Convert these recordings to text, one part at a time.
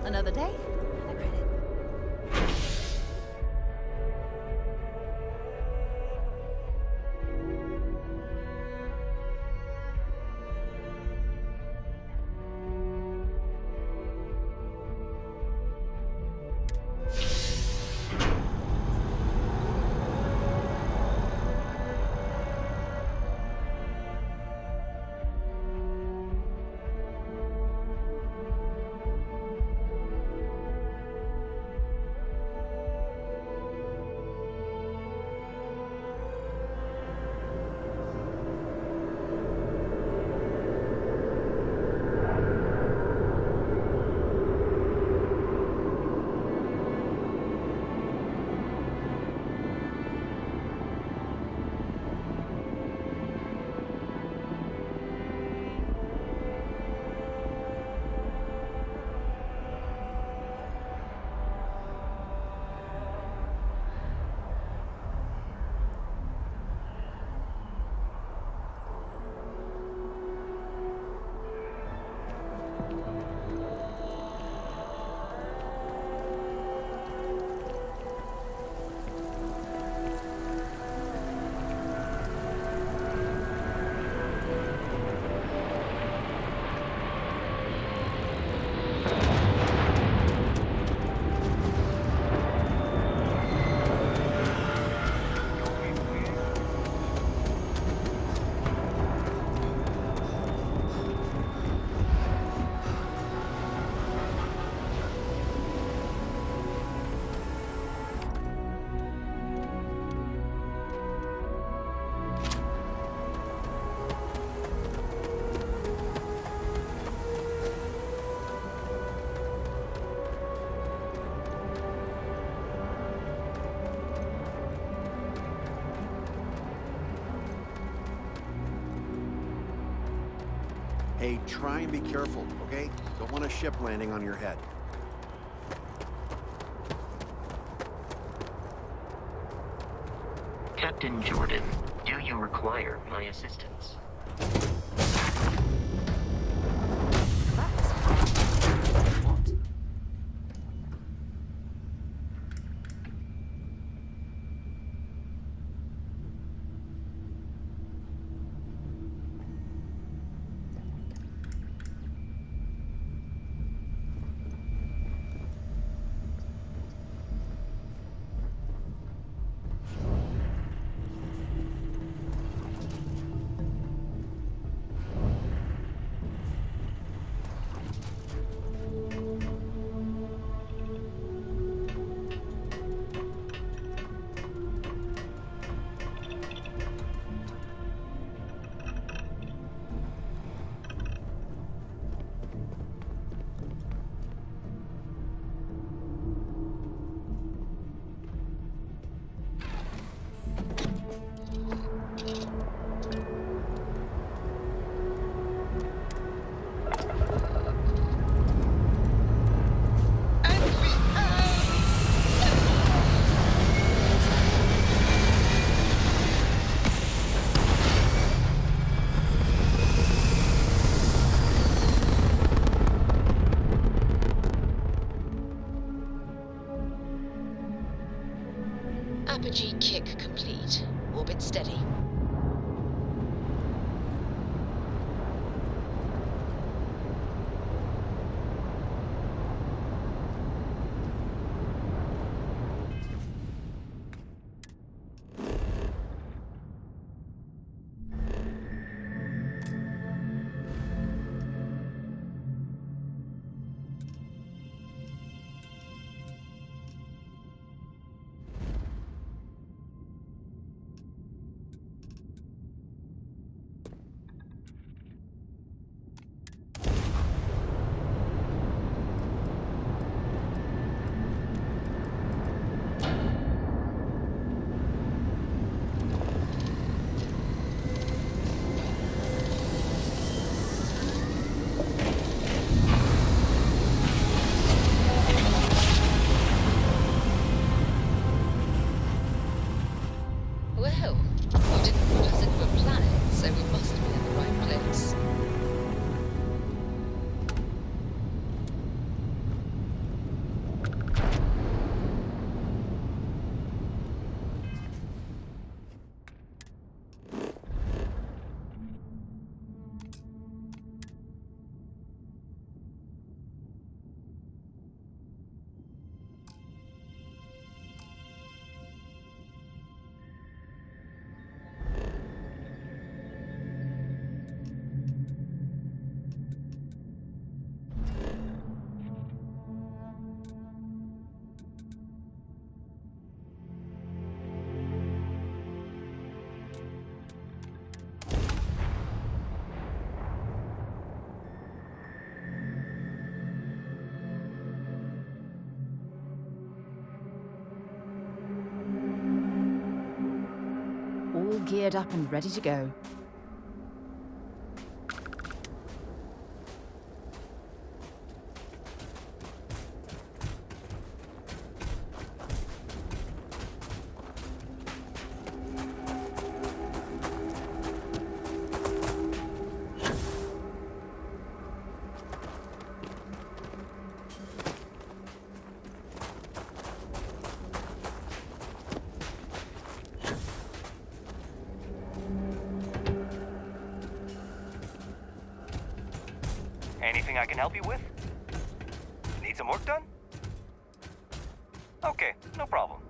Another day, another credit. Hey, try and be careful, okay? Don't want a ship landing on your head. Captain Jordan, do you require my assistance? What? Apogee kick complete. Orbit steady. geared up and ready to go. Anything I can help you with? Need some work done? Okay, no problem.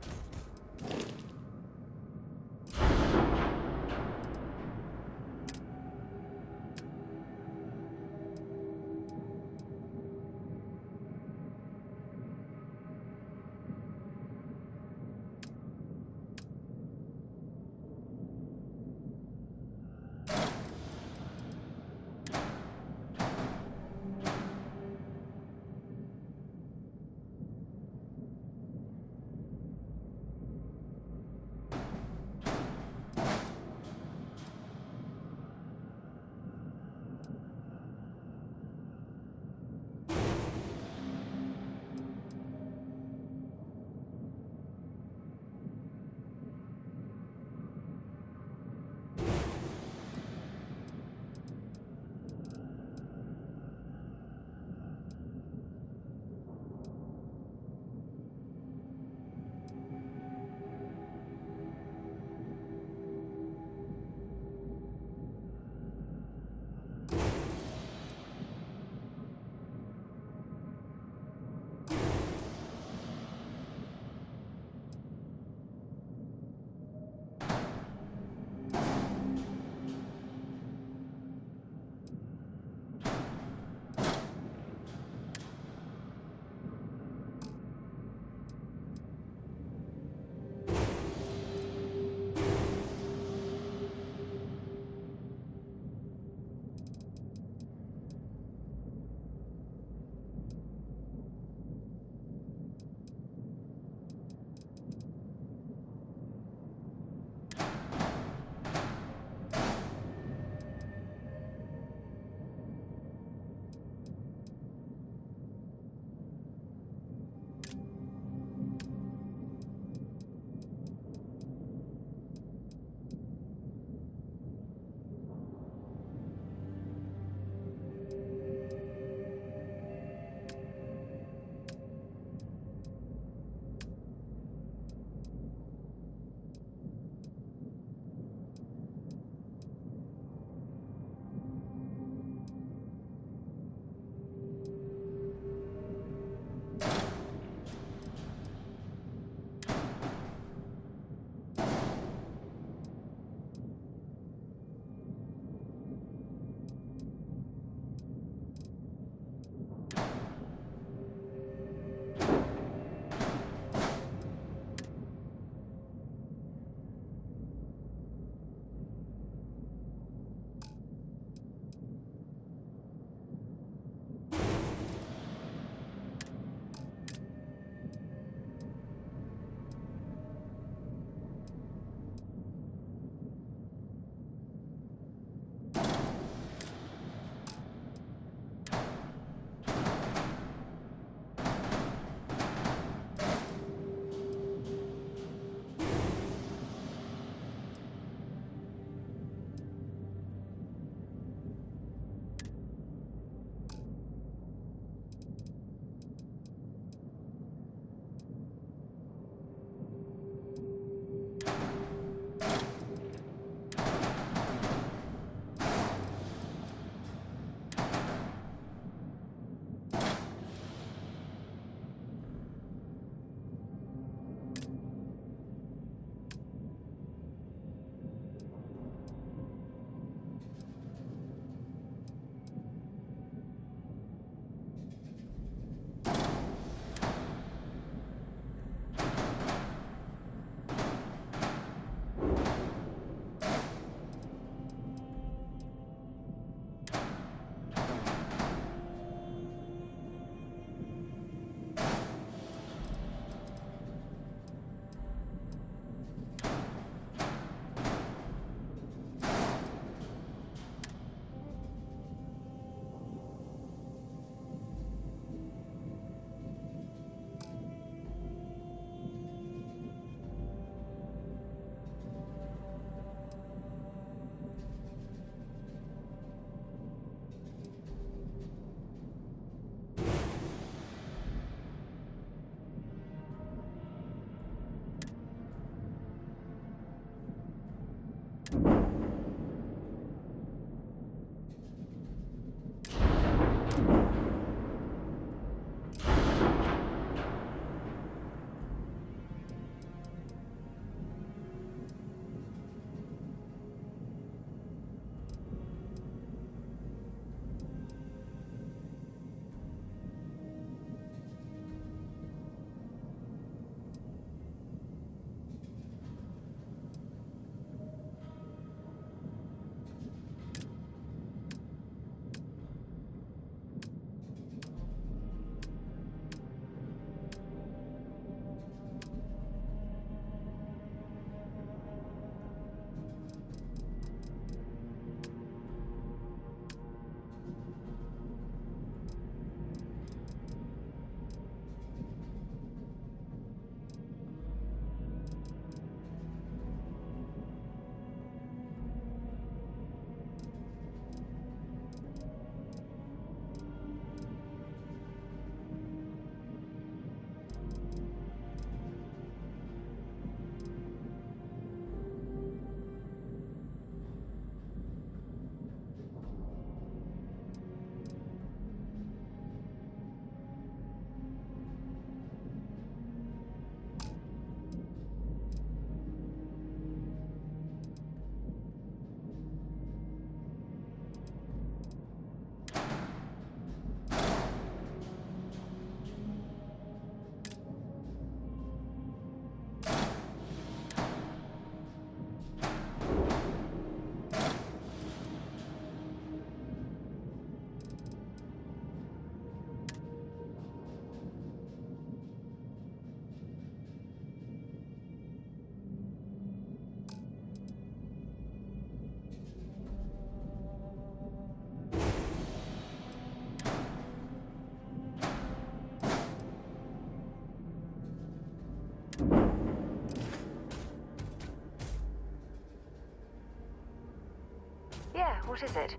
What is it?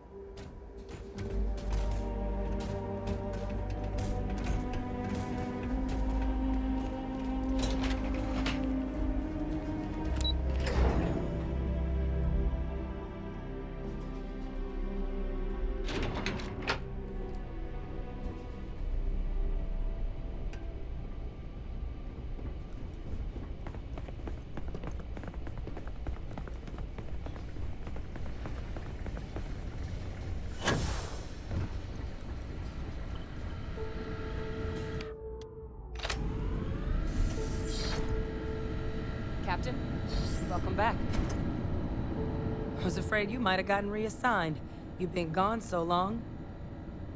Captain, welcome back. I was afraid you might have gotten reassigned. You've been gone so long.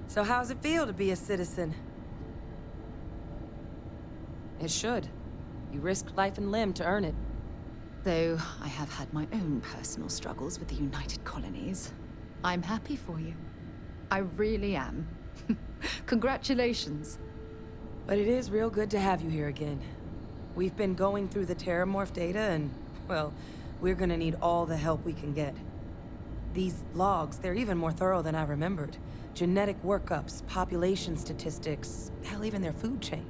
So how's it feel to be a citizen? It should. You risked life and limb to earn it. Though I have had my own personal struggles with the United Colonies, I'm happy for you. I really am. Congratulations. But it is real good to have you here again. We've been going through the Terramorph data and, well, we're gonna need all the help we can get. These logs, they're even more thorough than I remembered. Genetic workups, population statistics, hell, even their food chain.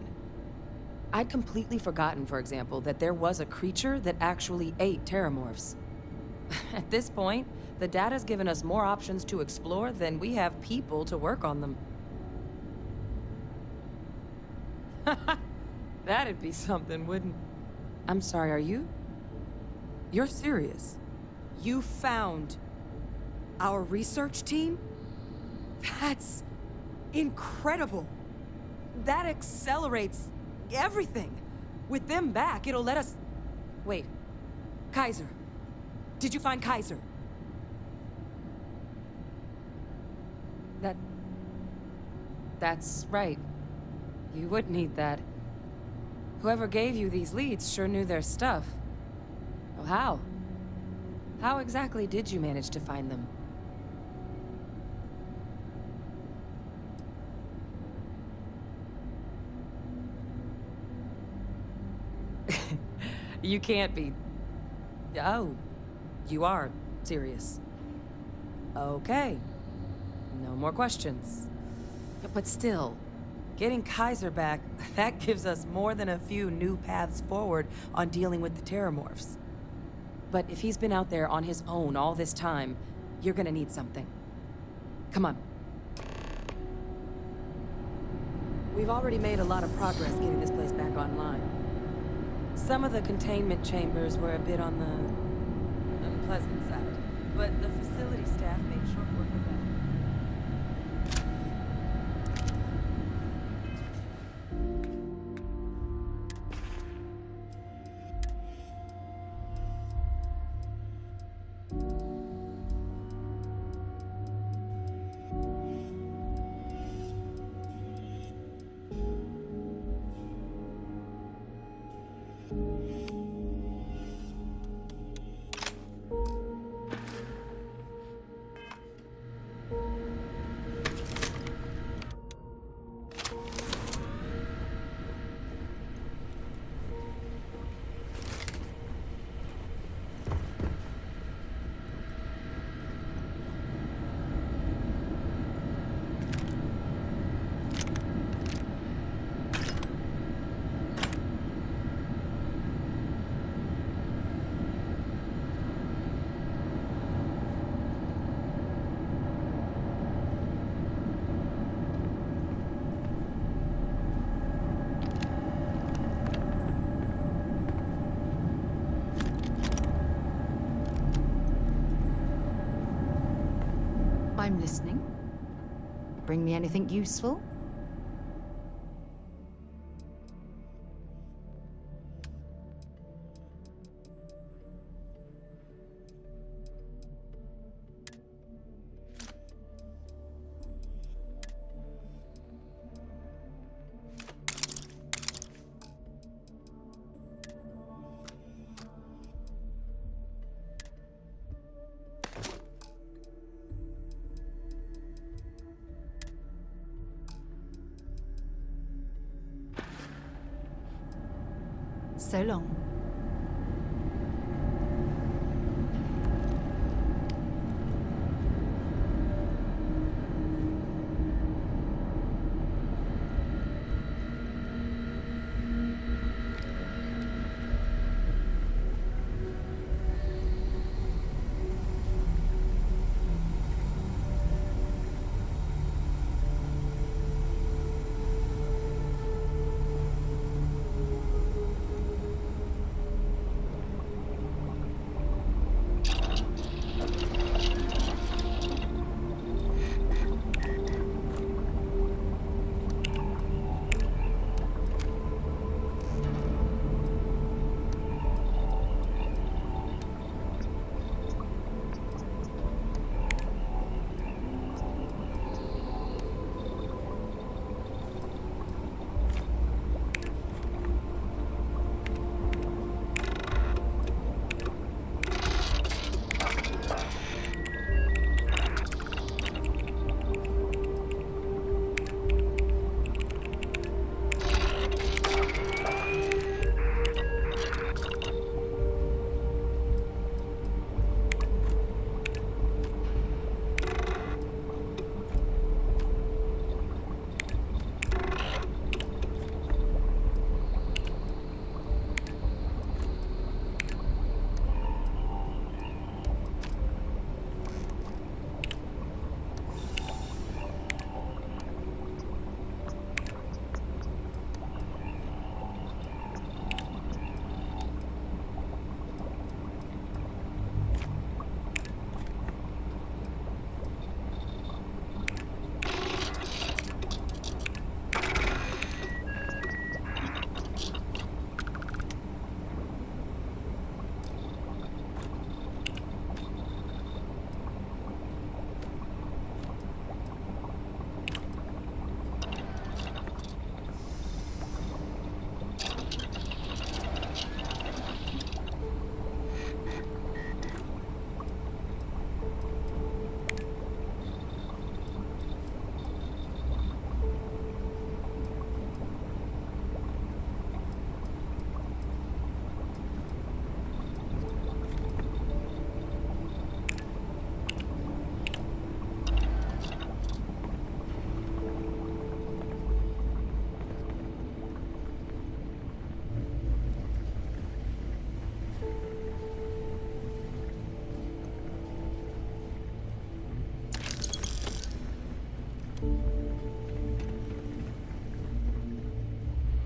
I'd completely forgotten, for example, that there was a creature that actually ate Terramorphs. At this point, the data's given us more options to explore than we have people to work on them. That'd be something, wouldn't... I'm sorry, are you? You're serious? You found our research team? That's incredible. That accelerates everything. With them back, it'll let us... Wait. Kaiser. Did you find Kaiser? That's right. You would need that. Whoever gave you these leads sure knew their stuff. Oh, how? How exactly did you manage to find them? You can't be... Oh, you are serious. Okay. No more questions. But still, getting Kaiser back, that gives us more than a few new paths forward on dealing with the Terramorphs. But if he's been out there on his own all this time, you're gonna need something. Come on. We've already made a lot of progress getting this place back online. Some of the containment chambers were a bit on the unpleasant side, but the facility staff made short work of that. I'm listening. Bring me anything useful? So long.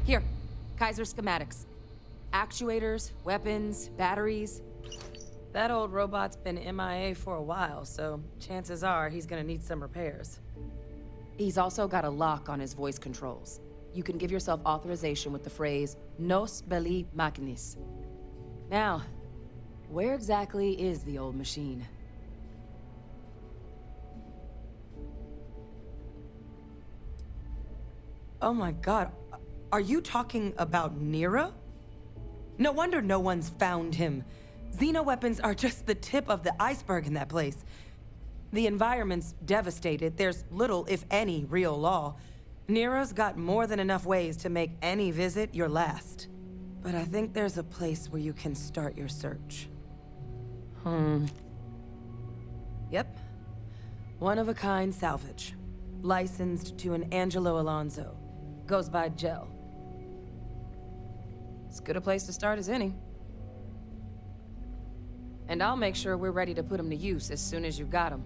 Here, Kaiser schematics. Actuators, weapons, batteries. That old robot's been MIA for a while, so chances are he's gonna need some repairs. He's also got a lock on his voice controls. You can give yourself authorization with the phrase, Nos belli machinis. Now, where exactly is the old machine? Oh my god, are you talking about Nero? No wonder no one's found him. Xenoweapons are just the tip of the iceberg in that place. The environment's devastated. There's little, if any, real law. Nero's got more than enough ways to make any visit your last. But I think there's a place where you can start your search. Yep. One-of-a-kind salvage. Licensed to an Angelo Alonso. Goes by Gel. As good a place to start as any. And I'll make sure we're ready to put him to use as soon as you've got him.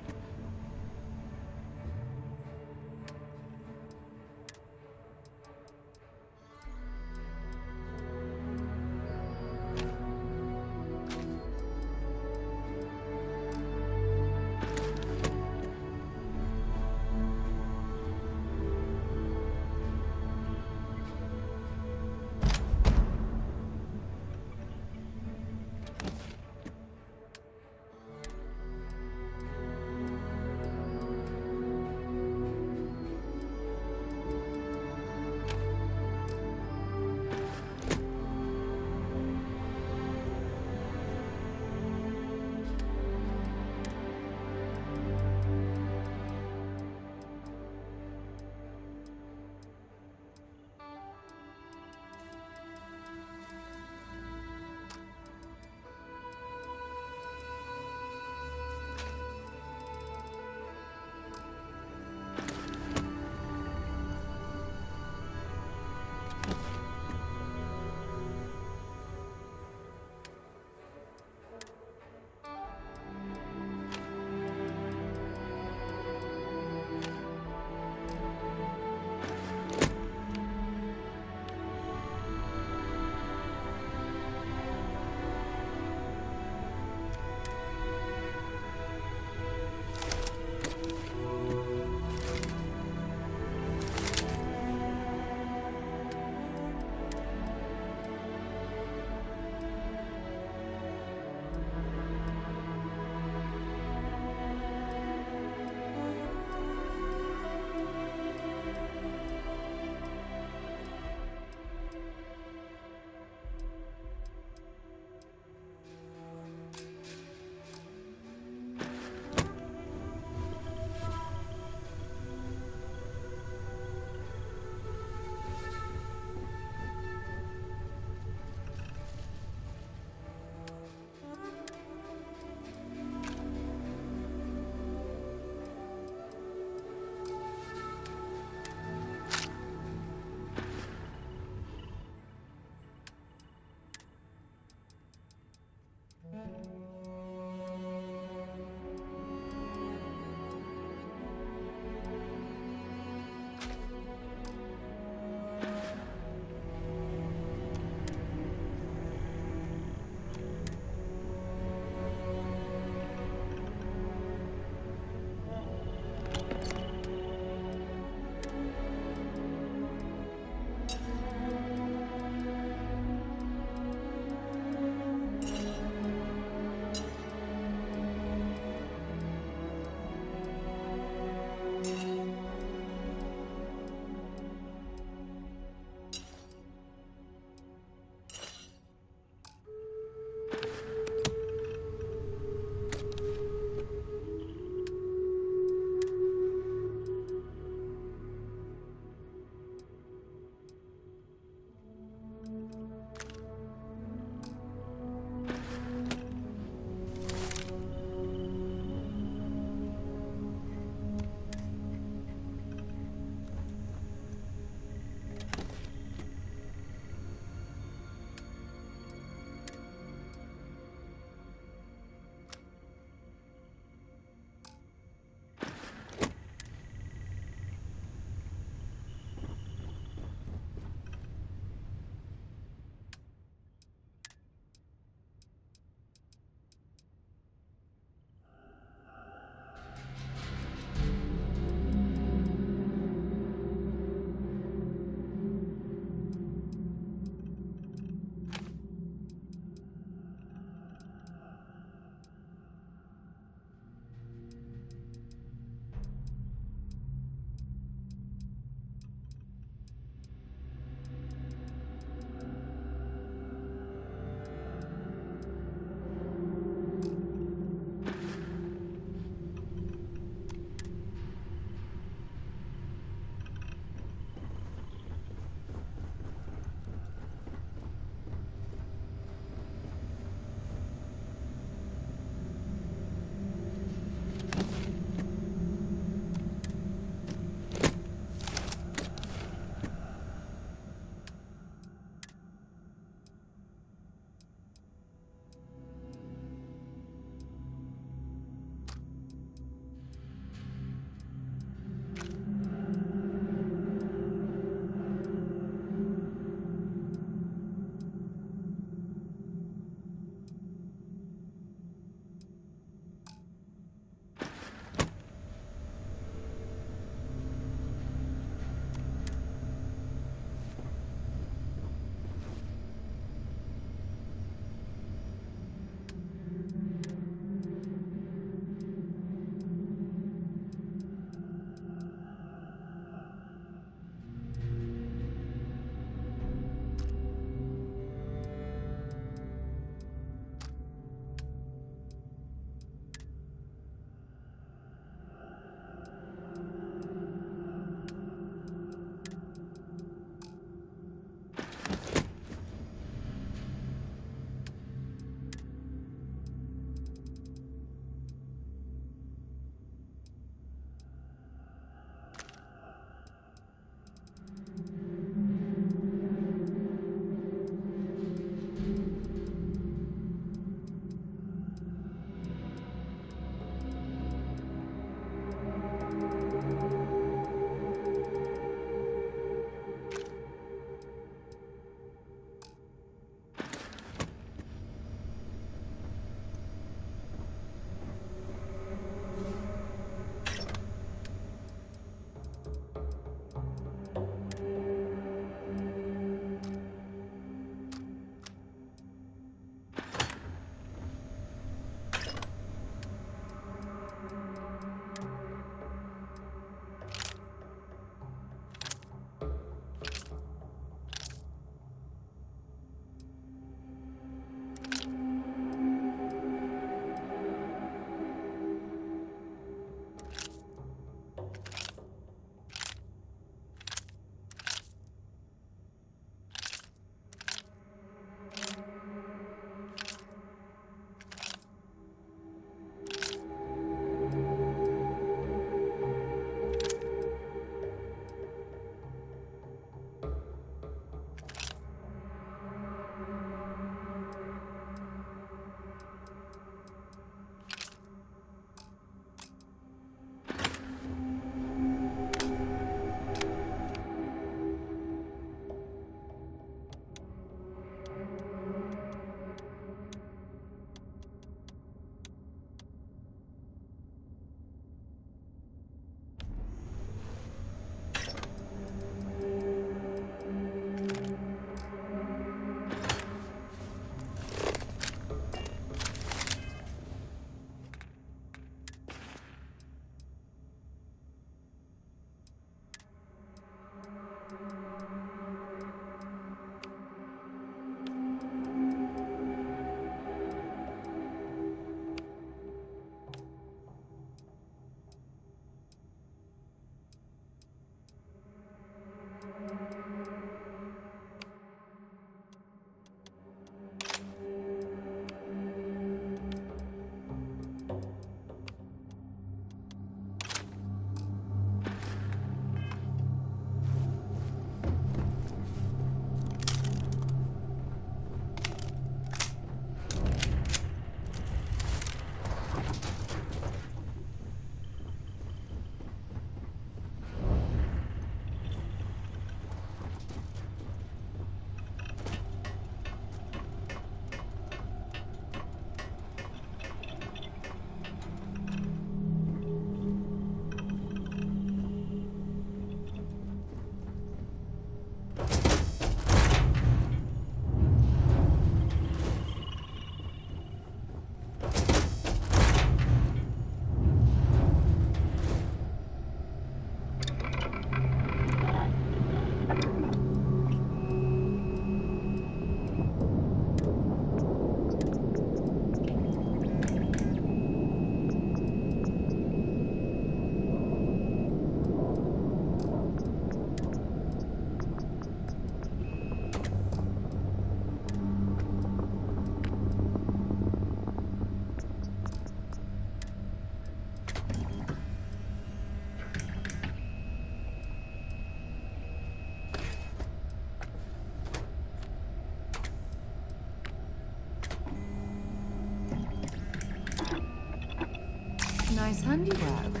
Nice handiwork.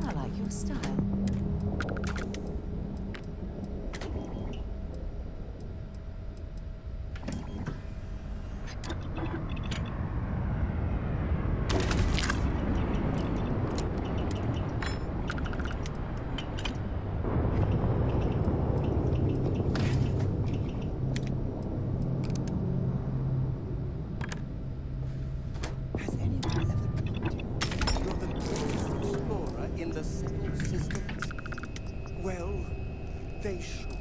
I like your style. Has anyone ever told you you're the greatest explorer in the settled systems? Well, they should.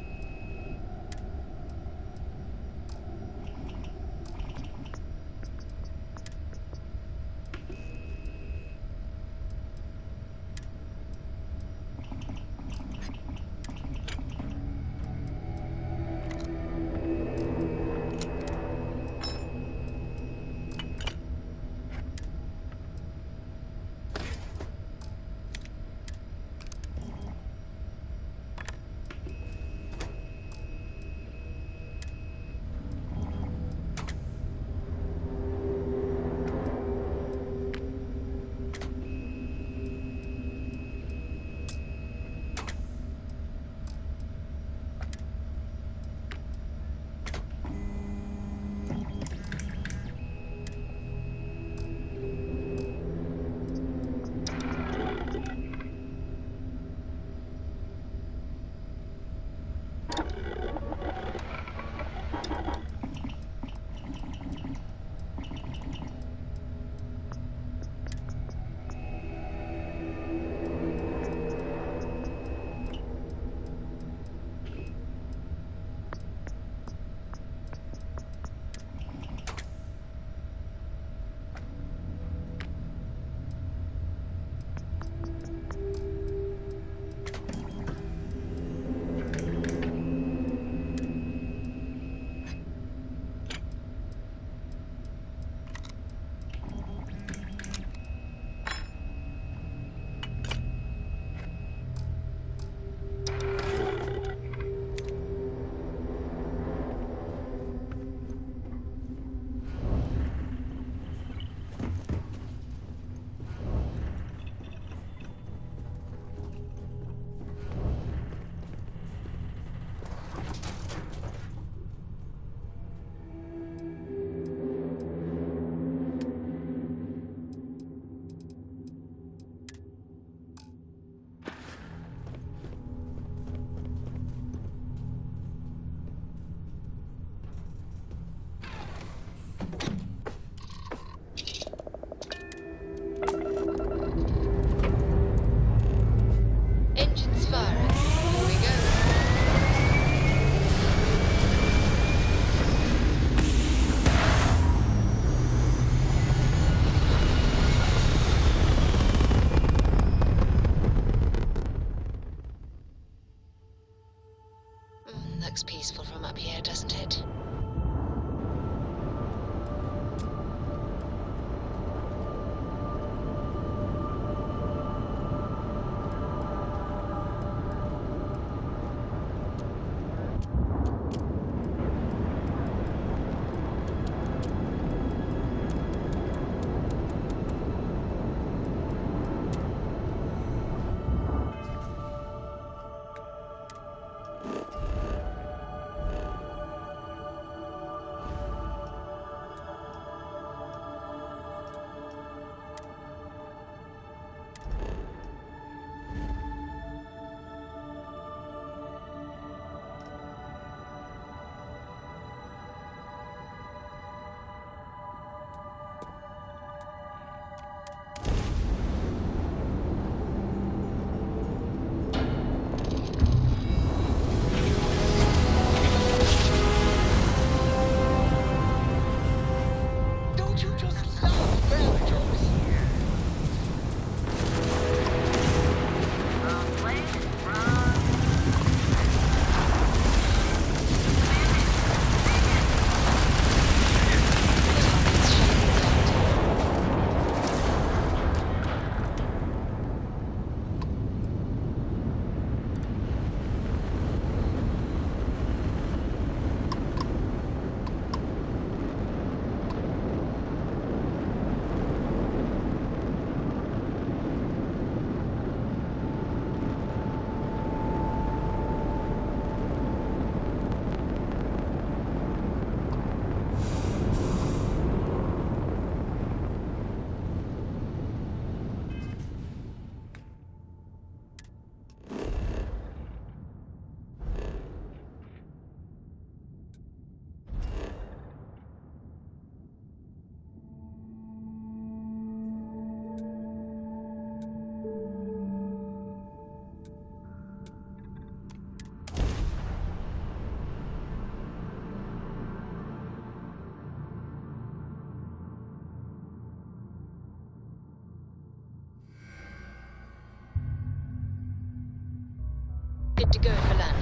good to go for landing.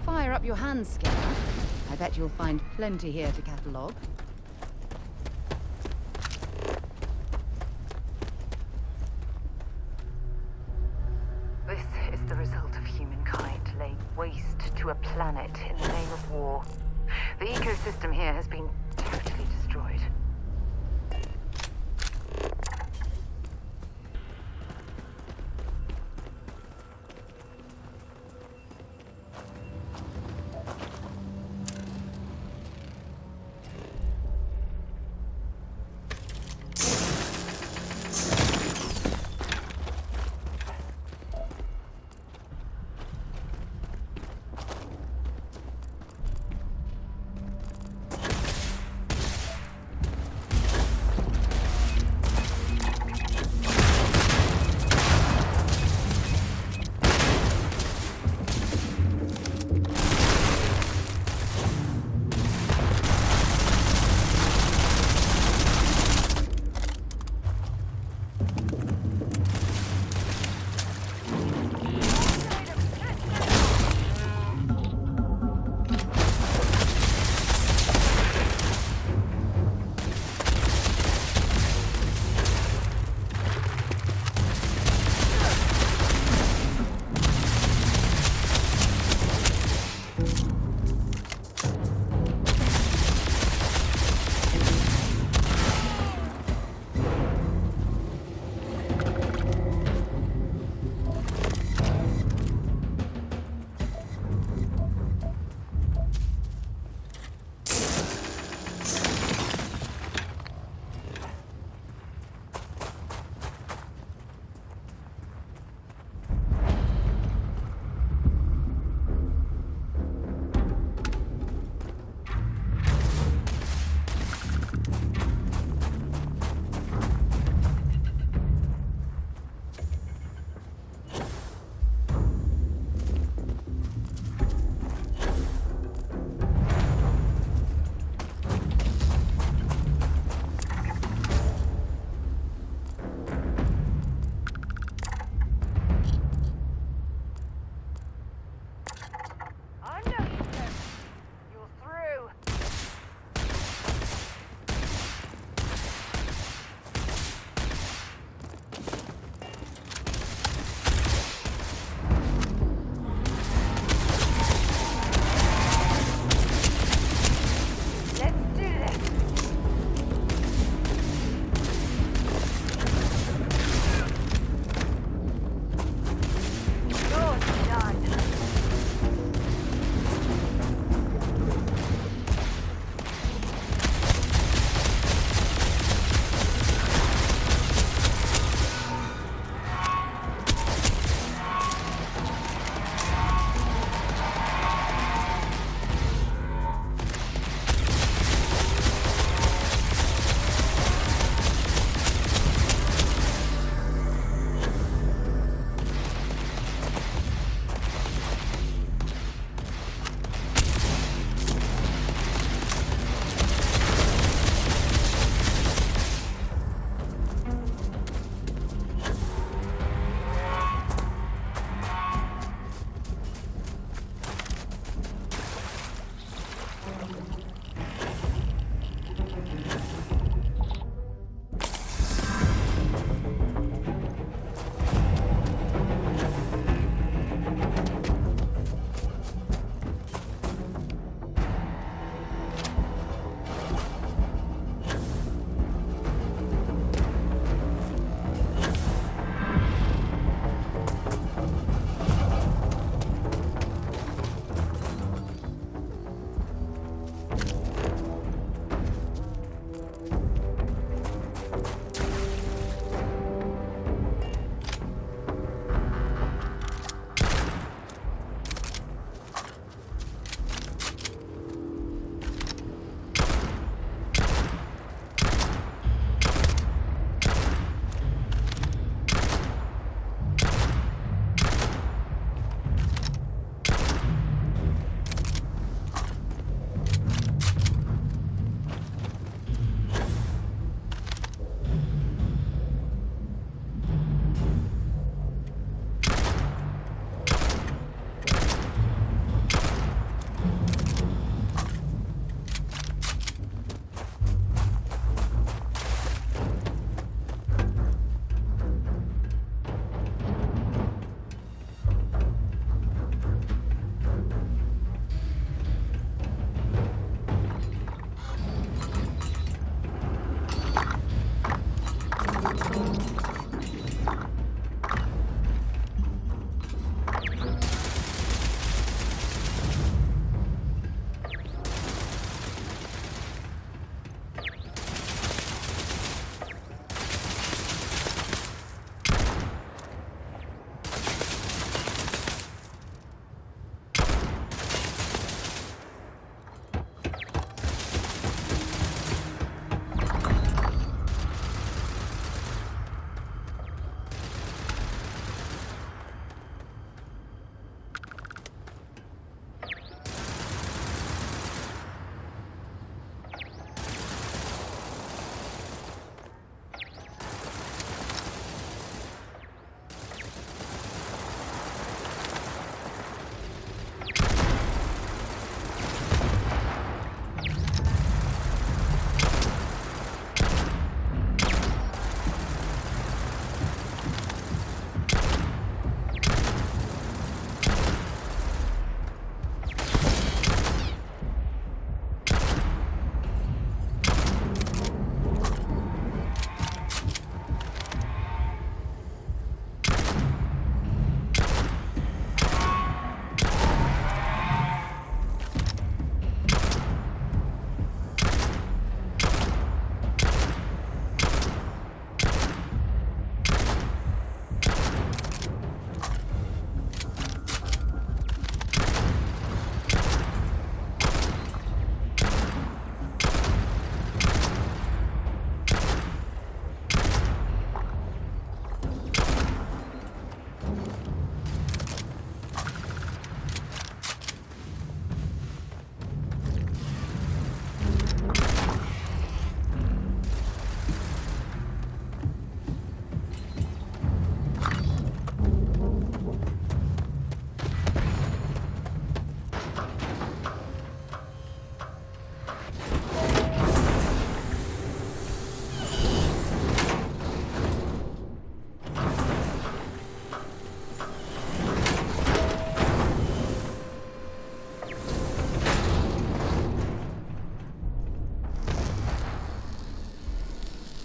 Fire up your hands, Skipper. I bet you'll find plenty here to catalogue. This is the result of humankind laying waste to a planet in the name of war. The ecosystem here has been totally destroyed.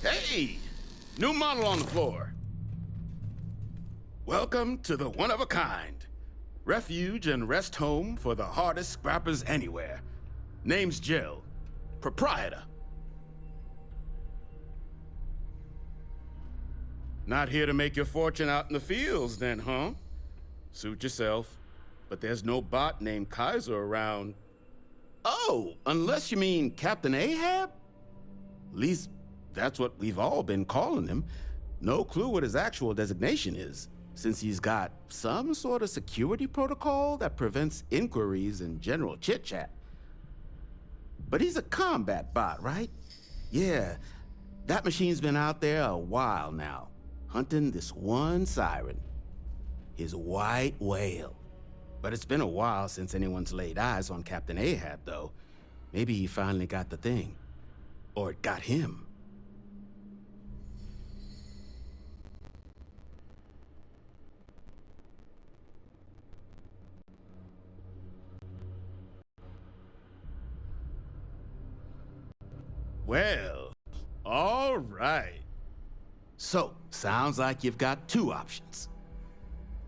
Hey! New model on the floor. Welcome to the one-of-a-kind. Refuge and rest home for the hardest scrappers anywhere. Name's Jill. Proprietor. Not here to make your fortune out in the fields then, huh? Suit yourself. But there's no bot named Kaiser around. Oh, unless you mean Captain Ahab? At least that's what we've all been calling him. No clue what his actual designation is, since he's got some sort of security protocol that prevents inquiries and general chit-chat. But he's a combat bot, right? Yeah, that machine's been out there a while now, hunting this one siren, his white whale. But it's been a while since anyone's laid eyes on Captain Ahab, though. Maybe he finally got the thing. Or it got him. Well, all right. So, sounds like you've got two options.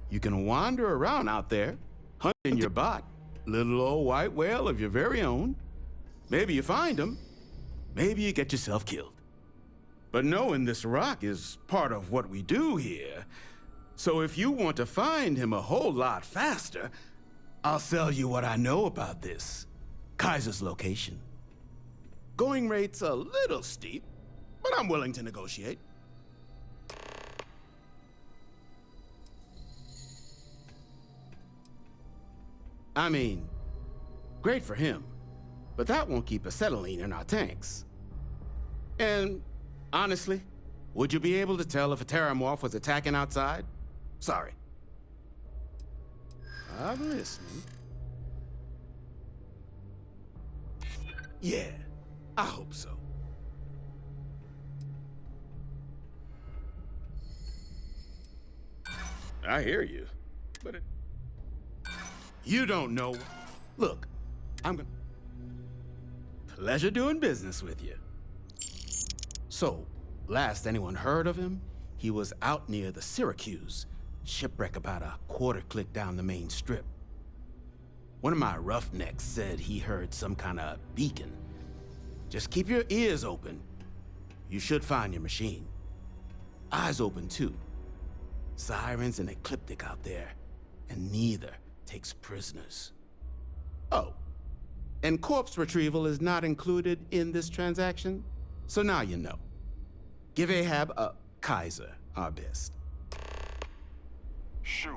You can wander around out there, hunting your bot, little old white whale of your very own. Maybe you find him, maybe you get yourself killed. But knowing this rock is part of what we do here. So if you want to find him a whole lot faster, I'll sell you what I know about this. Kaiser's location. Going rate's a little steep, but I'm willing to negotiate. I mean, great for him, but that won't keep acetylene in our tanks. And honestly, would you be able to tell if a terramorph was attacking outside? Sorry. I'm listening. Yeah, I hope so. I hear you, but you don't know. Look, I'm gonna... Pleasure doing business with you. So, last anyone heard of him, he was out near the Syracuse, shipwreck about a quarter click down the main strip. One of my roughnecks said he heard some kind of beacon. Just keep your ears open. You should find your machine. Eyes open too. Sirens and Ecliptic out there, and neither takes prisoners. Oh, and corpse retrieval is not included in this transaction, so now you know. Give Ahab a Kaiser our best. Shoot.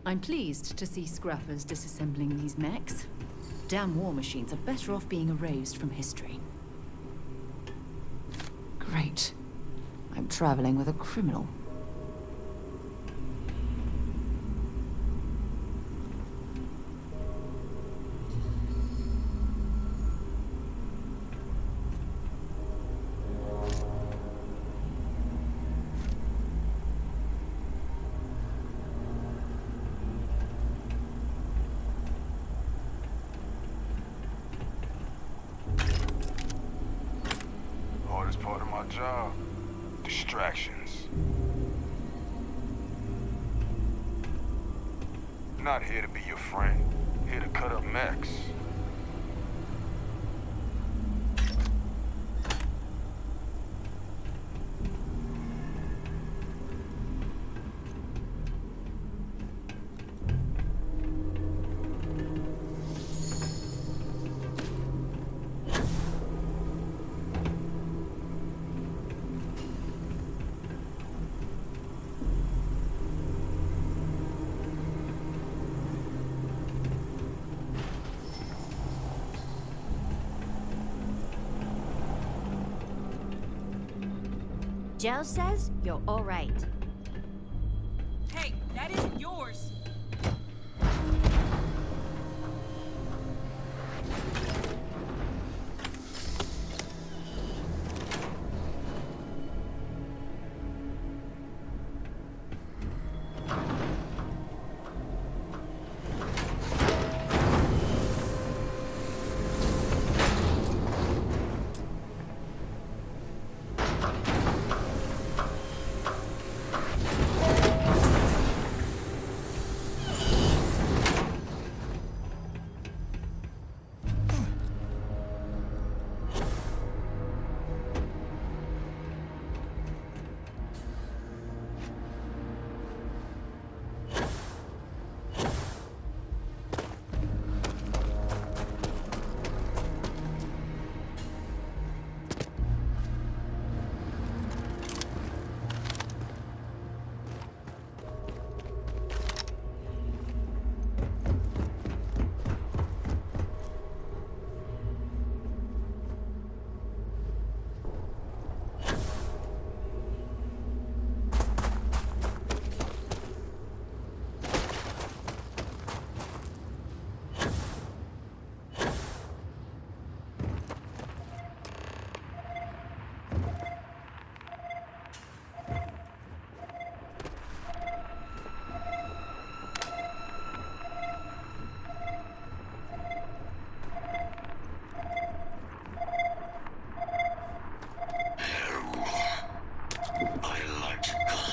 I'm pleased to see scrappers disassembling these mechs. Damn war machines are better off being erased from history. Great. I'm traveling with a criminal. Hardest part of my job. Distractions. Not here to be your friend. Here to cut up mechs. Joe says you're all right. Hey, that isn't yours. Biological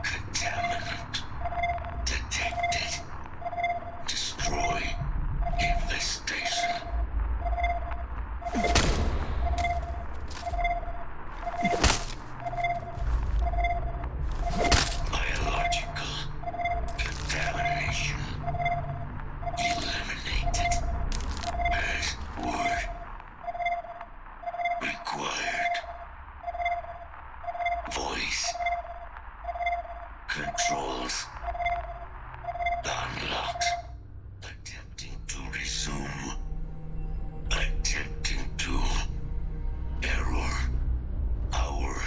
contaminant detected. Destroy infestation. Biological contamination eliminated. Password required. Voice controls unlocked. Attempting to resume. Attempting to. Error. Power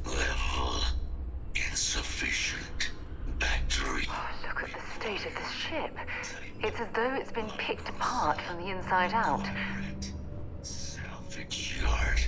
level insufficient. Battery. Oh, look at the state of this ship. It's as though it's been picked apart from the inside out. Salvage yard.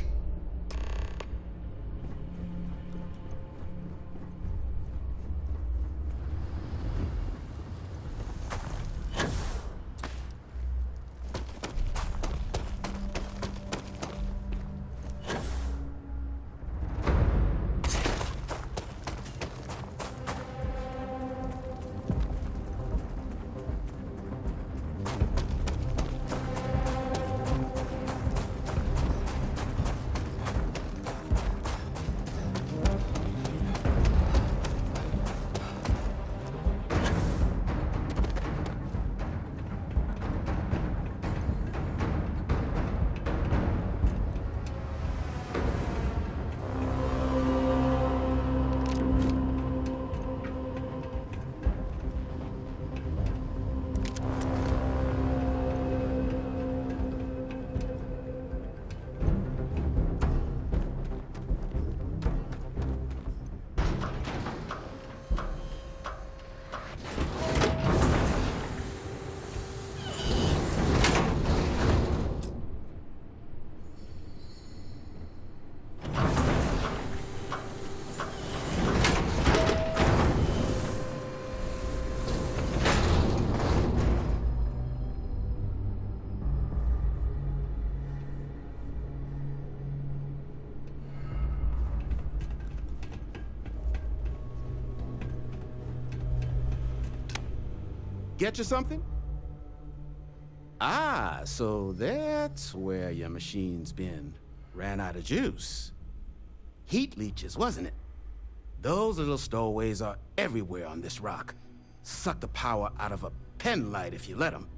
Get you something? Ah, so that's where your machine's been. Ran out of juice. Heat leeches, wasn't it? Those little stowaways are everywhere on this rock. Suck the power out of a pen light if you let them.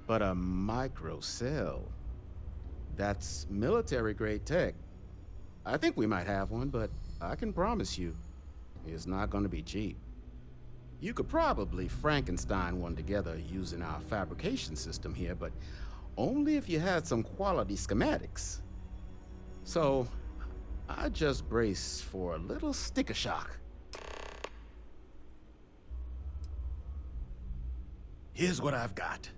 But a microcell, that's military-grade tech. I think we might have one, but I can promise you, it's not gonna be cheap. You could probably Frankenstein one together using our fabrication system here, but only if you had some quality schematics. So, I just brace for a little sticker shock. Here's what I've got.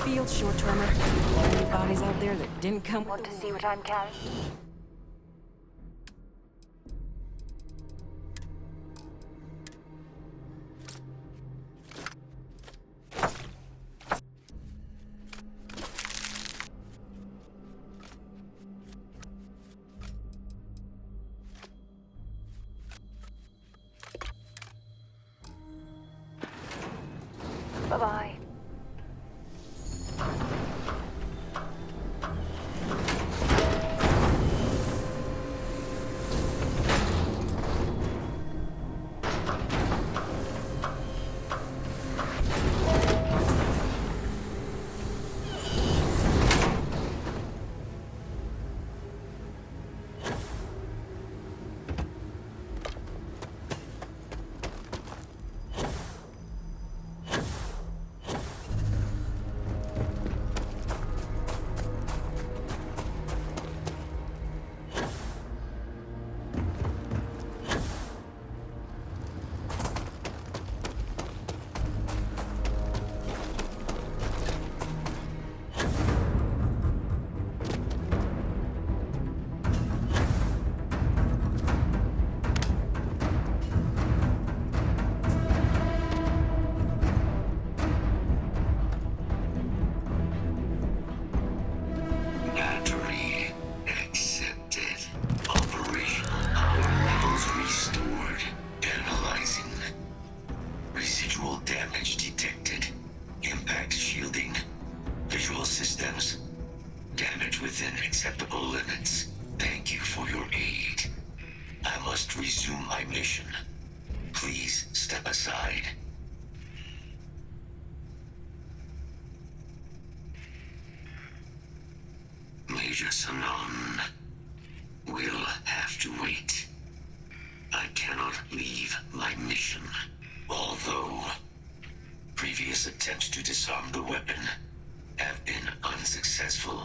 Field short-termer. Any bodies out there that didn't come with Want to see what I'm carrying? Bye-bye. Battery accepted. Operational power levels restored. Analyzing. Residual damage detected. Impact shielding. Visual systems. Damage within acceptable limits. Thank you for your aid. I must resume my mission. Please step aside. Major Sanon will have to wait. I cannot leave my mission. Although previous attempts to disarm the weapon have been unsuccessful,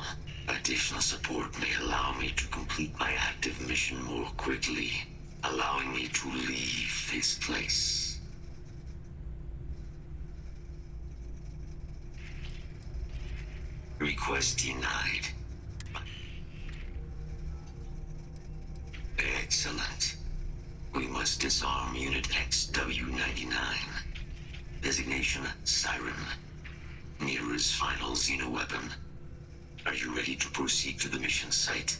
additional support may allow me to complete my active mission more quickly, allowing me to leave this place. Request denied. Excellent. We must disarm Unit XW-99. Designation Siren. Nearest final xenoweapon. Are you ready to proceed to the mission site?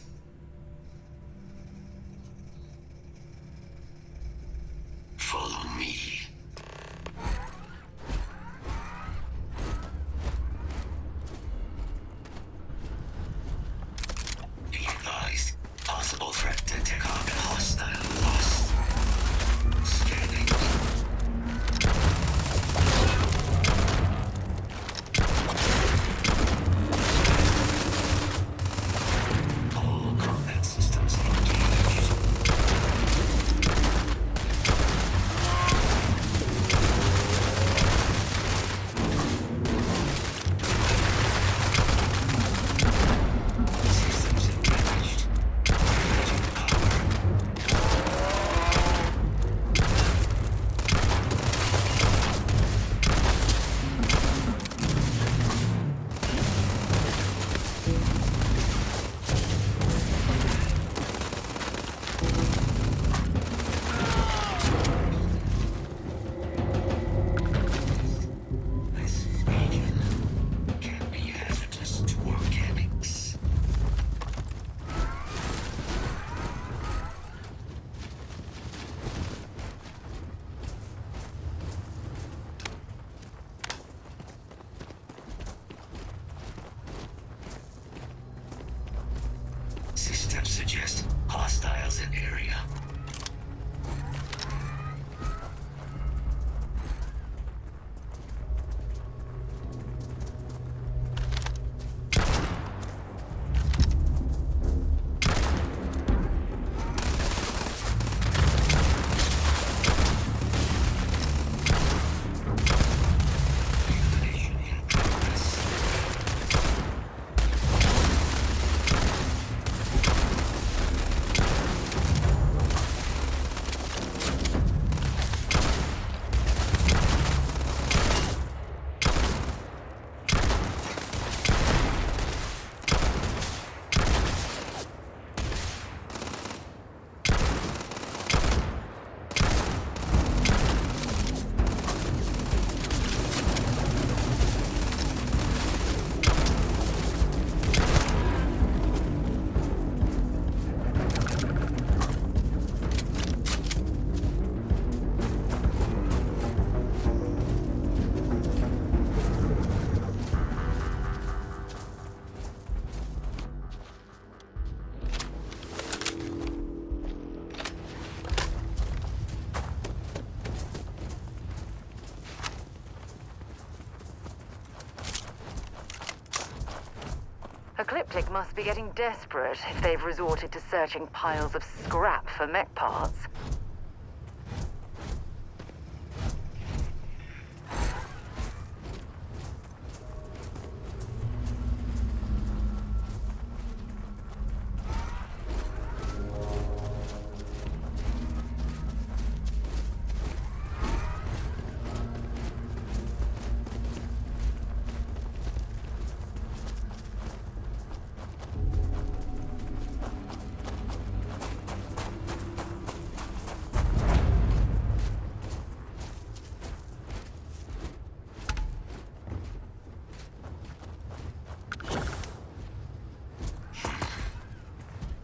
Follow me. Be advised. Possible threat to take on hostile lost. Scanning. All Apocalyptic must be getting desperate if they've resorted to searching piles of scrap for mech parts.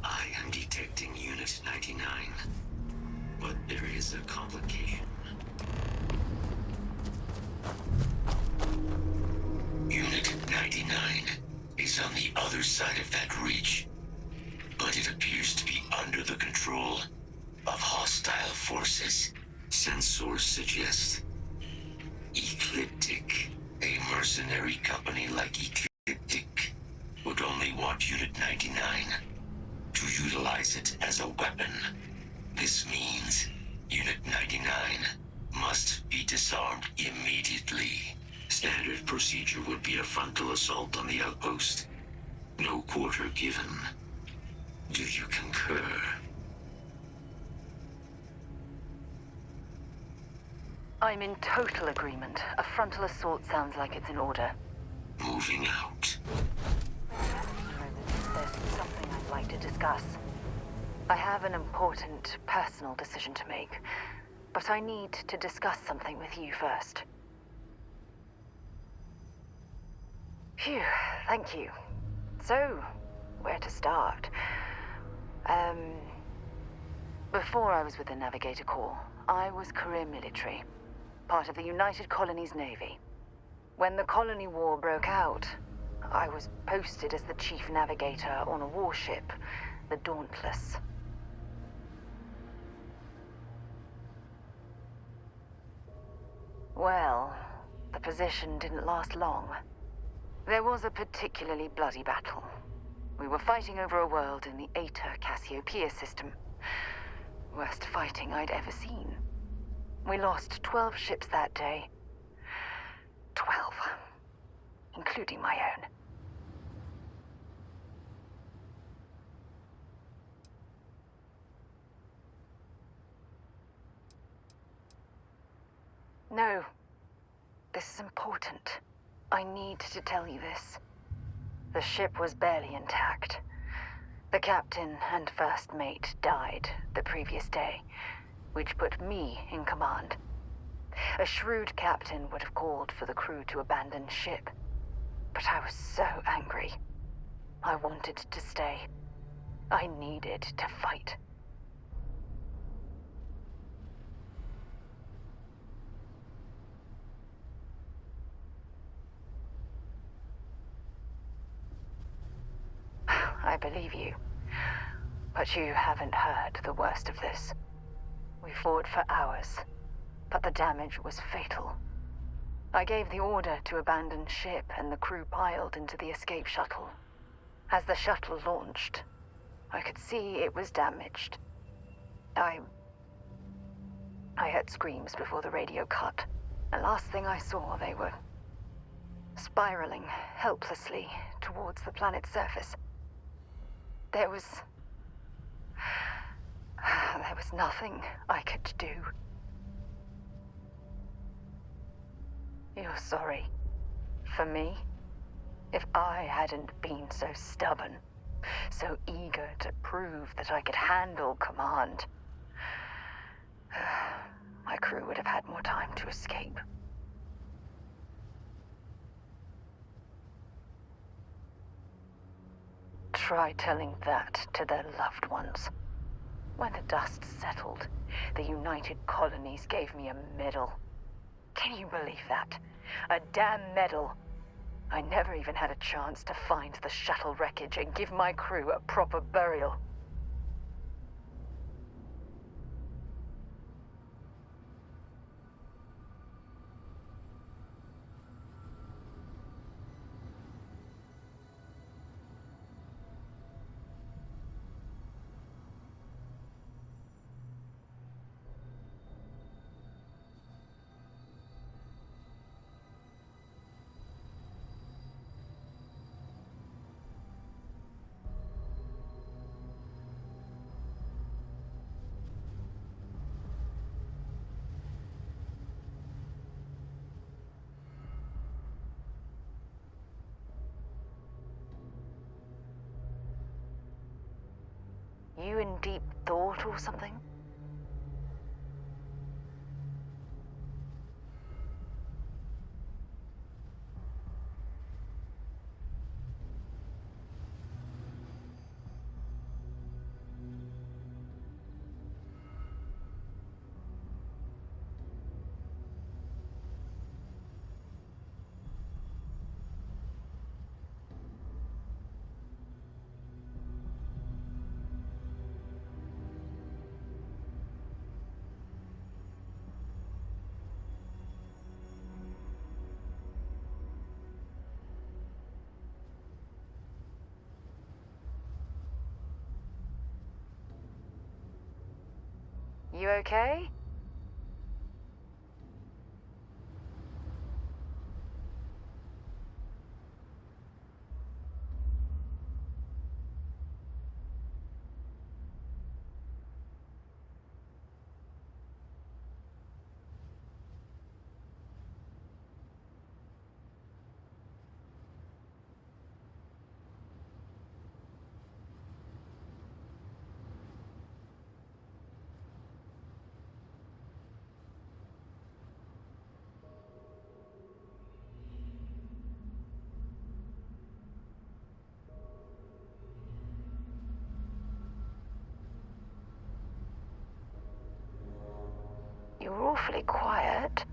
I am detecting Unit 99, but there is a complication. Unit 99 is on the other side of that ridge, but it appears to be under the control of hostile forces. Sensors suggest Ecliptic, a mercenary company like Ecliptic, would only want Unit 99 to utilize it as a weapon. This means Unit 99 must be disarmed immediately. Standard procedure would be a frontal assault on the outpost. No quarter given. Do you concur? I'm in total agreement. A frontal assault sounds like it's in order. Moving out. There's something I'd like to discuss. I have an important personal decision to make, but I need to discuss something with you first. Phew, thank you. So, where to start? Before I was with the Navigator Corps, I was career military, part of the United Colonies Navy. When the Colony War broke out, I was posted as the chief navigator on a warship, the Dauntless. Well, the position didn't last long. There was a particularly bloody battle. We were fighting over a world in the Eta Cassiopeia system. Worst fighting I'd ever seen. We lost 12 ships that day. 12. Including my own. No. This is important. I need to tell you this. The ship was barely intact. The captain and first mate died the previous day, which put me in command. A shrewd captain would have called for the crew to abandon ship, but I was so angry. I wanted to stay. I needed to fight. I believe you. But you haven't heard the worst of this. We fought for hours, but the damage was fatal. I gave the order to abandon ship and the crew piled into the escape shuttle. As the shuttle launched, I could see it was damaged. I heard screams before the radio cut. The last thing I saw, they were spiraling helplessly towards the planet's surface. There was nothing I could do. You're sorry. For me? If I hadn't been so stubborn, so eager to prove that I could handle command, my crew would have had more time to escape. Try telling that to their loved ones. When the dust settled, the United Colonies gave me a medal. Can you believe that? A damn medal. I never even had a chance to find the shuttle wreckage and give my crew a proper burial. You in deep thought or something? You okay? You're awfully quiet.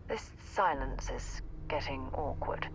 This silence is getting awkward.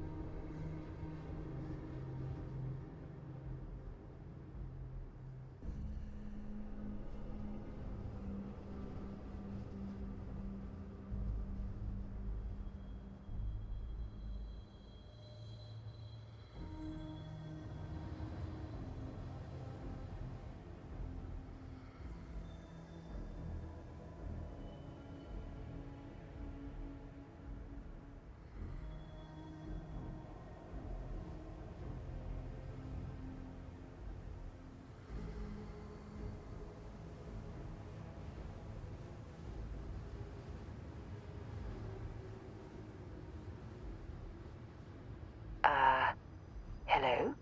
Hello?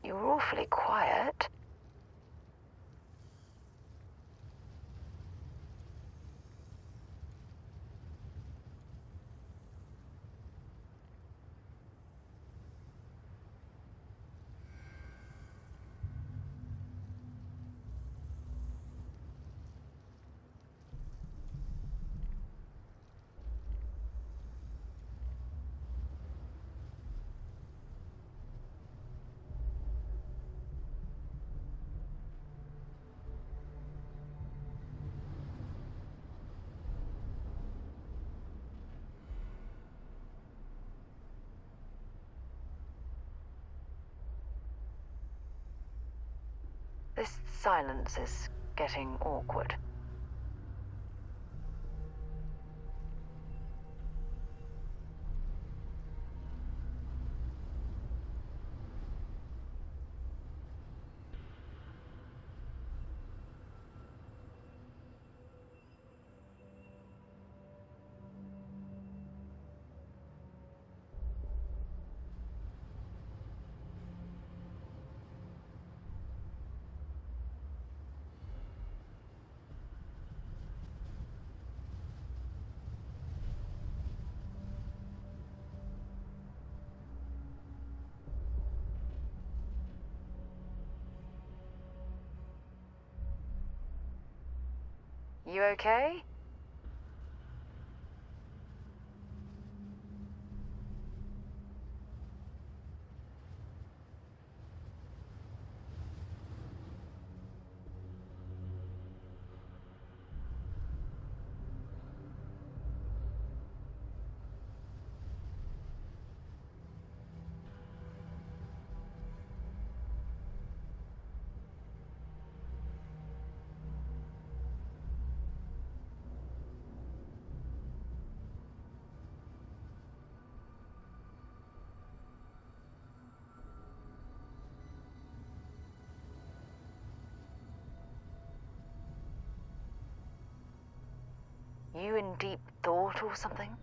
You're awfully quiet. This silence is getting awkward. You okay? You in deep thought or something?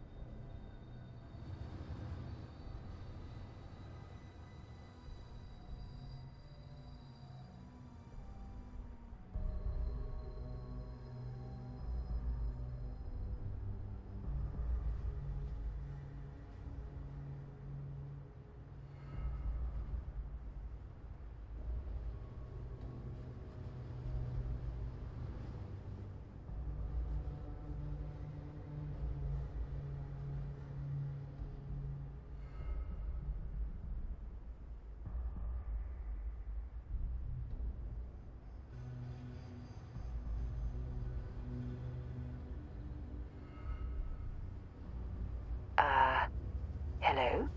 Hello?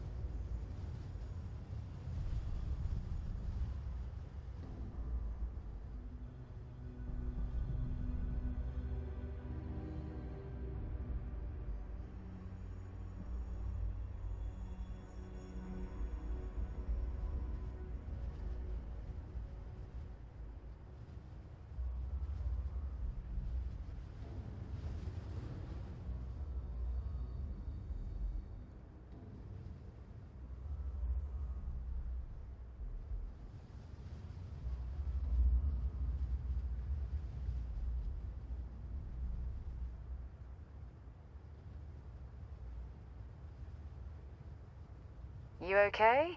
You okay?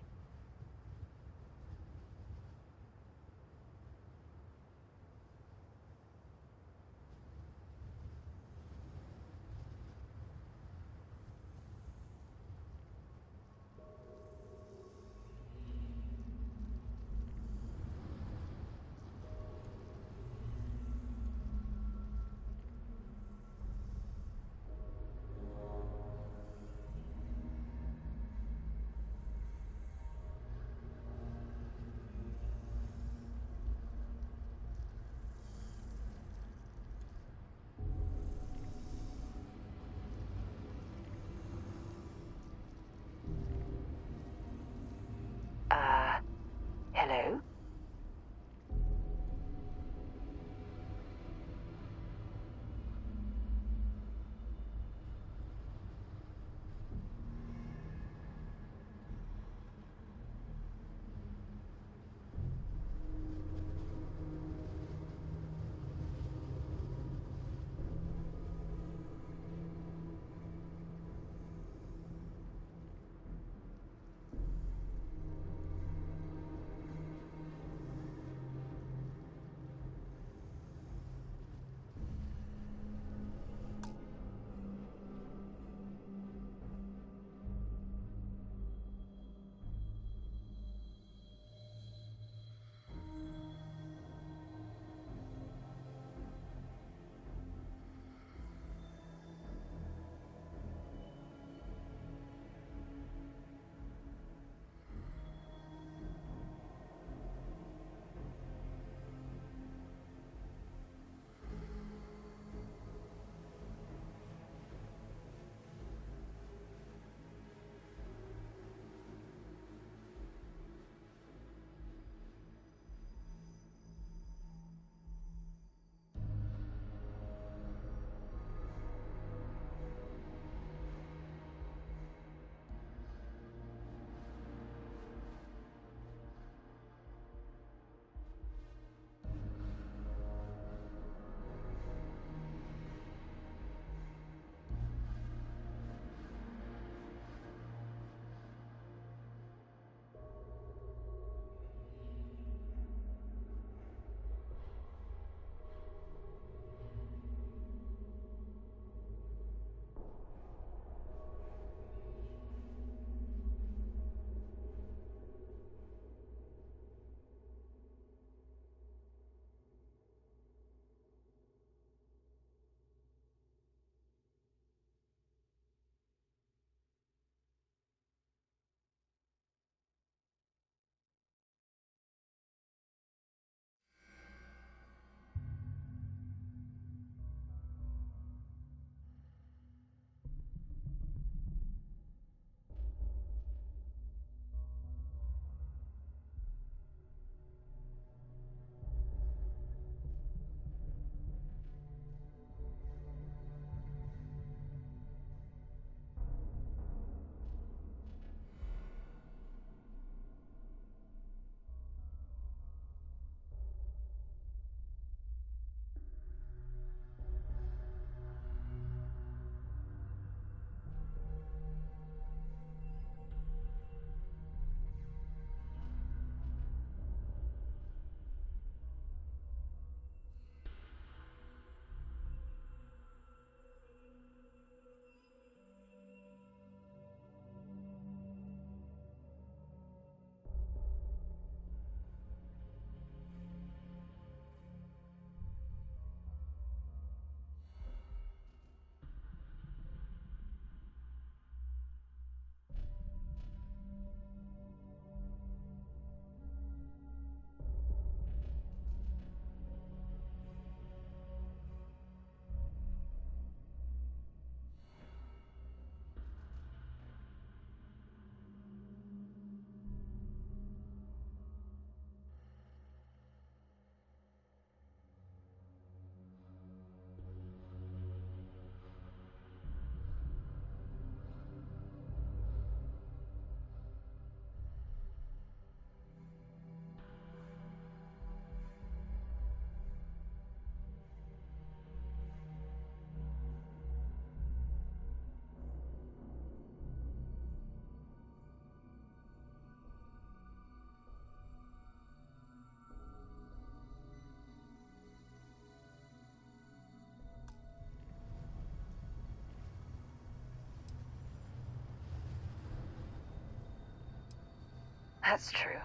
That's true.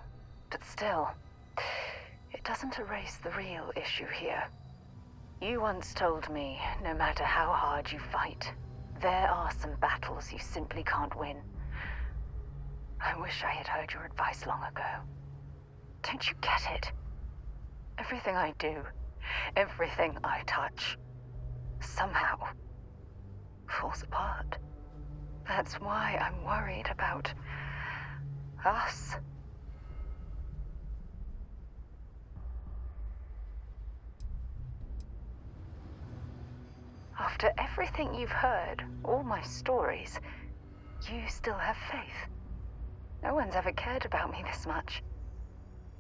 But still, it doesn't erase the real issue here. You once told me, no matter how hard you fight, there are some battles you simply can't win. I wish I had heard your advice long ago. Don't you get it? Everything I do, everything I touch, somehow falls apart. That's why I'm worried about us. After everything you've heard, all my stories, you still have faith. No one's ever cared about me this much.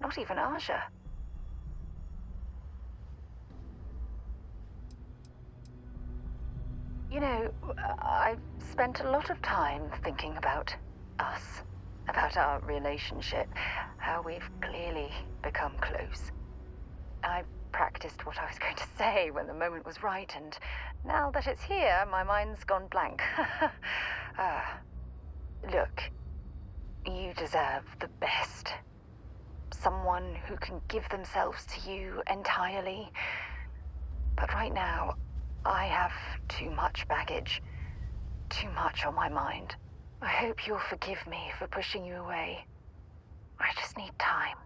Not even Aja. You know, I've spent a lot of time thinking about us, about our relationship, how we've clearly become close. I practiced what I was going to say when the moment was right, and now that it's here, my mind's gone blank. Look, you deserve the best. Someone who can give themselves to you entirely. But right now, I have too much baggage, too much on my mind. I hope you'll forgive me for pushing you away. I just need time.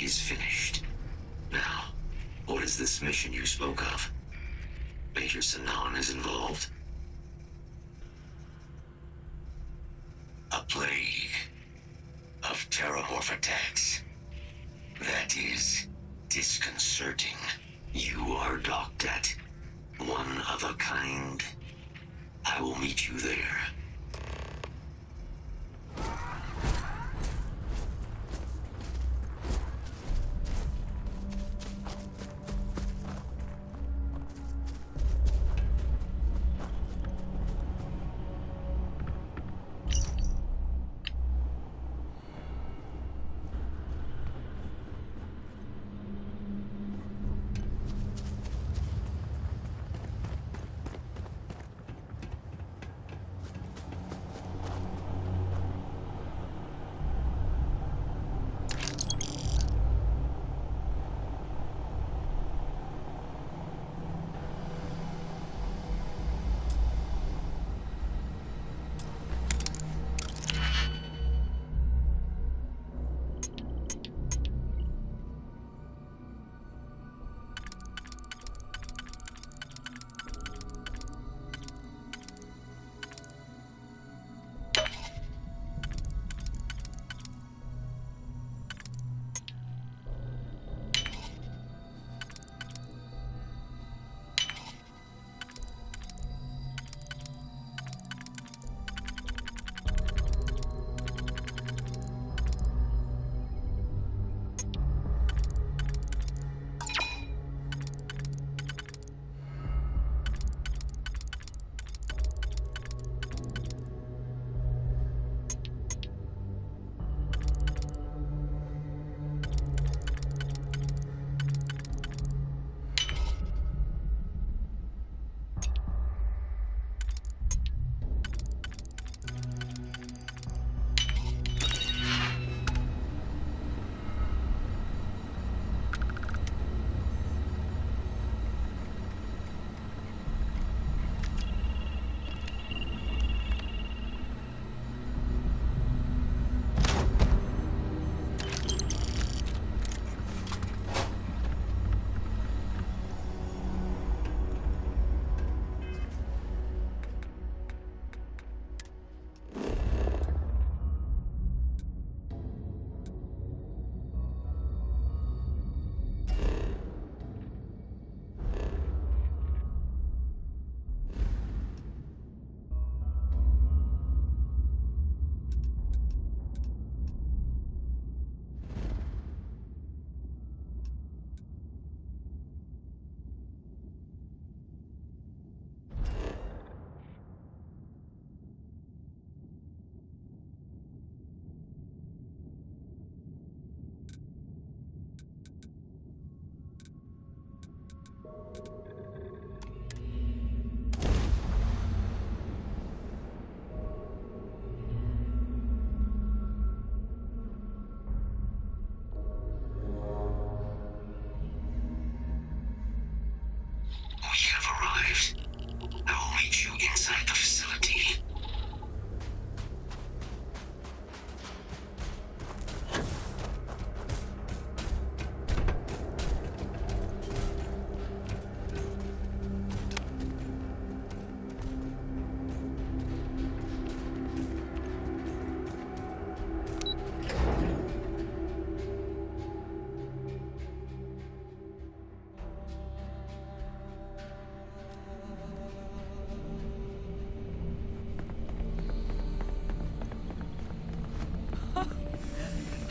is finished. Now, what is this mission you spoke of? Major Sanan is involved? A plague of terramorph attacks. That is disconcerting. You are docked at one of a kind. I will meet you there.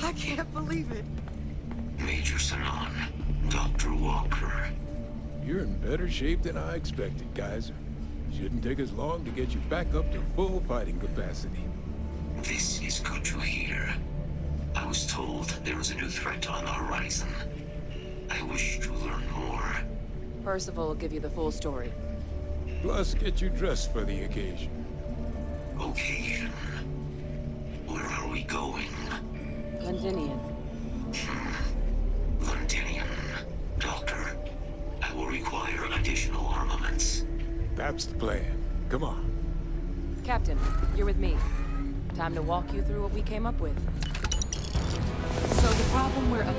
I can't believe it. Major Sanan, Dr. Walker. You're in better shape than I expected, Kaiser. Shouldn't take us long to get you back up to full fighting capacity. This is good to hear. I was told there was a new threat on the horizon. I wish to learn more. Percival will give you the full story. Plus, get you dressed for the occasion. Occasion? Where are we going? Londinian. Londinian. Doctor, I will require additional armaments. That's the plan. Come on. Captain, you're with me. Time to walk you through what we came up with. So the problem we're up...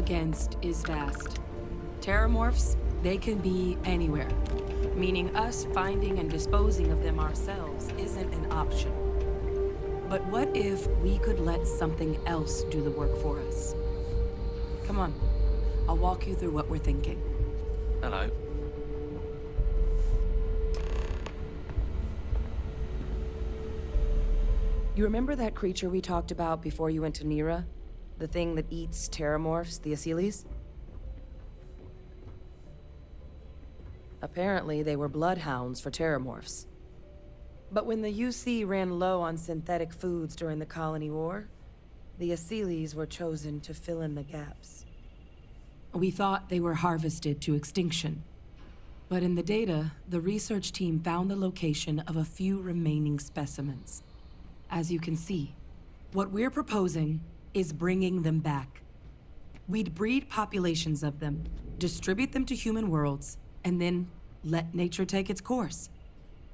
against is vast. Terramorphs, they can be anywhere, meaning us finding and disposing of them ourselves isn't an option. But what if we could let something else do the work for us? Come on, I'll walk you through what we're thinking. Hello. You remember that creature we talked about before you went to Nira? The thing that eats terramorphs, the Asylees? Apparently, they were bloodhounds for terramorphs. But when the UC ran low on synthetic foods during the Colony War, the Asylees were chosen to fill in the gaps. We thought they were harvested to extinction. But in the data, the research team found the location of a few remaining specimens. As you can see, what we're proposing is bringing them back. We'd breed populations of them, distribute them to human worlds, and then let nature take its course,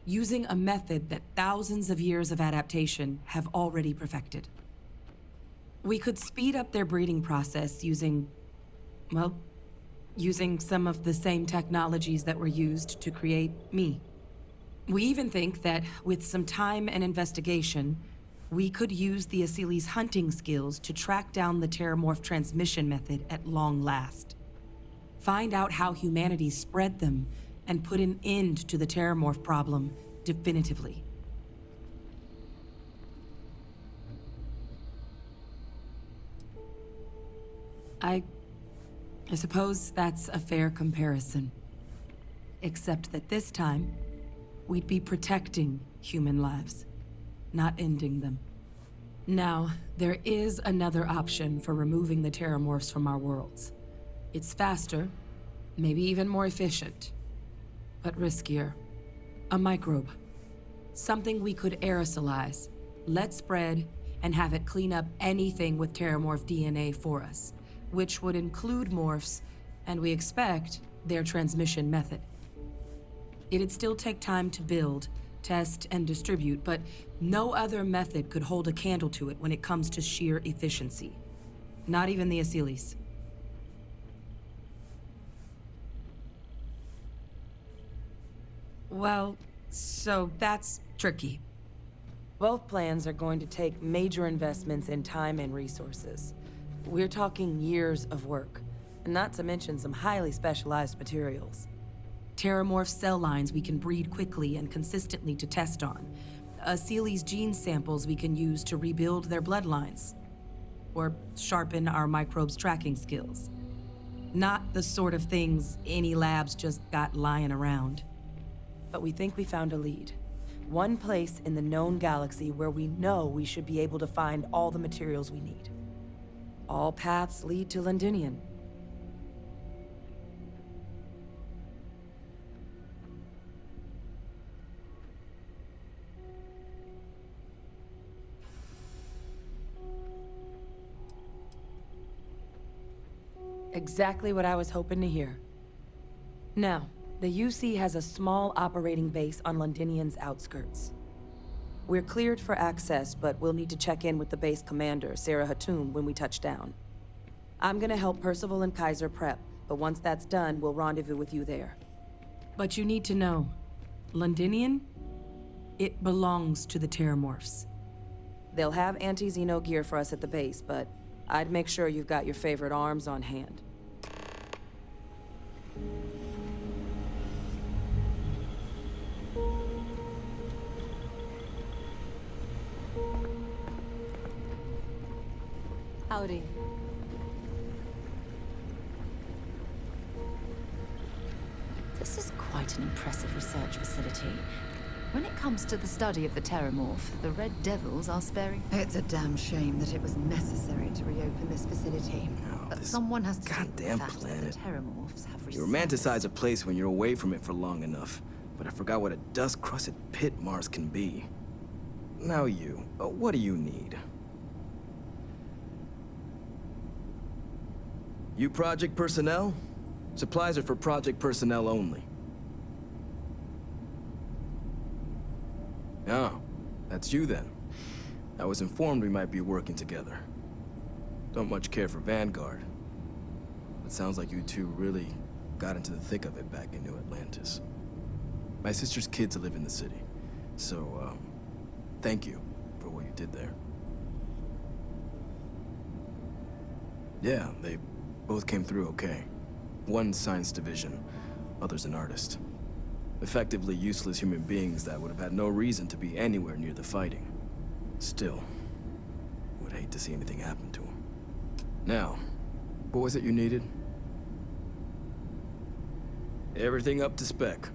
using a method that thousands of years of adaptation have already perfected. We could speed up their breeding process using some of the same technologies that were used to create me. We even think that, with some time and investigation, we could use the Asylees' hunting skills to track down the Terramorph transmission method at long last. Find out how humanity spread them, and put an end to the Terramorph problem definitively. I suppose that's a fair comparison. Except that this time, we'd be protecting human lives, not ending them. Now, there is another option for removing the Terramorphs from our worlds. It's faster, maybe even more efficient, but riskier. A microbe. Something we could aerosolize, let spread, and have it clean up anything with Terramorph DNA for us, which would include morphs, and we expect their transmission method. It'd still take time to build, test, and distribute, but no other method could hold a candle to it when it comes to sheer efficiency. Not even the Asylees. Well, so that's tricky. Both plans are going to take major investments in time and resources. We're talking years of work, not to mention some highly specialized materials. Terramorph cell lines we can breed quickly and consistently to test on. Asylees' gene samples we can use to rebuild their bloodlines. Or sharpen our microbes' tracking skills. Not the sort of things any labs just got lying around. But we think we found a lead. One place in the known galaxy where we know we should be able to find all the materials we need. All paths lead to Londinian. Exactly what I was hoping to hear. Now, the UC has a small operating base on Londinian's outskirts. We're cleared for access, but we'll need to check in with the base commander, Sarah Hatoum, when we touch down. I'm gonna help Percival and Kaiser prep, but once that's done, we'll rendezvous with you there. But you need to know, Londinian, it belongs to the Terramorphs. They'll have anti-Xeno gear for us at the base, but I'd make sure you've got your favorite arms on hand. Howdy. This is quite an impressive research facility. When it comes to the study of the Terramorph, the Red Devils are sparing... It's a damn shame that it was necessary to reopen this facility. But someone has to take the Goddamn fact that planet. the Terramorphs have You romanticize a place when you're away from it for long enough, but I forgot what a dust-crusted pit Mars can be. Now you, what do you need? You project personnel? Supplies are for project personnel only. Oh, that's you then. I was informed we might be working together. Don't much care for Vanguard. sounds like you two really got into the thick of it back in New Atlantis. My sister's kids live in the city, so, thank you for what you did there. Yeah, they both came through okay. One science division, other's an artist. Effectively useless human beings that would have had no reason to be anywhere near the fighting. Still, would hate to see anything happen to them. Now, what was it you needed? Everything up to spec.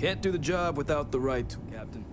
Can't do the job without the right to, Captain.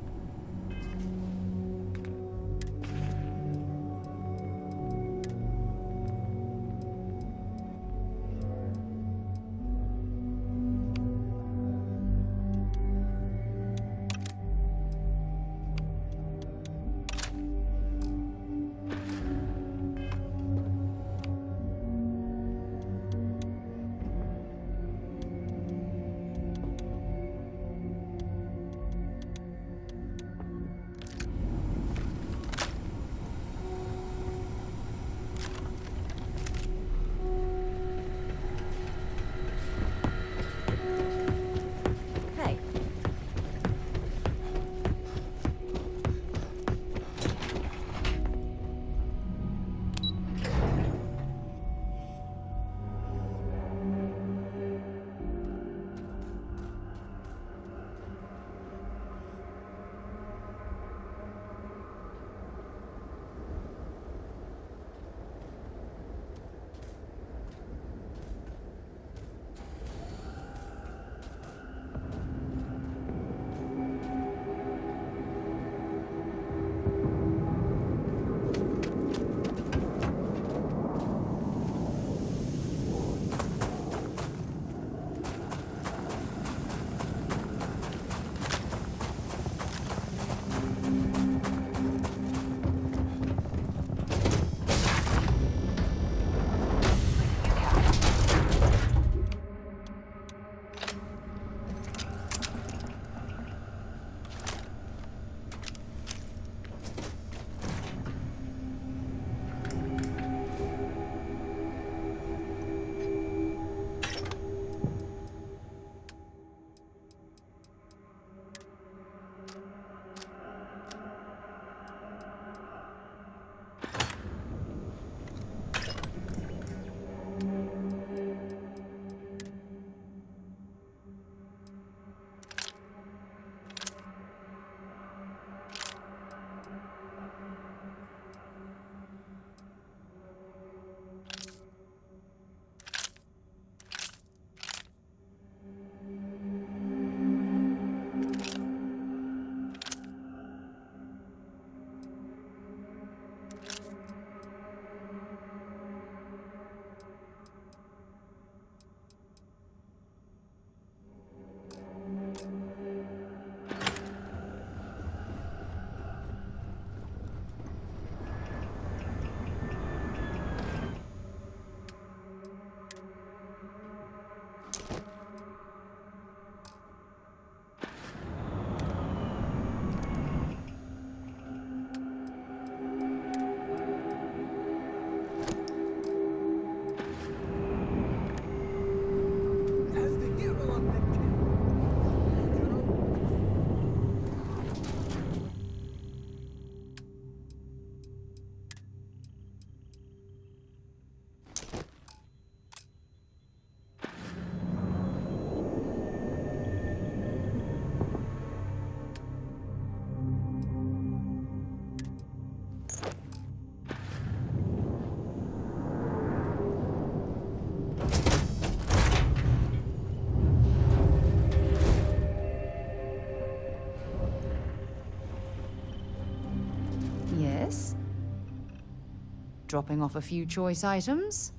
dropping off a few choice items.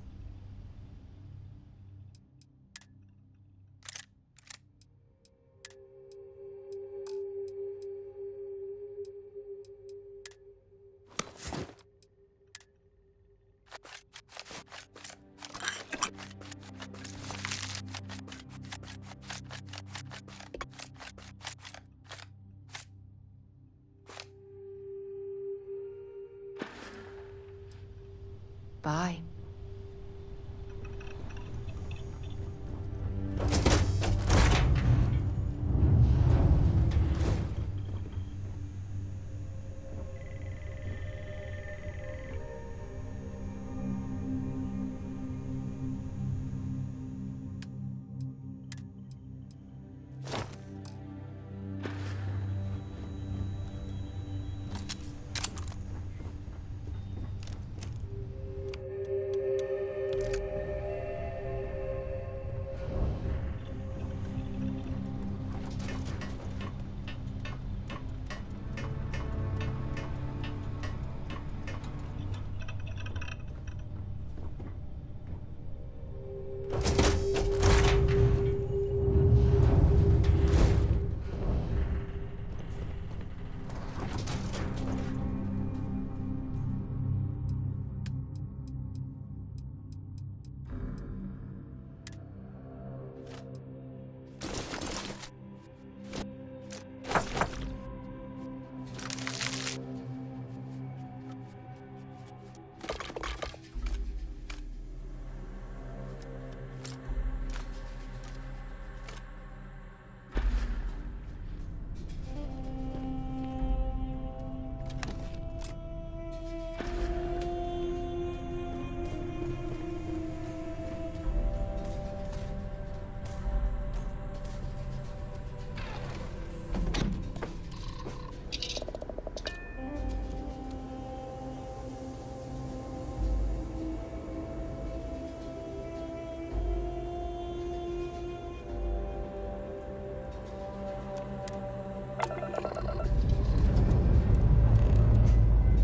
Bye.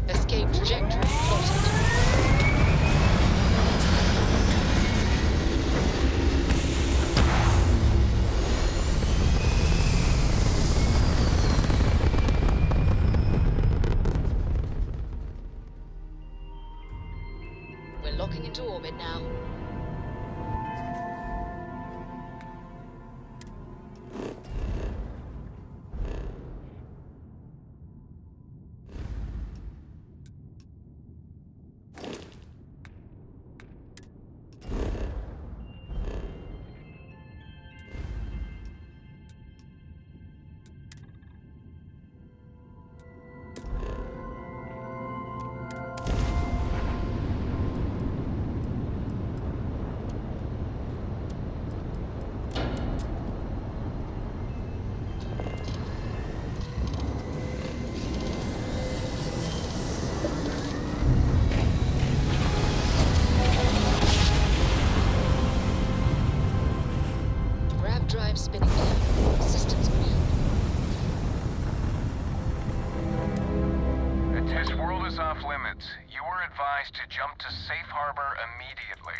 Escape trajectory plotted. We're locking into orbit now. Drive spinning down. Systems green. The test world is off limits. You are advised to jump to safe harbor immediately.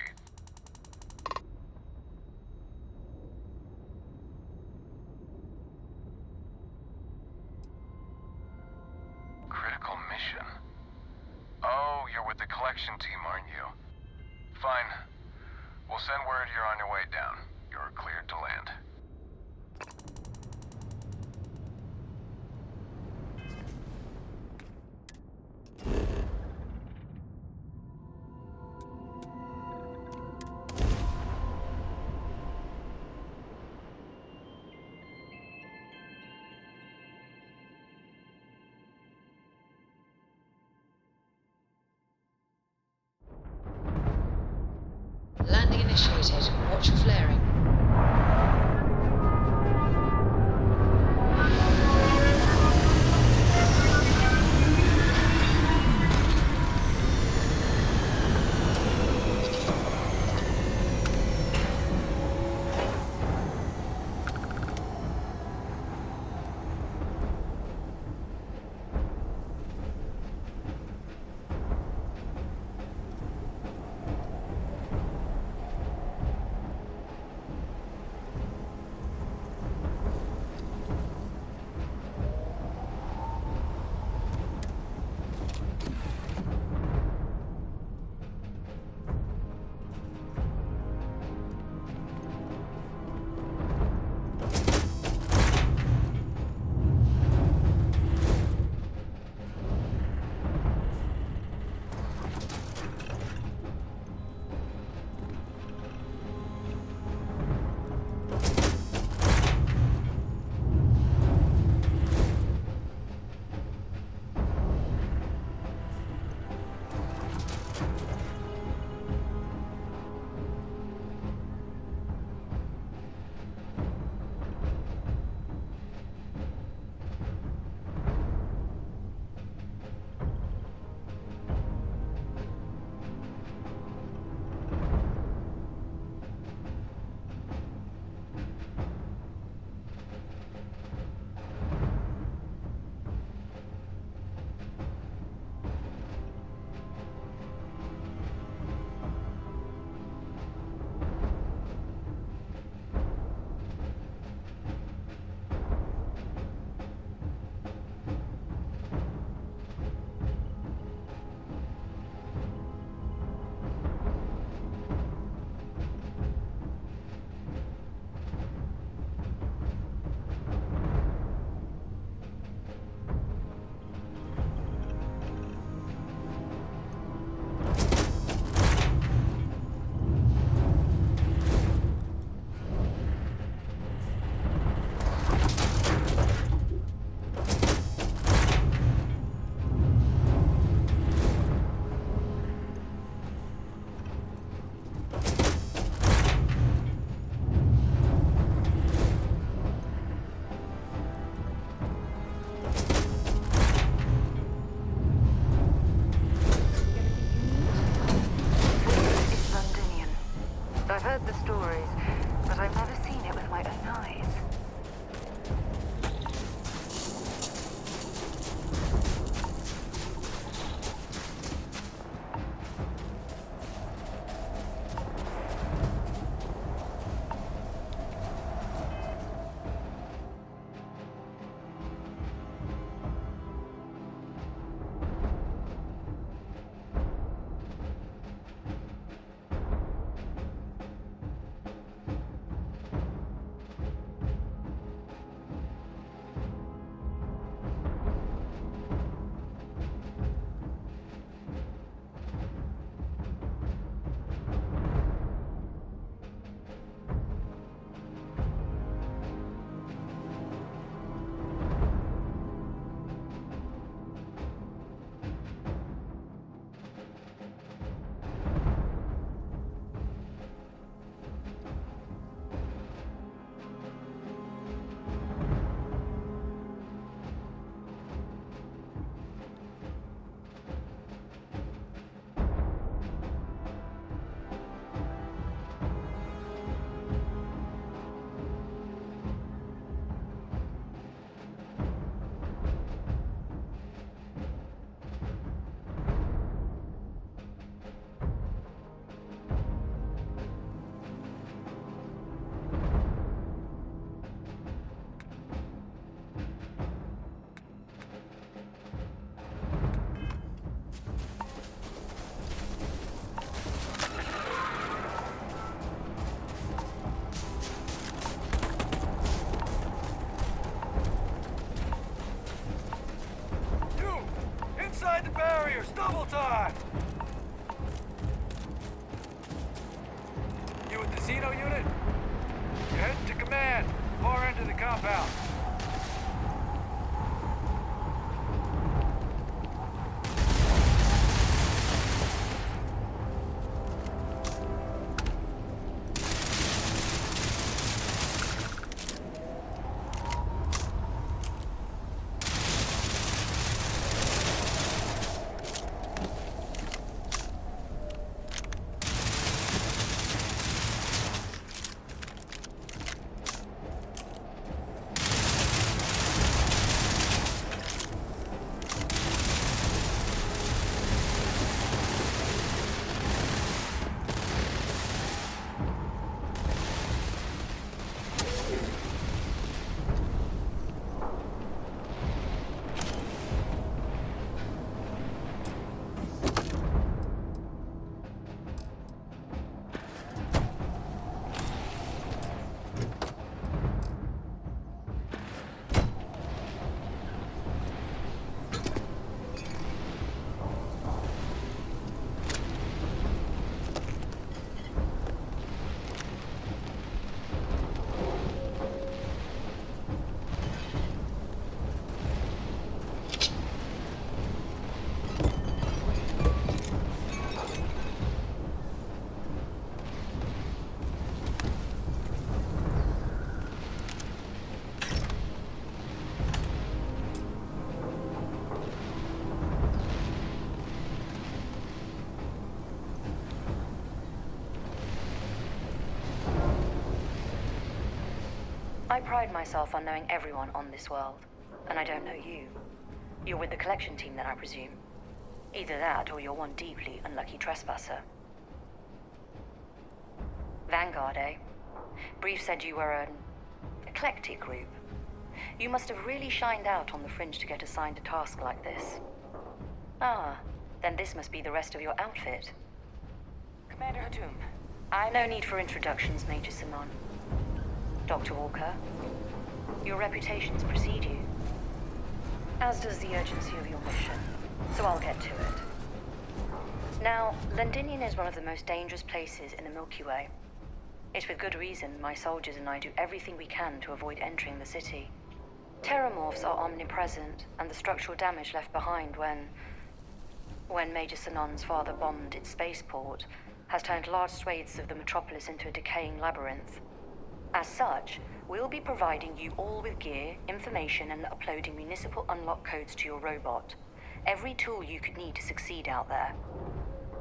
Critical mission? Oh, you're with the collection team, aren't you? Fine. We'll send word you're on your way down. You're cleared to land. Landing initiated. Watch for flaring. I've heard the stories, but I've never seen it with my own eyes. Inside the barriers, double time! You with the Xeno unit? You're heading to command, far end of the compound. I pride myself on knowing everyone on this world, and I don't know you. You're with the collection team then, I presume. Either that, or you're one deeply unlucky trespasser. Vanguard, eh? Brief said you were an eclectic group. You must have really shined out on the fringe to get assigned a task like this. Ah, then this must be the rest of your outfit. Commander Hadum. No need for introductions, Major Simon. Dr. Walker, your reputations precede you, as does the urgency of your mission, so I'll get to it. Now, Londinian is one of the most dangerous places in the Milky Way. It's with good reason my soldiers and I do everything we can to avoid entering the city. Terramorphs are omnipresent, and the structural damage left behind when Major Sinon's father bombed its spaceport has turned large swathes of the metropolis into a decaying labyrinth. As such, we'll be providing you all with gear, information, and uploading municipal unlock codes to your robot. Every tool you could need to succeed out there.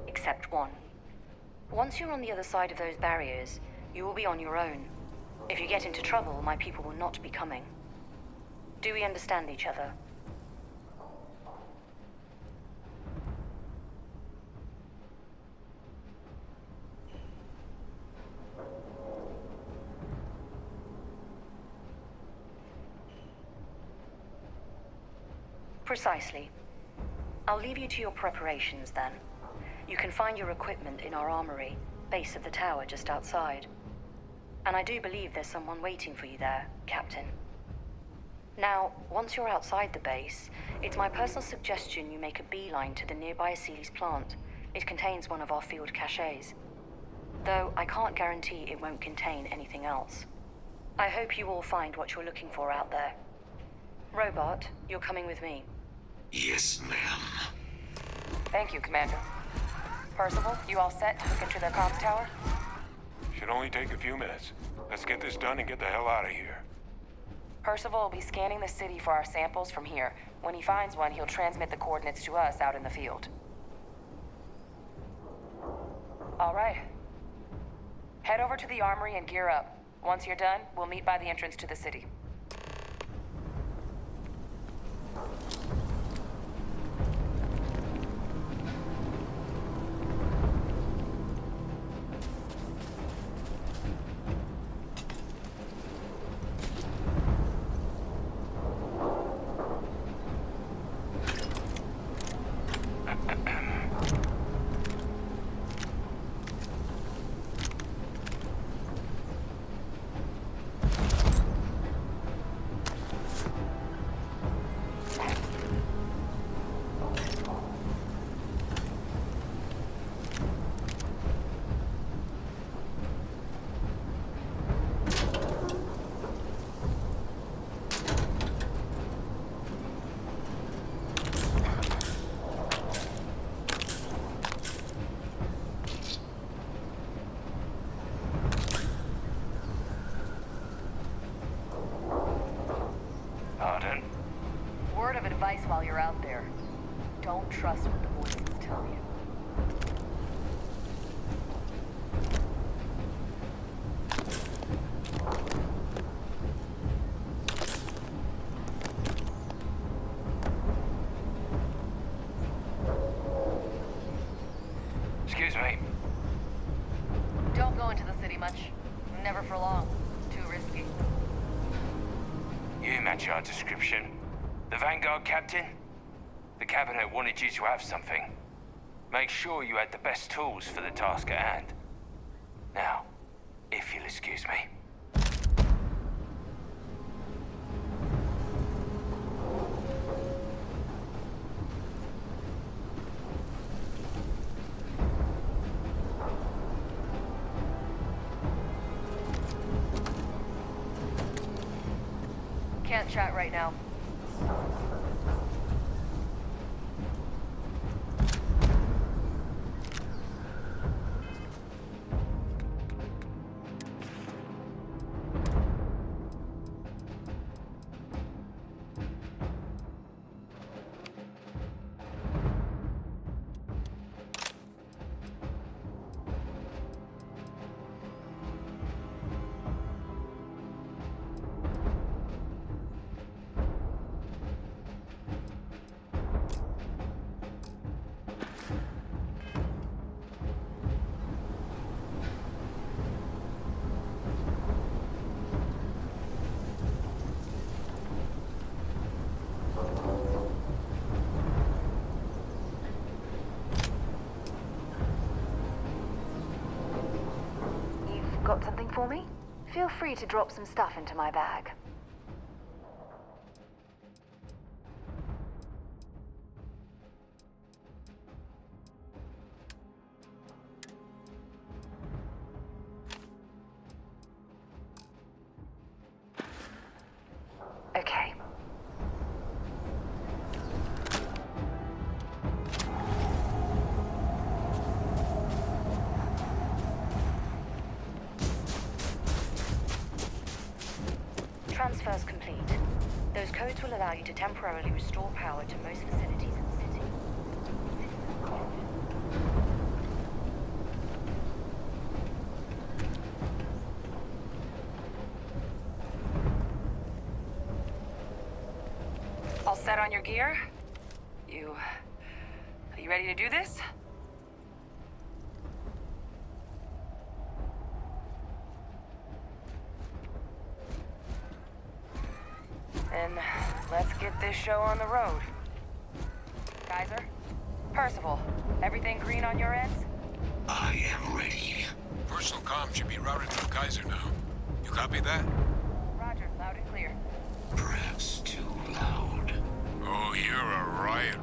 Except one. Once you're on the other side of those barriers, you will be on your own. If you get into trouble, my people will not be coming. Do we understand each other? Precisely. I'll leave you to your preparations then. You can find your equipment in our armory, base of the tower just outside. And I do believe there's someone waiting for you there, Captain. Now, once you're outside the base, it's my personal suggestion you make a beeline to the nearby Aceles plant. It contains one of our field caches. Though I can't guarantee it won't contain anything else. I hope you all find what you're looking for out there. Robot, you're coming with me. Yes, ma'am. Thank you, Commander. Percival, you all set to look into the comms tower? Should only take a few minutes. Let's get this done and get the hell out of here. Percival will be scanning the city for our samples from here. When he finds one, he'll transmit the coordinates to us out in the field. All right. Head over to the armory and gear up. Once you're done, we'll meet by the entrance to the city. Pardon? Word of advice while you're out there. Don't trust what the voices tell you. Excuse me. Don't go into the city much. Never for long. Too risky. You match our description. The Vanguard captain? The cabinet wanted you to have something. Make sure you had the best tools for the task at hand. Now, if you'll excuse me. Can't chat right now. Got something for me? Feel free to drop some stuff into my bag. Okay. Transfer's complete. Those codes will allow you to temporarily restore power to most facilities in the city. set on your gear? Are you ready to do this? Then let's get this show on the road. Kaiser? Percival, everything green on your ends? I am ready. Personal comm should be routed through Kaiser now. You copy that? Roger, loud and clear. Perhaps too loud. Oh, you're a riot.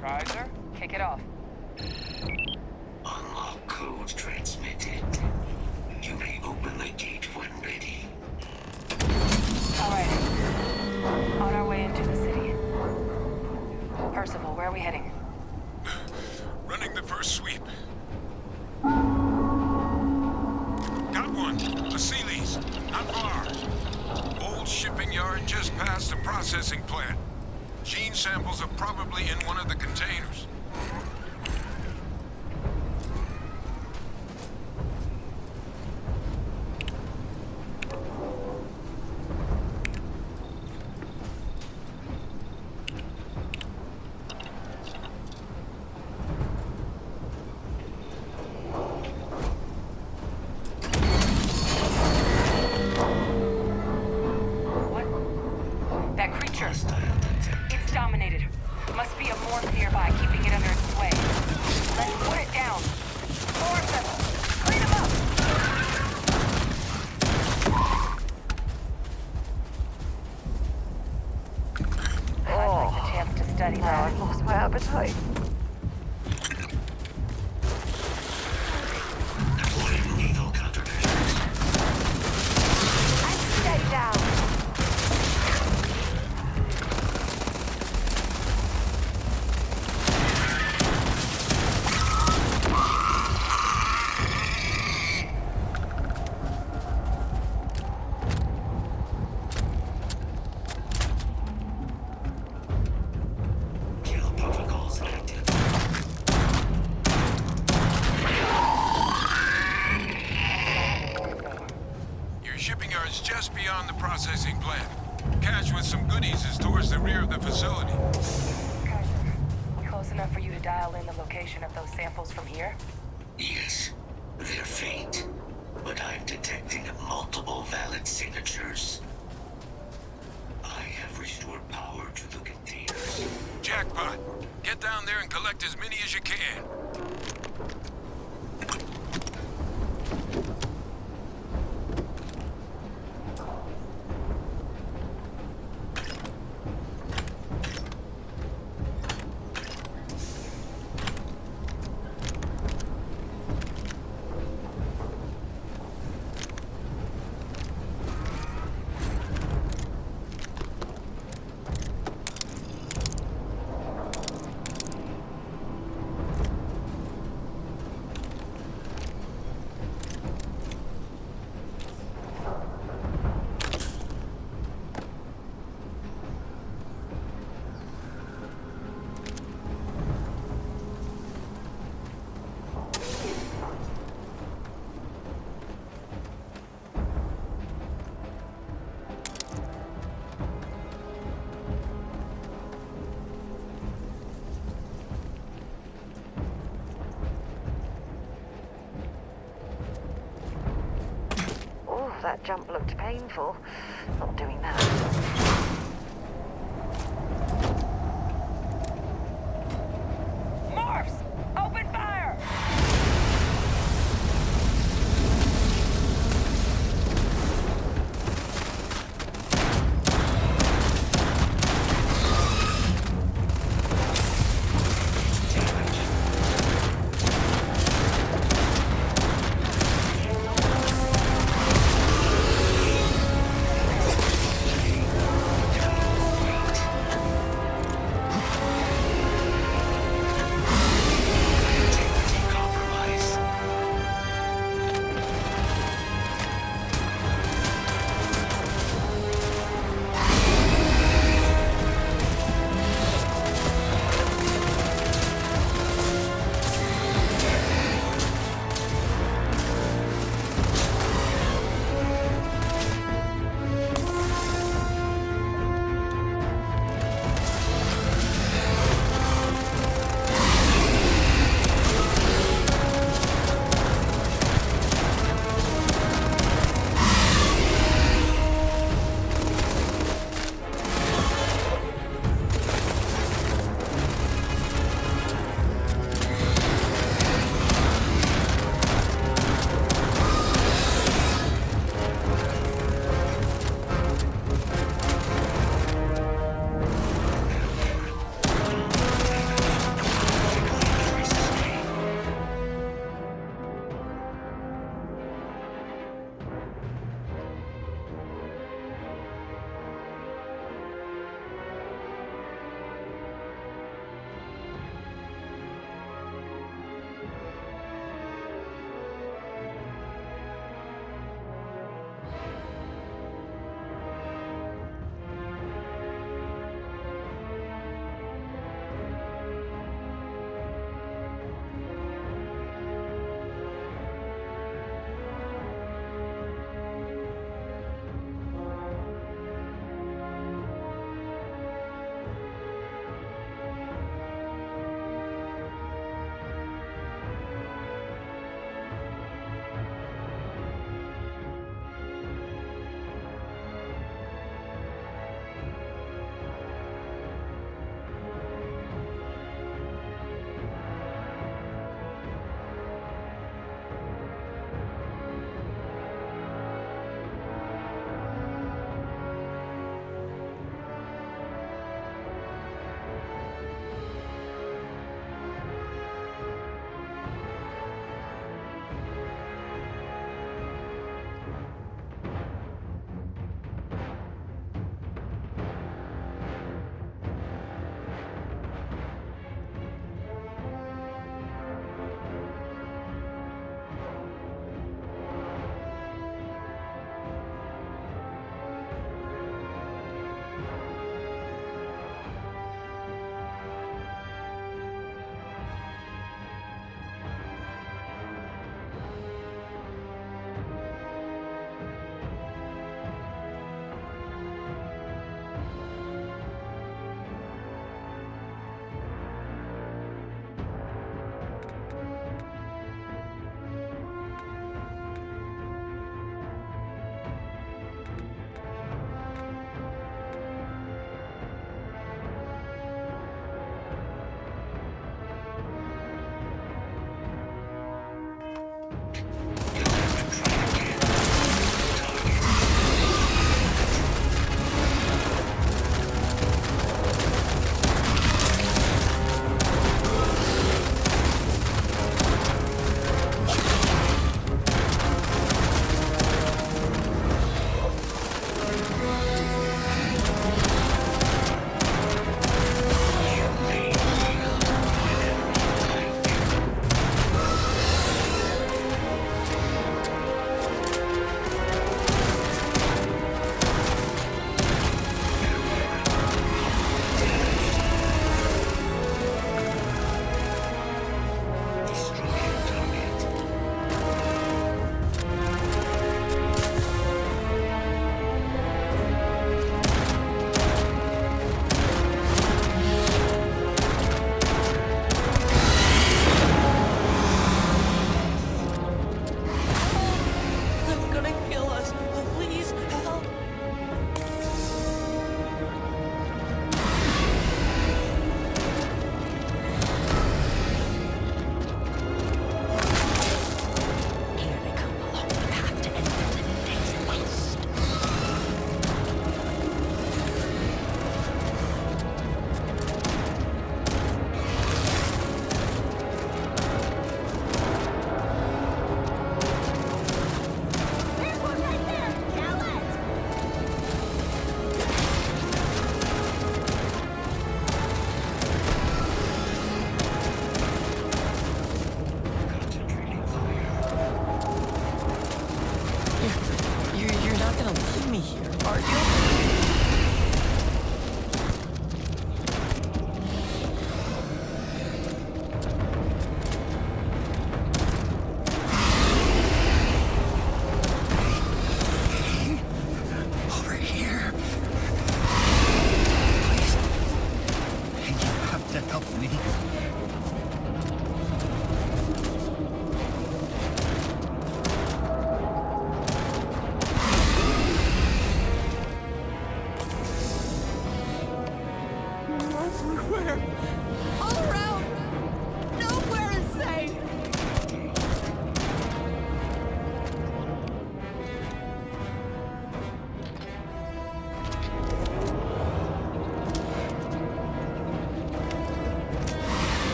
Kaiser, kick it off. Unlock code transmitted. You may open the gate when ready. All right. On our way into the city. Percival, where are we heading? Running the first sweep. Got one. A Sealy's. Not far. Old shipping yard just past the processing plant. Gene samples are probably in one of the containers. That creature. It's dominated. Must be a morph nearby, keeping it under its sway. Let's put it down. Force them. Clean them up. I'd like the chance to study that. I've lost my appetite. Deploying lethal countermeasures. Stay down. Kill protocols active. Your shipping yard's just beyond the processing plant. Cache with some goodies is towards the rear of the facility. Kaiser, close enough for you to dial in the location of those samples from here? Yes, they're faint, but I'm detecting multiple valid signatures. I have restored power to the containers. Jackpot. Get down there and collect as many as you can. Oh, that jump looked painful. Not doing that. Morphs! Open fire!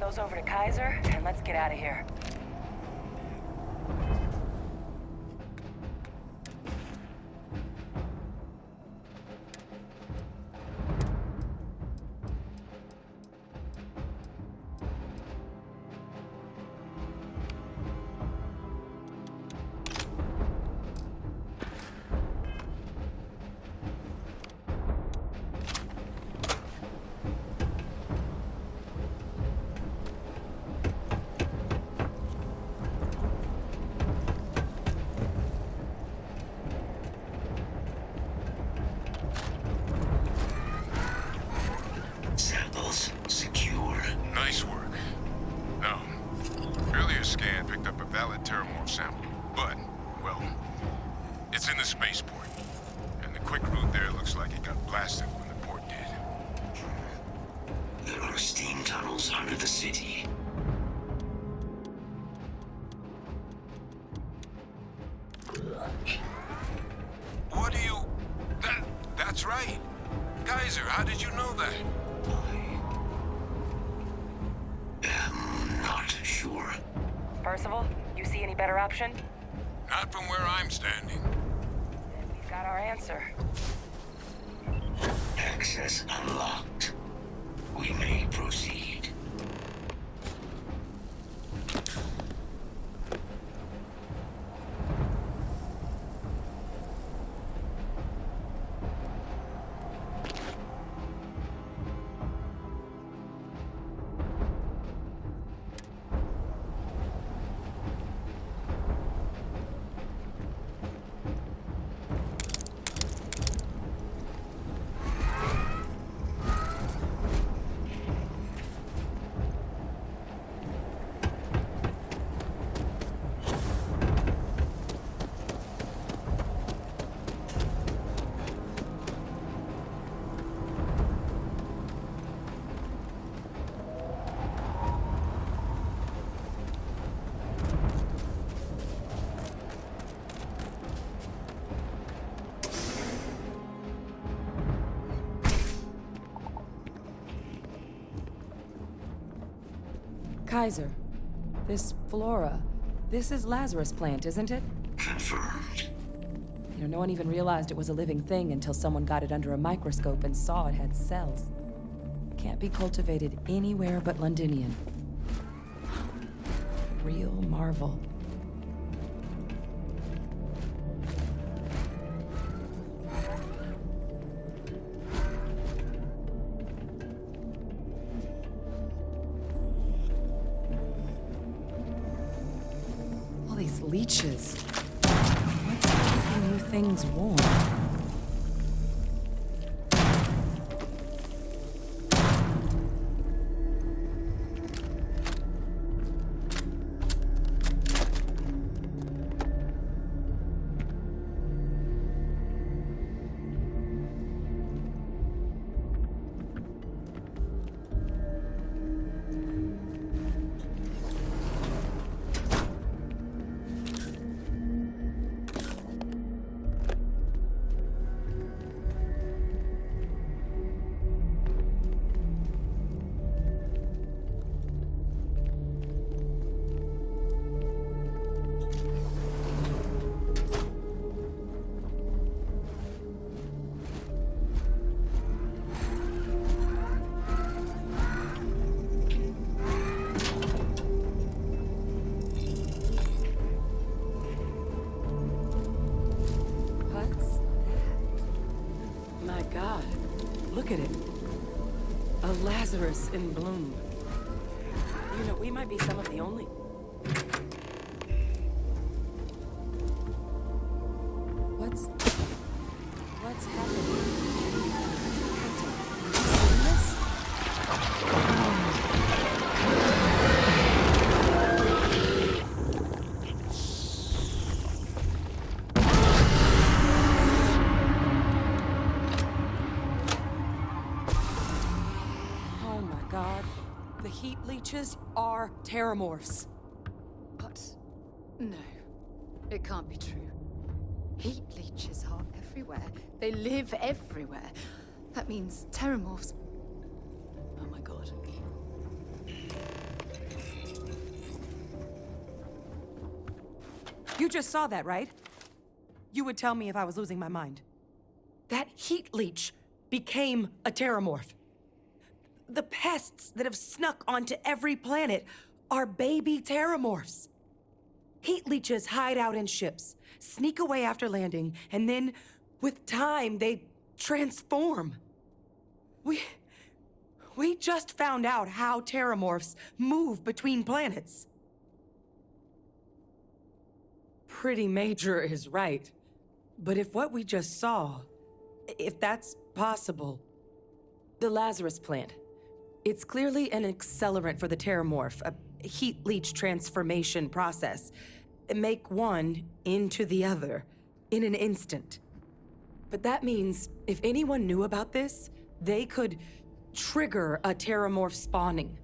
those over to Kaiser, and let's get out of here. Samples secure. Nice work. No. Earlier scan picked up a valid Terramorph sample, but, well, it's in the spaceport. And the quick route there looks like it got blasted when the port did. There are steam tunnels under the city. What do you... That's right. Kaiser, how did you know that? I'm not sure. Percival, you see any better option? Not from where I'm standing. We've got our answer. Access unlocked. We may proceed. Kaiser, this flora, this is Lazarus plant, isn't it? Confirmed. You know, no one even realized it was a living thing until someone got it under a microscope and saw it had cells. Can't be cultivated anywhere but Londinian. Real marvel. All these leeches. What's keeping you things warm? Look at it. A Lazarus in bloom. You know, we might be some of the only... What's happening? Captain, have you seen this? Oh my god. The heat leeches are terramorphs. What? No. It can't be true. Heat leeches are everywhere. They live everywhere. That means terramorphs. Oh my god. You just saw that, right? You would tell me if I was losing my mind. That heat leech became a terramorph. The pests that have snuck onto every planet are baby terramorphs. Heat leeches hide out in ships, sneak away after landing, and then, with time, they transform. We just found out how terramorphs move between planets. Pretty Major is right. But if what we just saw, if that's possible, the Lazarus plant, it's clearly an accelerant for the terramorph, a heat leech transformation process. Make one into the other in an instant. But that means if anyone knew about this, they could trigger a terramorph spawning.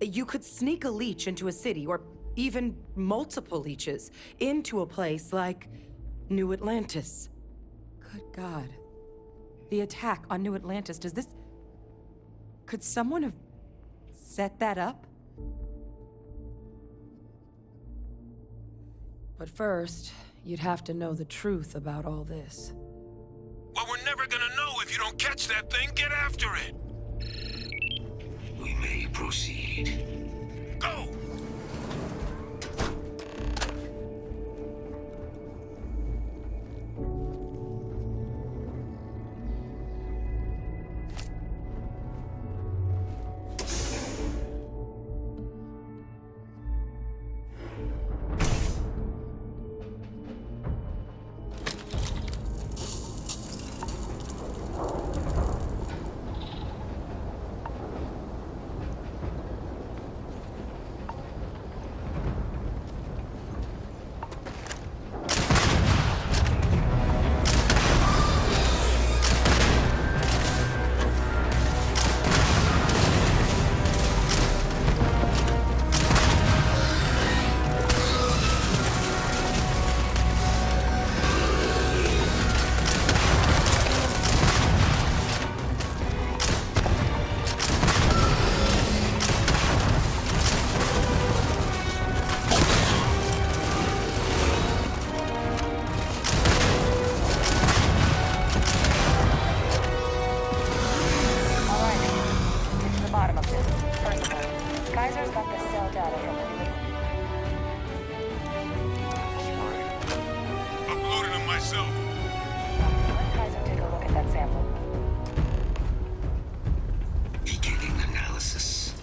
You could sneak a leech into a city, or even multiple leeches, into a place like New Atlantis. Good God. The attack on New Atlantis, could someone have set that up? But first, you'd have to know the truth about all this. Well, we're never gonna know if you don't catch that thing. Get after it. We may proceed. Go! Beginning analysis.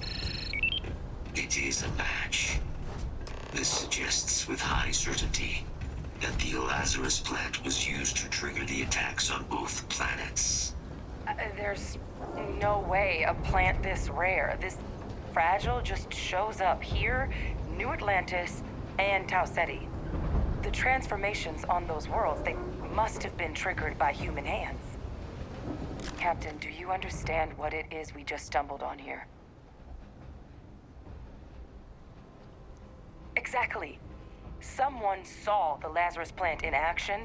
It is a match. This suggests with high certainty that the Lazarus plant was used to trigger the attacks on both planets. There's no way a plant this rare, this fragile, just shows up here, New Atlantis, and Tau Ceti. The transformations on those worlds, they must have been triggered by human hands. Captain, do you understand what it is we just stumbled on here? Exactly. Someone saw the Lazarus plant in action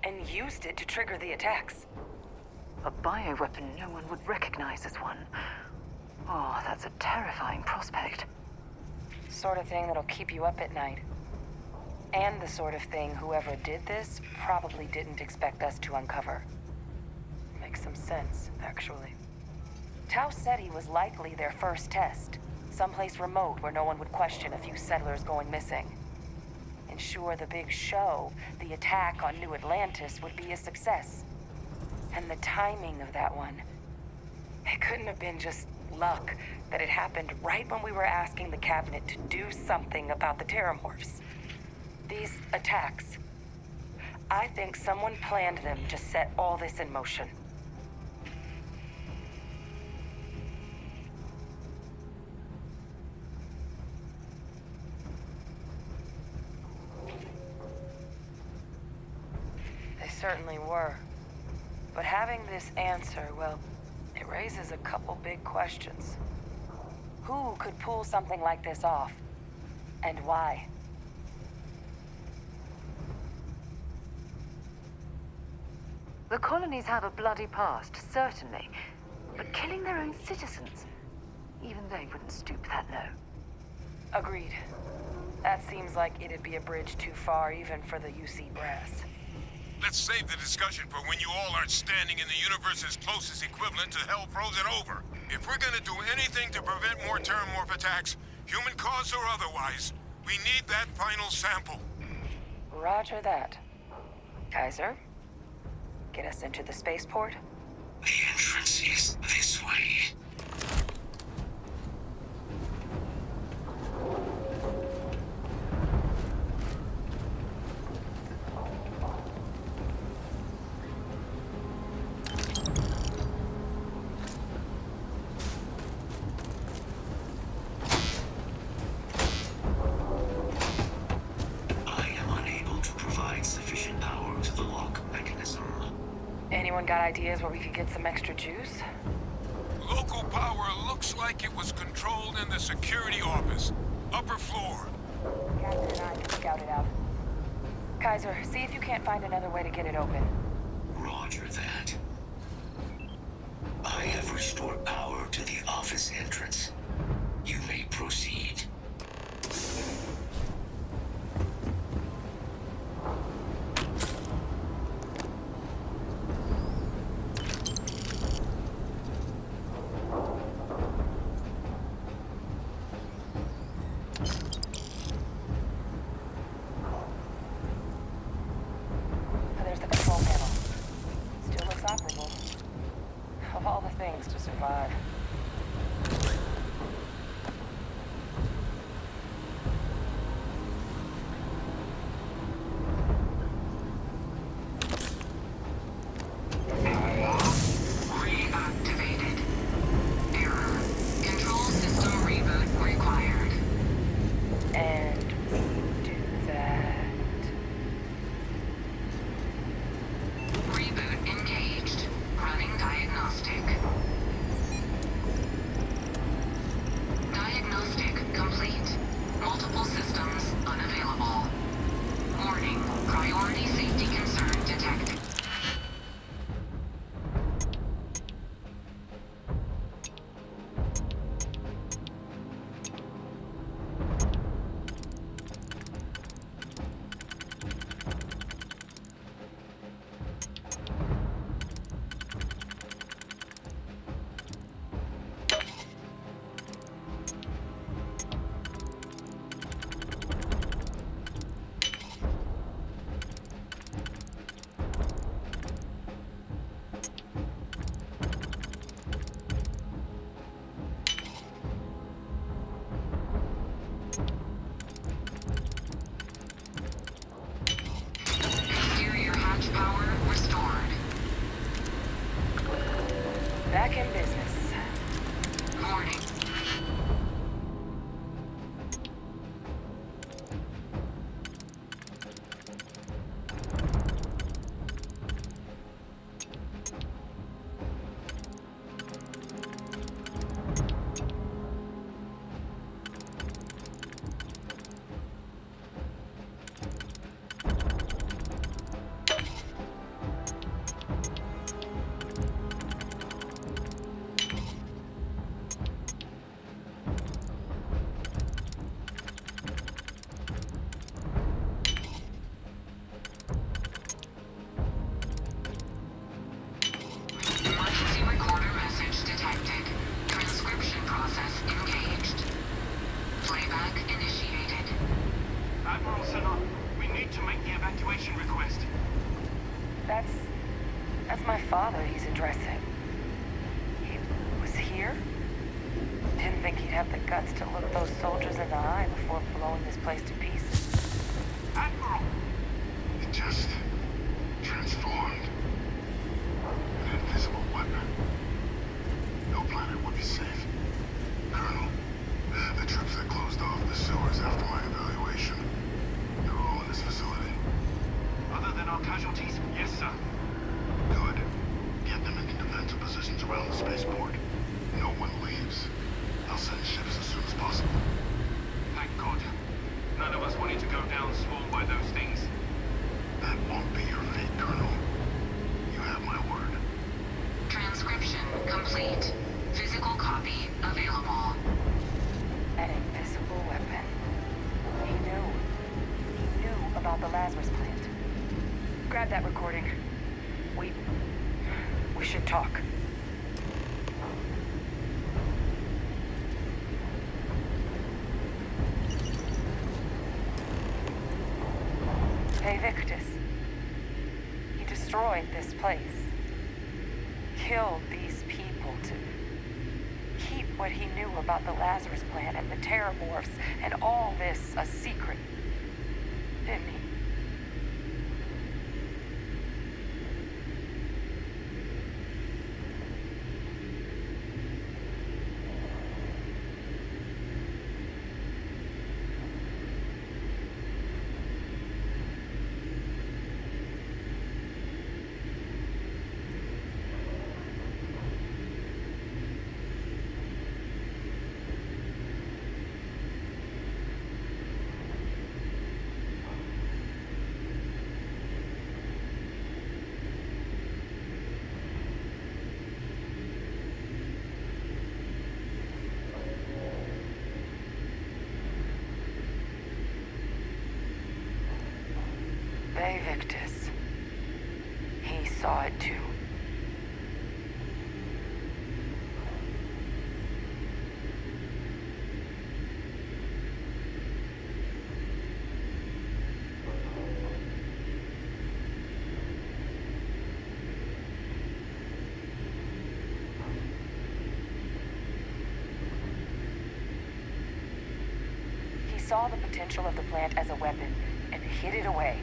and used it to trigger the attacks. A bioweapon no one would recognize as one. Oh, that's a terrifying prospect. Sort of thing that'll keep you up at night. And the sort of thing whoever did this probably didn't expect us to uncover. Makes some sense, actually. Tau Ceti was likely their first test. Someplace remote where no one would question a few settlers going missing. Ensure the big show, the attack on New Atlantis, would be a success. And the timing of that one. It couldn't have been just luck that it happened right when we were asking the cabinet to do something about the terramorphs. These attacks. I think someone planned them to set all this in motion. They certainly were. But having this answer, well, it raises a couple big questions. Who could pull something like this off? And why? The colonies have a bloody past, certainly. But killing their own citizens, even they wouldn't stoop that low. Agreed. That seems like it'd be a bridge too far even for the UC brass. Let's save the discussion for when you all aren't standing in the universe's closest equivalent to hell frozen over. If we're gonna do anything to prevent more Terramorph attacks, human cause or otherwise, we need that final sample. Roger that. Kaiser, get us into the spaceport? The entrance is this way. Anyone got ideas where we could get some extra juice? Local power looks like it was controlled in the security office. Upper floor. Captain and I can scout it out. Kaiser, see if you can't find another way to get it open. Roger that. I have restored power to the office entrance. You may proceed. There's the control panel. Still looks operable. Of all the things to survive. Reactivated. Error. Control system reboot required. And we do that. Reboot engaged. Running diagnostic. Diagnostic complete. Multiple systems unavailable. Warning. Priority safety concern detected. Exterior hatch power restored. Back in business. Warning. Emergency recorder message detected. Transcription process engaged. Playback initiated. Admiral Sanon, we need to make the evacuation request. That's my father he's addressing. He was here? Didn't think he'd have the guts to look those soldiers in the eye before blowing this place to pieces. Admiral! It just transformed. An invisible weapon. No planet would be safe. Colonel, the troops that closed off the sewers after my evaluation, they're all in this facility. Other than our casualties? Yes, sir. Good. Get them into defensive positions around the spaceport. No one leaves. I'll send ships as soon as possible. Thank God. None of us wanted to go down swarmed by those things. That won't be your fate, Colonel. You have my word. Transcription complete. Physical copy available. An invisible weapon. He knew. the Lazarus plant. Grab that recording. We should talk. Hey, Victus. He destroyed this place. Killed these people to keep what he knew about the Lazarus plant and the Terramorphs and all this a secret. Didn't he? Victus. He saw it too. He saw the potential of the plant as a weapon and hid it away.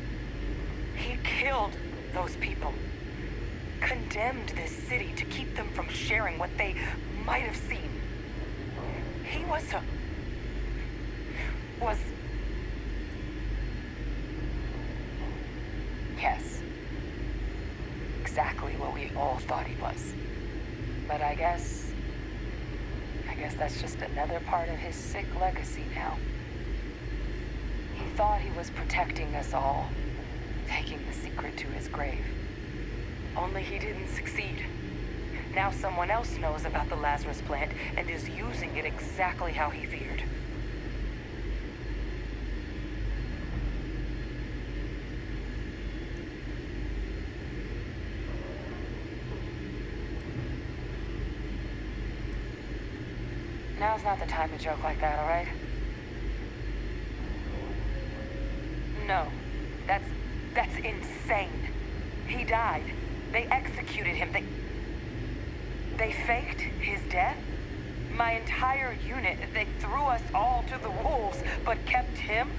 He killed those people. Condemned this city to keep them from sharing what they might have seen. He was yes. Exactly what we all thought he was. But I guess that's just another part of his sick legacy now. He thought he was protecting us all. Taking the secret to his grave. Only he didn't succeed. Now someone else knows about the Lazarus plant and is using it exactly how he feared. Now's not the time to joke like that, all right? No, that's insane. He died. They executed him. They faked his death? My entire unit, they threw us all to the wolves, but kept him?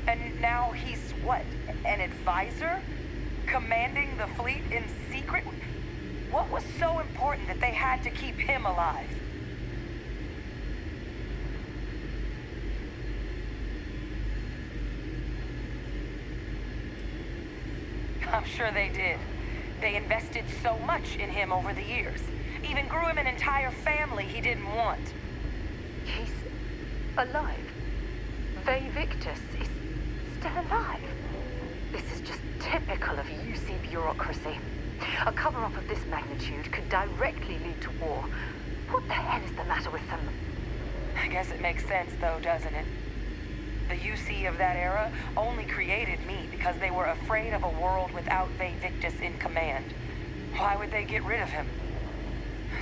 And now he's what, an advisor? Commanding the fleet in secret? What was so important that they had to keep him alive? I'm sure they did. They invested so much in him over the years. Even grew him an entire family he didn't want. He's alive. Victus is still alive. This is just typical of UC bureaucracy. A cover-up of this magnitude could directly lead to war. What the hell is the matter with them? I guess it makes sense, though, doesn't it? The UC of that era only created me because they were afraid of a world without Victus in command. Why would they get rid of him?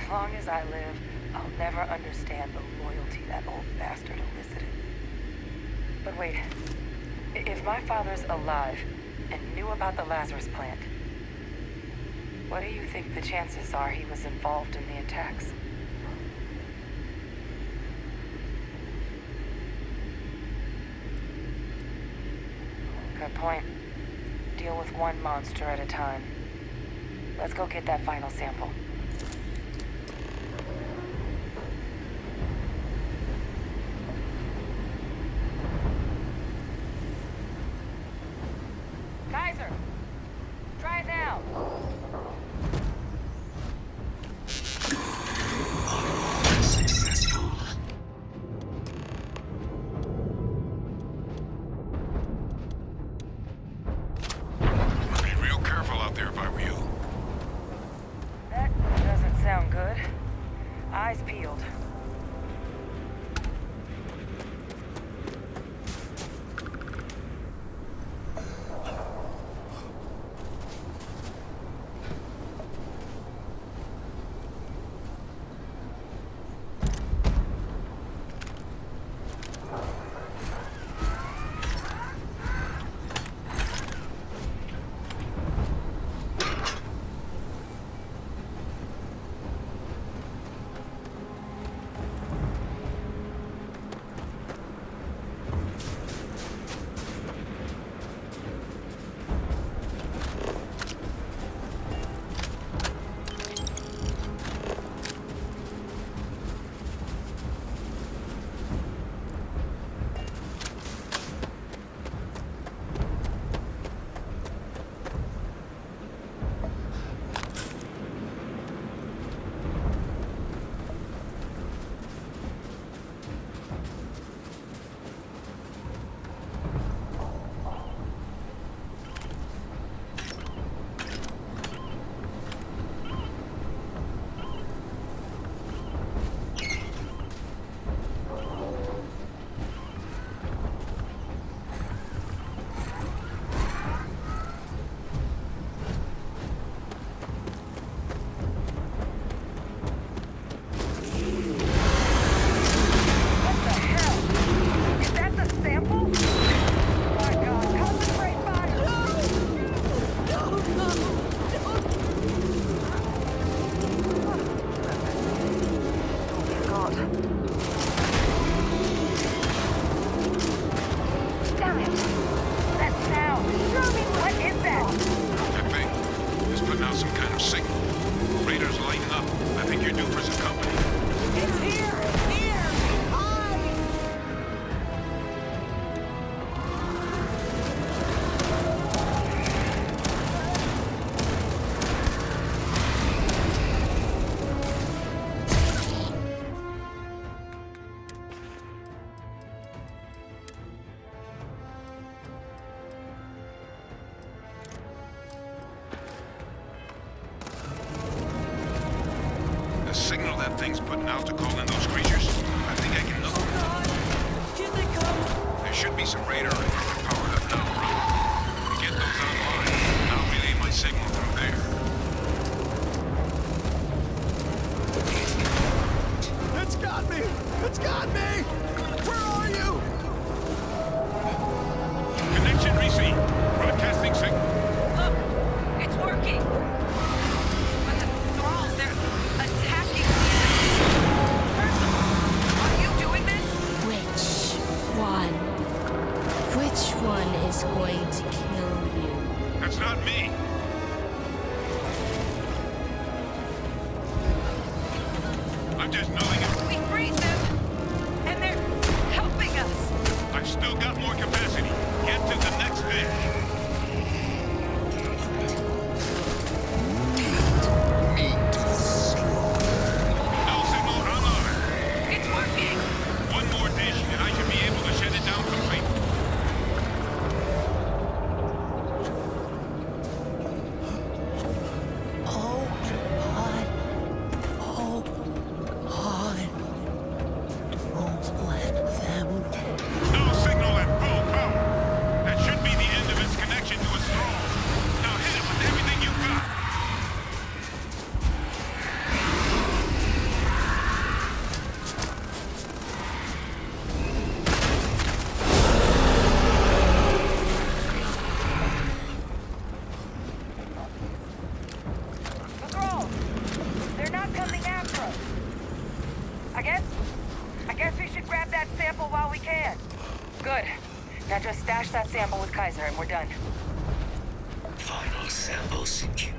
As long as I live, I'll never understand the loyalty that old bastard elicited. But wait, if my father's alive and knew about the Lazarus plant, what do you think the chances are he was involved in the attacks? Good point. Deal with one monster at a time. Let's go get that final sample. Kaiser! Try it now! Successful. I'd be real careful out there if I were you. That doesn't sound good. Eyes peeled. That sound! Show me what is that? That thing is putting out some kind of signal. Radar's lighting up. I think you're due for some company. It's here! Here! Hide! The signal that thing's putting out to call in those creatures, I think I can know. Oh God! Here they come! There should be some radar equipment powered up now. Get those online, and I'll relay my signal through there. It's got me! It's got me! Where are you? Connection received. Broadcasting signal. Look! It's working! But the thralls, they're attacking me! Percival, are you doing this? Which one? Which one is going to kill you? That's not me. I'm just knowing it. We freeze them! And they're helping us! I've still got more capacity. Get to the next dish. No signal online. It's working! One more dish, and I should be able to shut it down completely. Hold on. Hold on. Don't let them. No signal at full power. That should be the end of its connection to its thrall. Now hit it with everything you've got. The thralls! They're not coming after us. I guess we should grab that sample while we can. Good. Now just stash that sample with Kaiser and we're done. Final sample secure.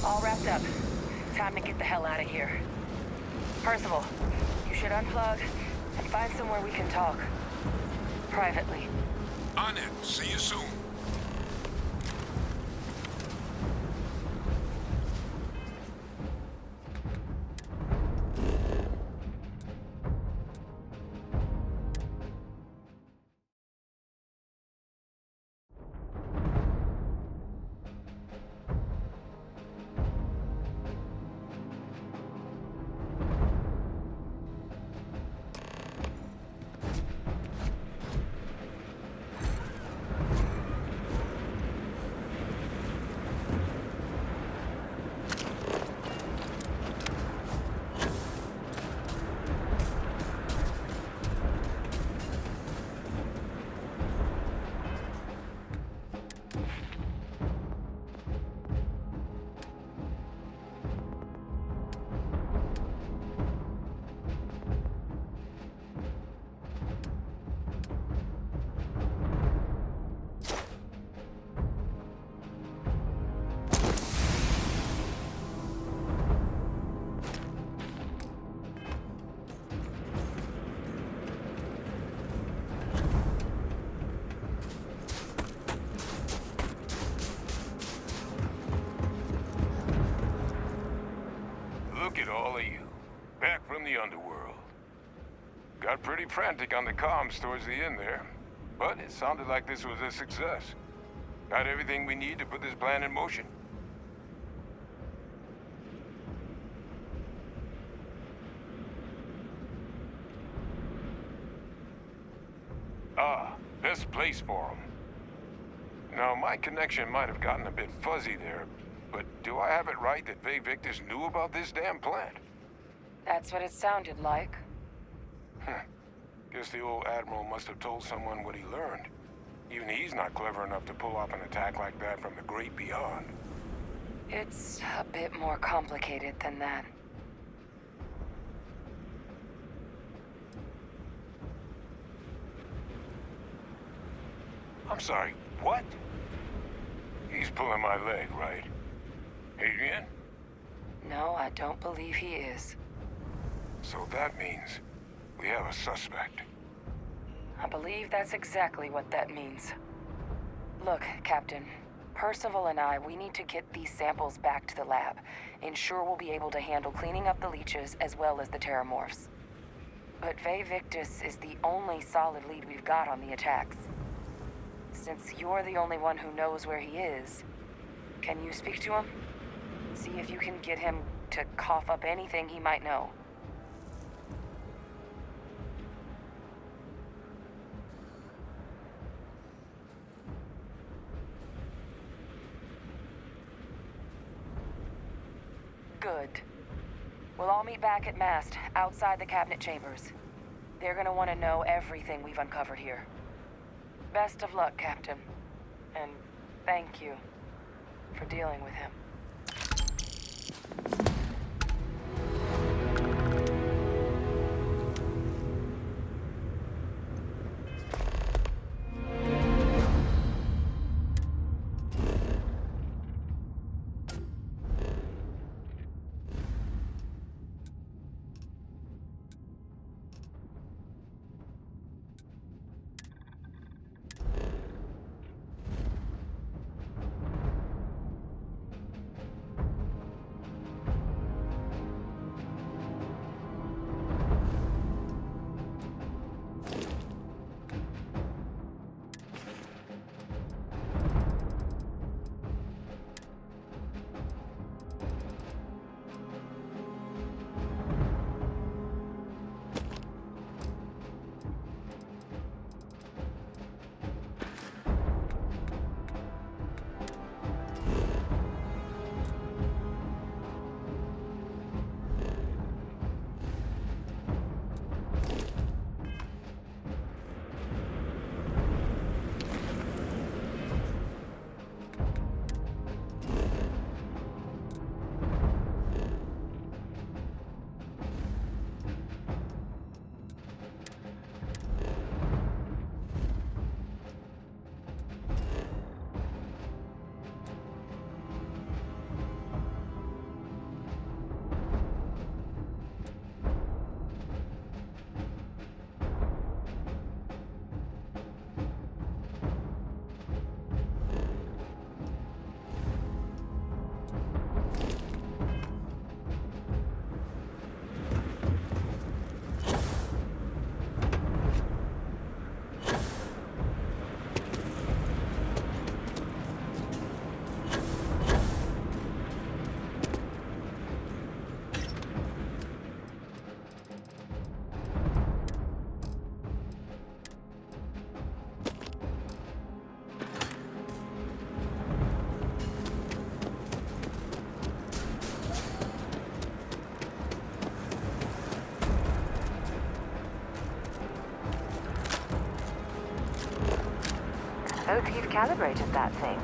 All wrapped up. Time to get the hell out of here. Percival, you should unplug and find somewhere we can talk. Privately. On it. See you soon. Look at all of you. Back from the underworld. Got pretty frantic on the comms towards the end there. But it sounded like this was a success. Got everything we need to put this plan in motion. Ah, best place for them. Now, my connection might have gotten a bit fuzzy there, but do I have it right that Victus knew about this damn plant? That's what it sounded like. Guess the old Admiral must have told someone what he learned. Even he's not clever enough to pull off an attack like that from the great beyond. It's a bit more complicated than that. I'm sorry, what? He's pulling my leg, right? Adrian? No, I don't believe he is. So that means we have a suspect. I believe that's exactly what that means. Look, Captain. Percival and I, we need to get these samples back to the lab. Ensure we'll be able to handle cleaning up the leeches as well as the terramorphs. But Vae Victus is the only solid lead we've got on the attacks. Since you're the only one who knows where he is, can you speak to him? See if you can get him to cough up anything he might know. Good. We'll all meet back at Mast, outside the cabinet chambers. They're gonna want to know everything we've uncovered here. Best of luck, Captain. And thank you for dealing with him. Hope you've calibrated that thing.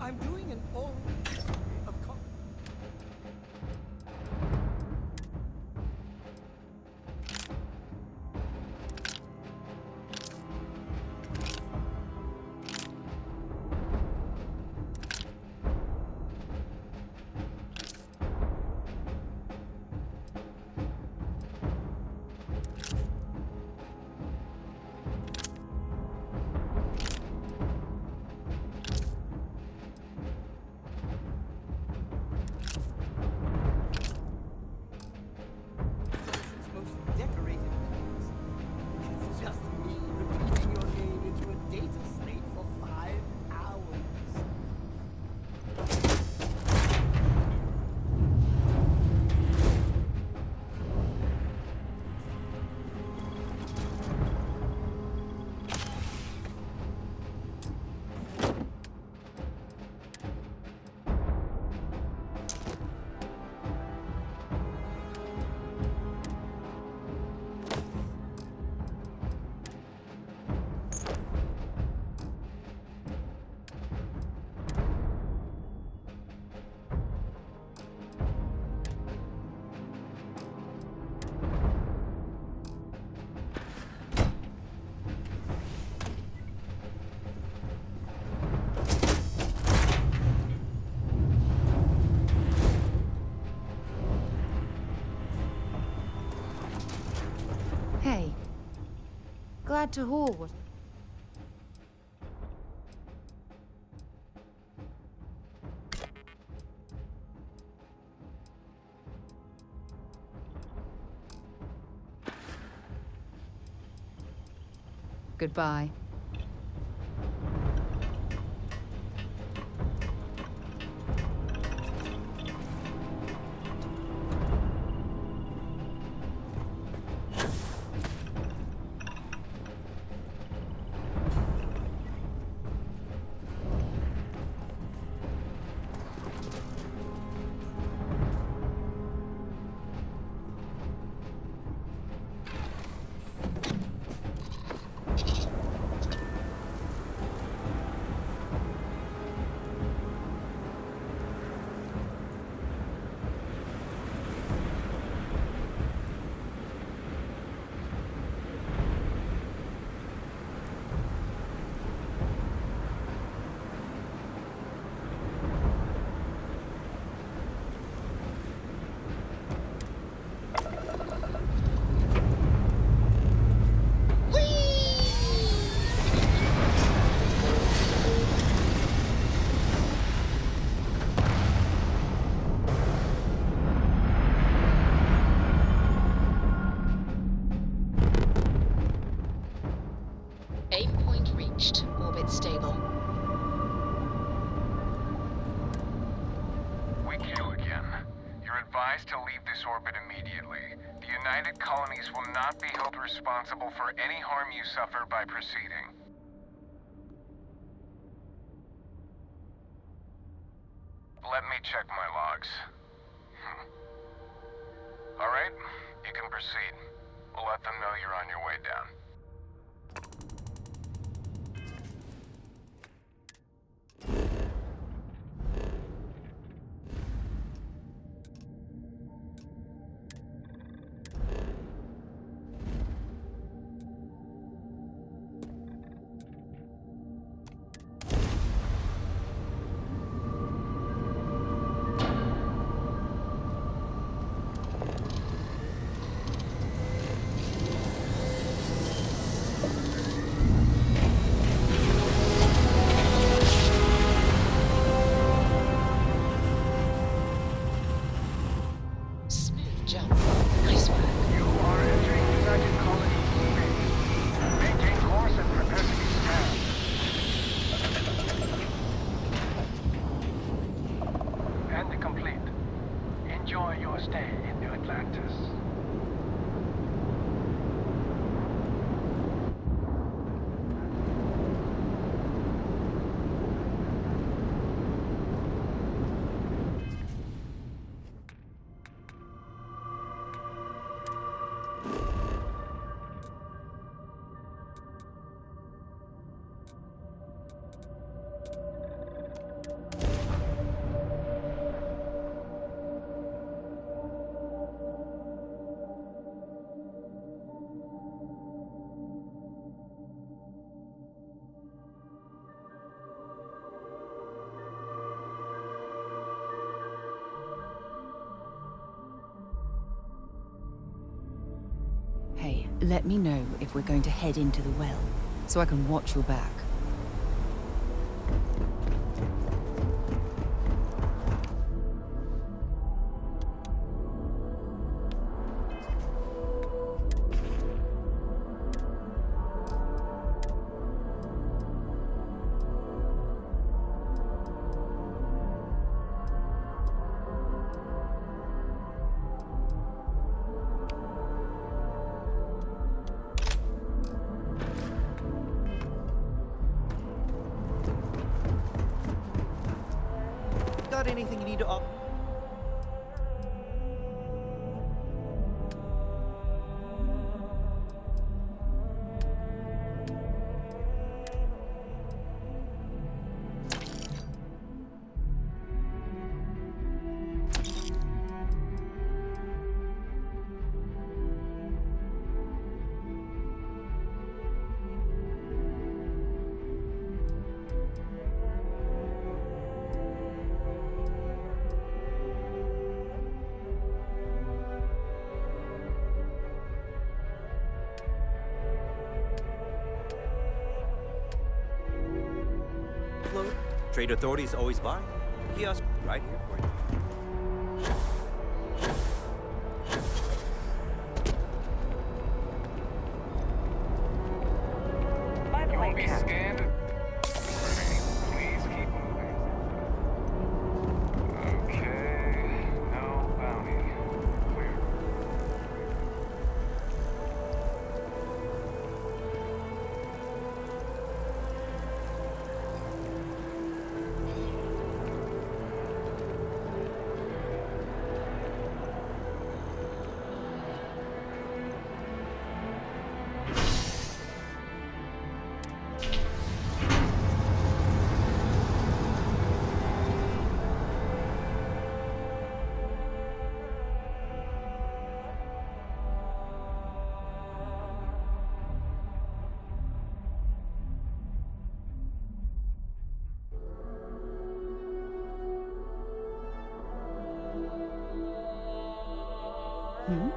I'm doing an oral history of most decorated place. It's just me repeating your name into a data slate for 5 hours. Hey. Glad to hear what... Goodbye. Aim point reached. Orbit stable. Weak you again. You're advised to leave this orbit immediately. The United Colonies will not be held responsible for any harm you suffer by proceeding. Let me check my logs. All right, you can proceed. We'll let them know you're on your way down. Let me know if we're going to head into the well, so I can watch your back. Got anything you need to... Trade authorities always buy. Kiosk right here for you. By the way, be scanned. Please keep moving. Okay, no bounty. Clear. Hmm?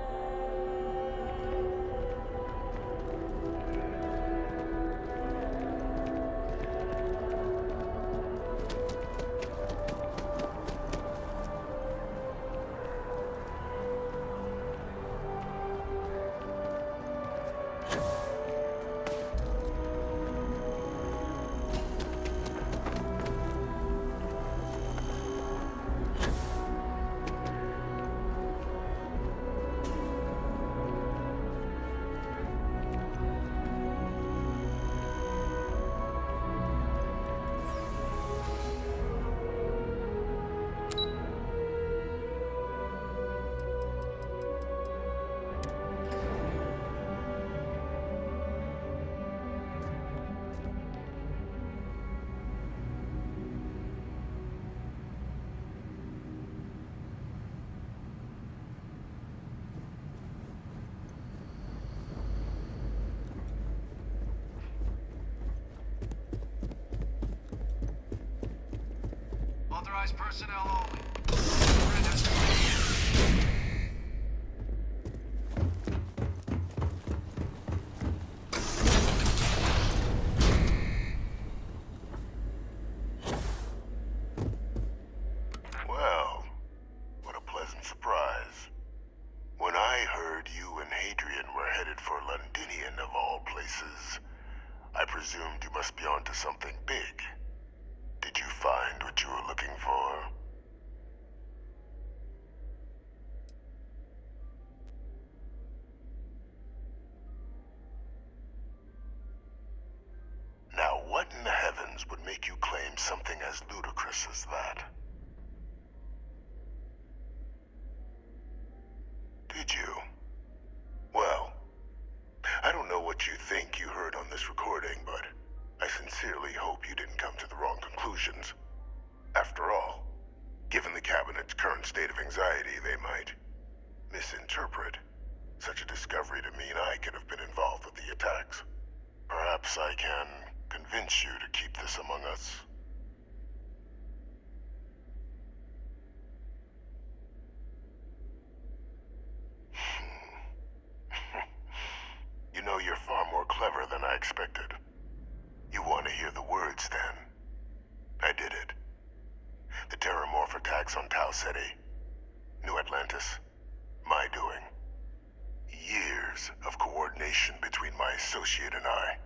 Authorized personnel only. Well, what a pleasant surprise. When I heard you and Hadrian were headed for Londinian of all places, I presumed you must be onto something big. Did you find what you were looking for? Now, what in the heavens would make you claim something as ludicrous as that? Did you? Well, I don't know what you think you heard on this recording, but I sincerely hope you didn't come to the wrong conclusions. After all, given the Cabinet's current state of anxiety, they might misinterpret such a discovery to mean I could have been involved with the attacks. Perhaps I can convince you to keep this among us. expected. You want to hear the words, then? I did it. The Terramorph attacks on Tau Ceti, New Atlantis, my doing. Years of coordination between my associate and I,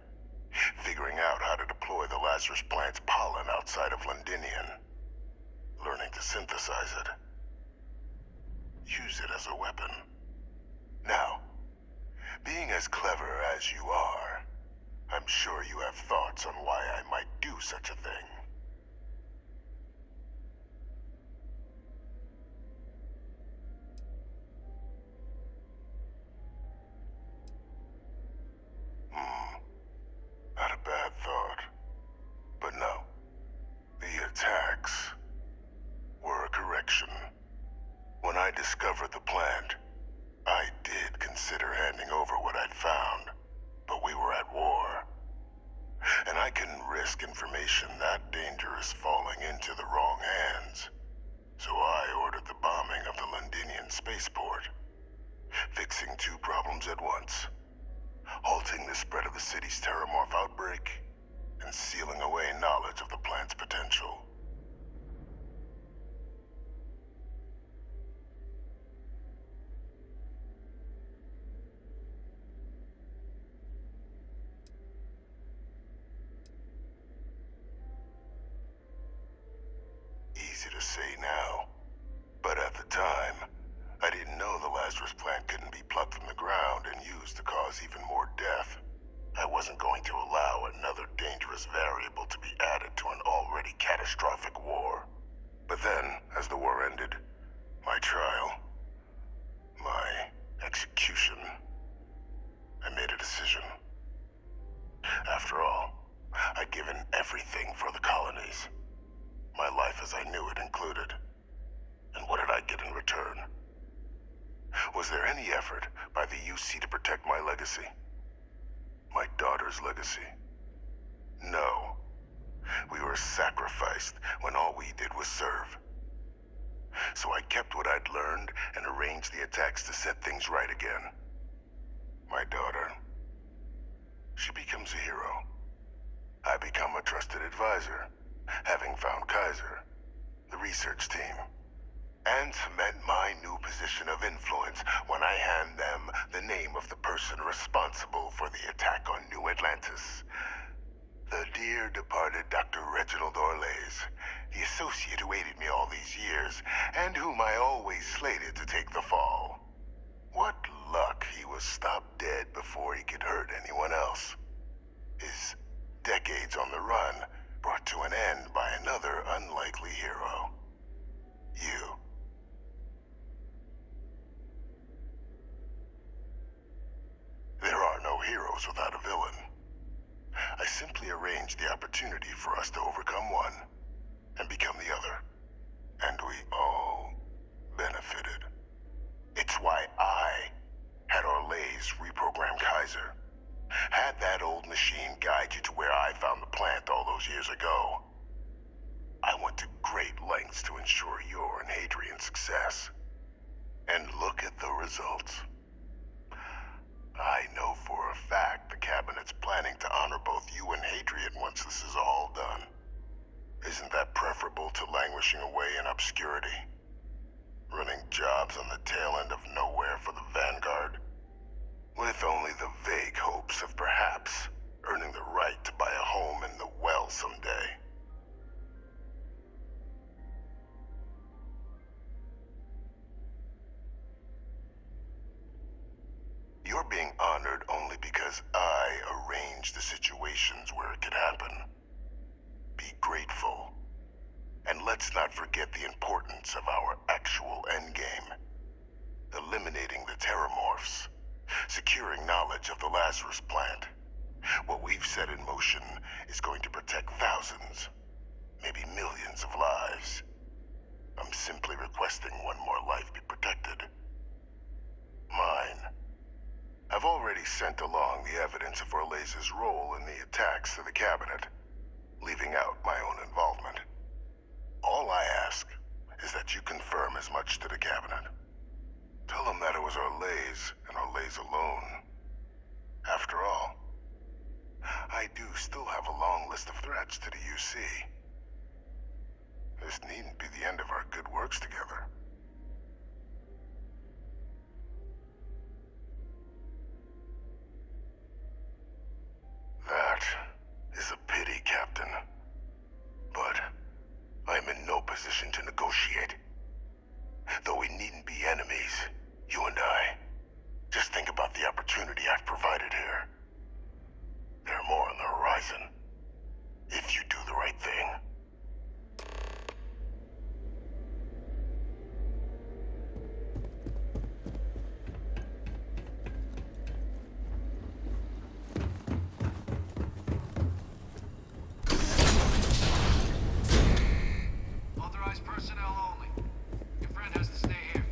figuring out how to deploy the Lazarus plant's pollen outside of Londinian, learning to synthesize it, use it as a weapon. Now, being as clever as you are, I'm sure you have thoughts on why I might do such a thing. Not a bad thought. But no, the attacks were a correction. When I discovered the plant, I did consider handing over what I'd found, but we were at war. And I couldn't risk information that dangerous falling into the wrong hands. So I ordered the bombing of the Londinian spaceport, fixing two problems at once. Halting the spread of the city's Terramorph outbreak, and sealing away knowledge of the plant's potential. Easy to say now, but at the time, I didn't know the Lazarus plant couldn't be plucked from the ground and used to cause even more death. I wasn't going to allow another dangerous variable to be added to an already catastrophic war. But then, as the war ended, my trial, my execution, I made a decision. After all, I'd given everything for the colonies. My life as I knew it included. And what did I get in return? Was there any effort by the UC to protect my legacy? My daughter's legacy? No. We were sacrificed when all we did was serve. So I kept what I'd learned and arranged the attacks to set things right again. My daughter, she becomes a hero. I become a trusted advisor, having found Kaiser, the research team, and cement my new position of influence when I hand them the name of the person responsible for the attack on New Atlantis. The dear departed Dr. Reginald Orlays, the associate who aided me all these years, and whom I always slated to take the fall. What luck he was stopped dead before he could hurt anyone else. His decades on the run brought to an end by another unlikely hero. You. There are no heroes without a villain. I simply arranged the opportunity for us to overcome one and become the other. And we all benefited. It's why I had Orlays reprogram Kaiser. Had that old machine guide you to where I found the plant all those years ago. I went to great lengths to ensure your and Hadrian's success. And look at the results. I know for a fact the Cabinet's planning to honor both you and Hadrian once this is all done. Isn't that preferable to languishing away in obscurity? Running jobs on the tail end of nowhere for the Vanguard? With only the vague hopes of perhaps earning the right to buy a home in the well someday. You're being honored only because I arranged the situations where it could happen. Be grateful. And let's not forget the importance of our actual endgame. Eliminating the Terramorphs. Securing knowledge of the Lazarus plant. What we've set in motion is going to protect thousands, maybe millions of lives. I'm simply requesting one more life be protected. Mine. I've already sent along the evidence of Orlays' role in the attacks to the Cabinet, leaving out my own involvement. All I ask is that you confirm as much to the Cabinet. Tell them that it was Orlays and Orlays alone. After all, you see. This needn't be the end of our good works together. That is a pity, Captain. But I'm in no position to negotiate. Though we needn't be enemies, you and I. Just think about the opportunity I've provided here. There are more on the horizon. If you do the right thing. Authorized personnel only. Your friend has to stay here.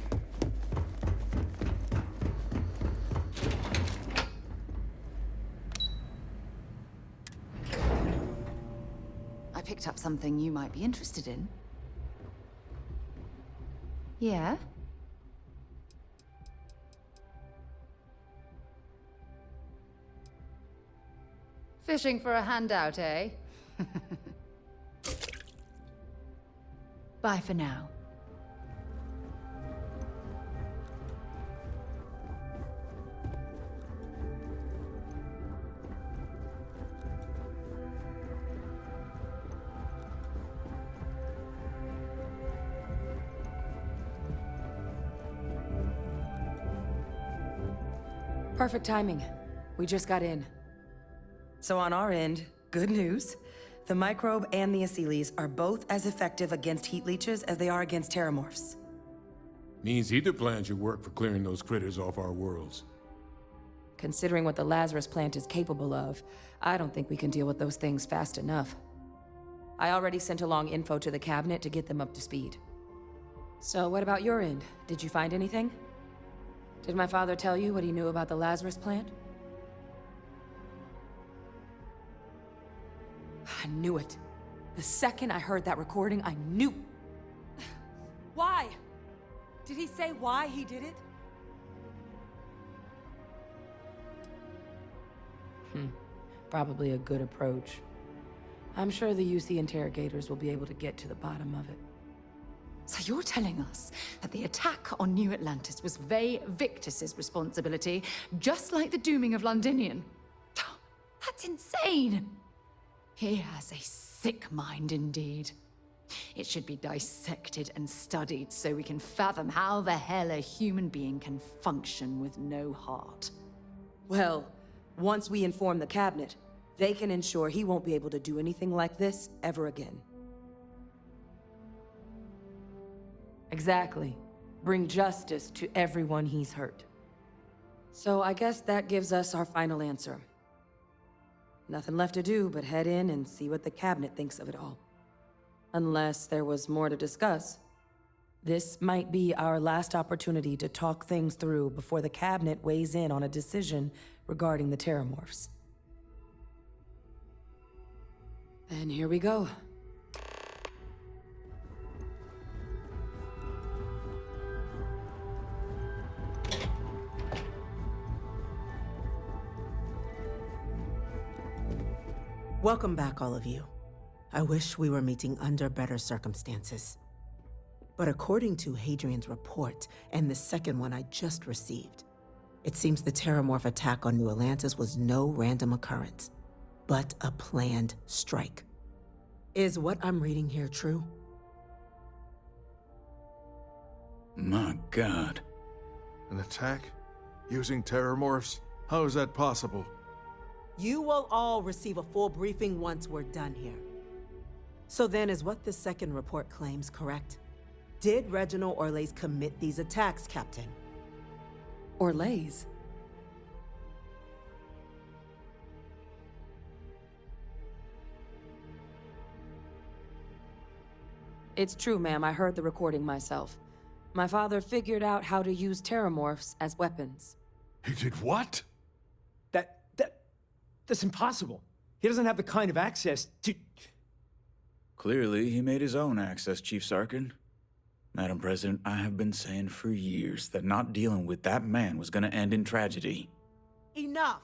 I picked up something you might be interested in. Yeah? Fishing for a handout, eh? Bye for now. Perfect timing. We just got in. So on our end, good news. The microbe and the Asylees are both as effective against heat leeches as they are against terramorphs. Means either plan should work for clearing those critters off our worlds. Considering what the Lazarus plant is capable of, I don't think we can deal with those things fast enough. I already sent along info to the cabinet to get them up to speed. So what about your end? Did you find anything? Did my father tell you what he knew about the Lazarus plant? I knew it. The second I heard that recording, I knew. Why? Did he say why he did it? Probably a good approach. I'm sure the UC interrogators will be able to get to the bottom of it. So you're telling us that the attack on New Atlantis was Vae Victus's responsibility, just like the dooming of Londinian? That's insane! He has a sick mind indeed. It should be dissected and studied so we can fathom how the hell a human being can function with no heart. Well, once we inform the cabinet, they can ensure he won't be able to do anything like this ever again. Exactly. Bring justice to everyone he's hurt. So I guess that gives us our final answer. Nothing left to do but head in and see what the cabinet thinks of it all. Unless there was more to discuss. This might be our last opportunity to talk things through before the cabinet weighs in on a decision regarding the terramorphs. Then here we go. Welcome back, all of you. I wish we were meeting under better circumstances. But according to Hadrian's report, and the second one I just received, it seems the Terramorph attack on New Atlantis was no random occurrence, but a planned strike. Is what I'm reading here true? My God. An attack? Using Terramorphs? How is that possible? You will all receive a full briefing once we're done here. So then, is what the second report claims correct? Did Reginald Orlays commit these attacks, Captain? Orlays? It's true, ma'am. I heard the recording myself. My father figured out how to use terramorphs as weapons. He did what? That's impossible. He doesn't have the kind of access to... Clearly, he made his own access, Chief Sarkin. Madam President, I have been saying for years that not dealing with that man was gonna end in tragedy. Enough!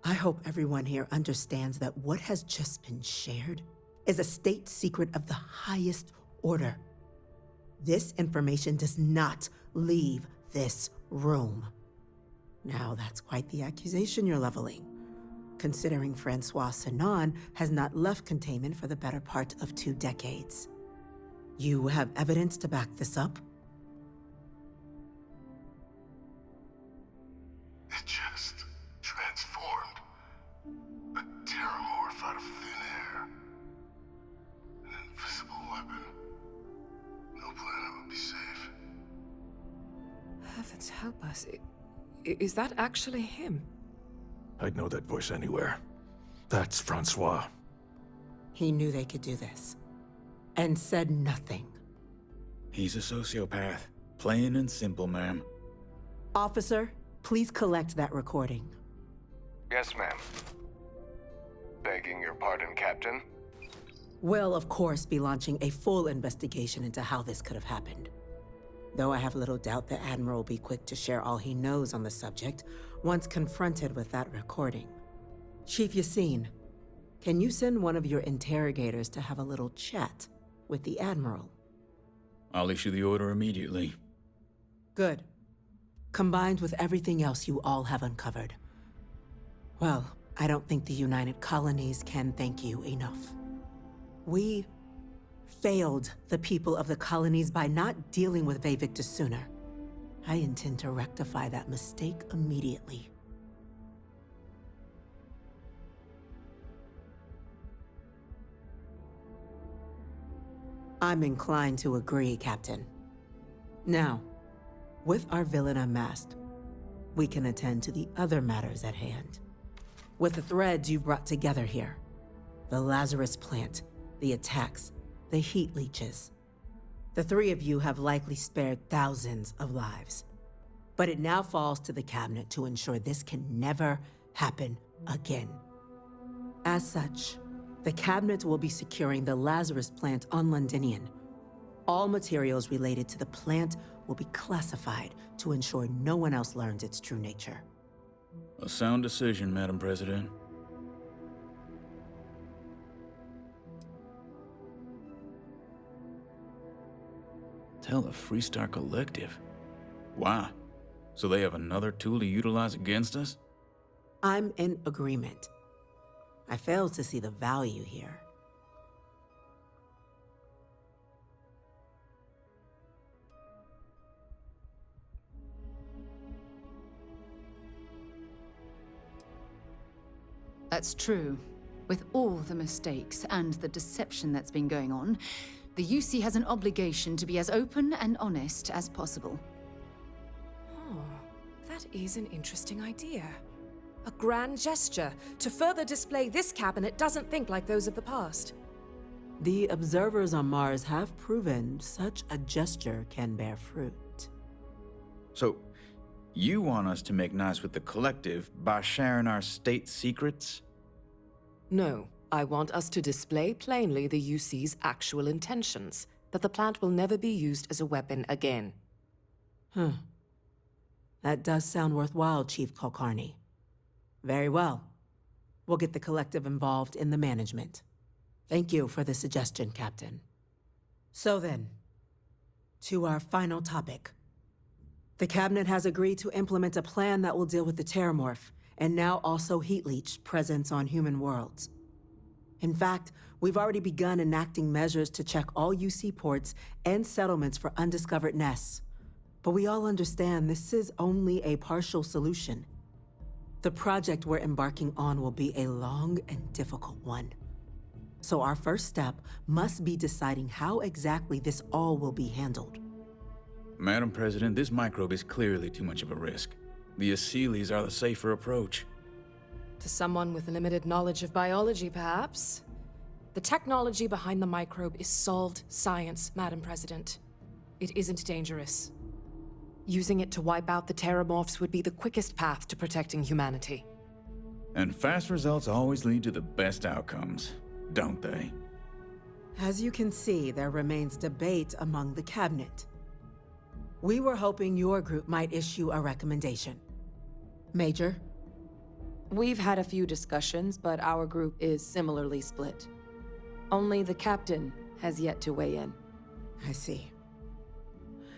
I hope everyone here understands that what has just been shared is a state secret of the highest order. This information does not leave this room. Now, that's quite the accusation you're leveling, considering Francois Sanon has not left containment for the better part of 2 decades. You have evidence to back this up? It just transformed. A terramorph out of thin air. An invisible weapon. No planet would be safe. Heavens help us. Is that actually him? I'd know that voice anywhere. That's Francois. He knew they could do this, and said nothing. He's a sociopath. Plain and simple, ma'am. Officer, please collect that recording. Yes, ma'am. Begging your pardon, Captain. We'll, of course, be launching a full investigation into how this could have happened. Though I have little doubt the Admiral will be quick to share all he knows on the subject once confronted with that recording. Chief Yassine, can you send one of your interrogators to have a little chat with the Admiral? I'll issue the order immediately. Good. Combined with everything else you all have uncovered. Well, I don't think the United Colonies can thank you enough. We failed the people of the colonies by not dealing with Vevictus sooner. I intend to rectify that mistake immediately. I'm inclined to agree, Captain. Now, with our villain unmasked, we can attend to the other matters at hand. With the threads you've brought together here, the Lazarus plant, the attacks, the heat leeches. The 3 of you have likely spared thousands of lives. But it now falls to the Cabinet to ensure this can never happen again. As such, the Cabinet will be securing the Lazarus plant on Londinian. All materials related to the plant will be classified to ensure no one else learns its true nature. A sound decision, Madam President. Tell the Freestar Collective. Wow. So they have another tool to utilize against us? I'm in agreement. I fail to see the value here. That's true. With all the mistakes and the deception that's been going on, the UC has an obligation to be as open and honest as possible. Oh, that is an interesting idea. A grand gesture to further display this cabinet doesn't think like those of the past. The observers on Mars have proven such a gesture can bear fruit. So, you want us to make nice with the Collective by sharing our state secrets? No, I want us to display plainly the UC's actual intentions, that the plant will never be used as a weapon again. That does sound worthwhile, Chief Kulkarni. Very well. We'll get the Collective involved in the management. Thank you for the suggestion, Captain. So then, to our final topic. The Cabinet has agreed to implement a plan that will deal with the Terramorph, and now also Heat Leech presence on human worlds. In fact, we've already begun enacting measures to check all UC ports and settlements for undiscovered nests. But we all understand this is only a partial solution. The project we're embarking on will be a long and difficult one. So our first step must be deciding how exactly this all will be handled. Madam President, this microbe is clearly too much of a risk. The Aseles are the safer approach. To someone with limited knowledge of biology, perhaps. The technology behind the microbe is solved science, Madam President. It isn't dangerous. Using it to wipe out the Terramorphs would be the quickest path to protecting humanity. And fast results always lead to the best outcomes, don't they? As you can see, there remains debate among the Cabinet. We were hoping your group might issue a recommendation. Major? We've had a few discussions, but our group is similarly split. Only the captain has yet to weigh in. I see.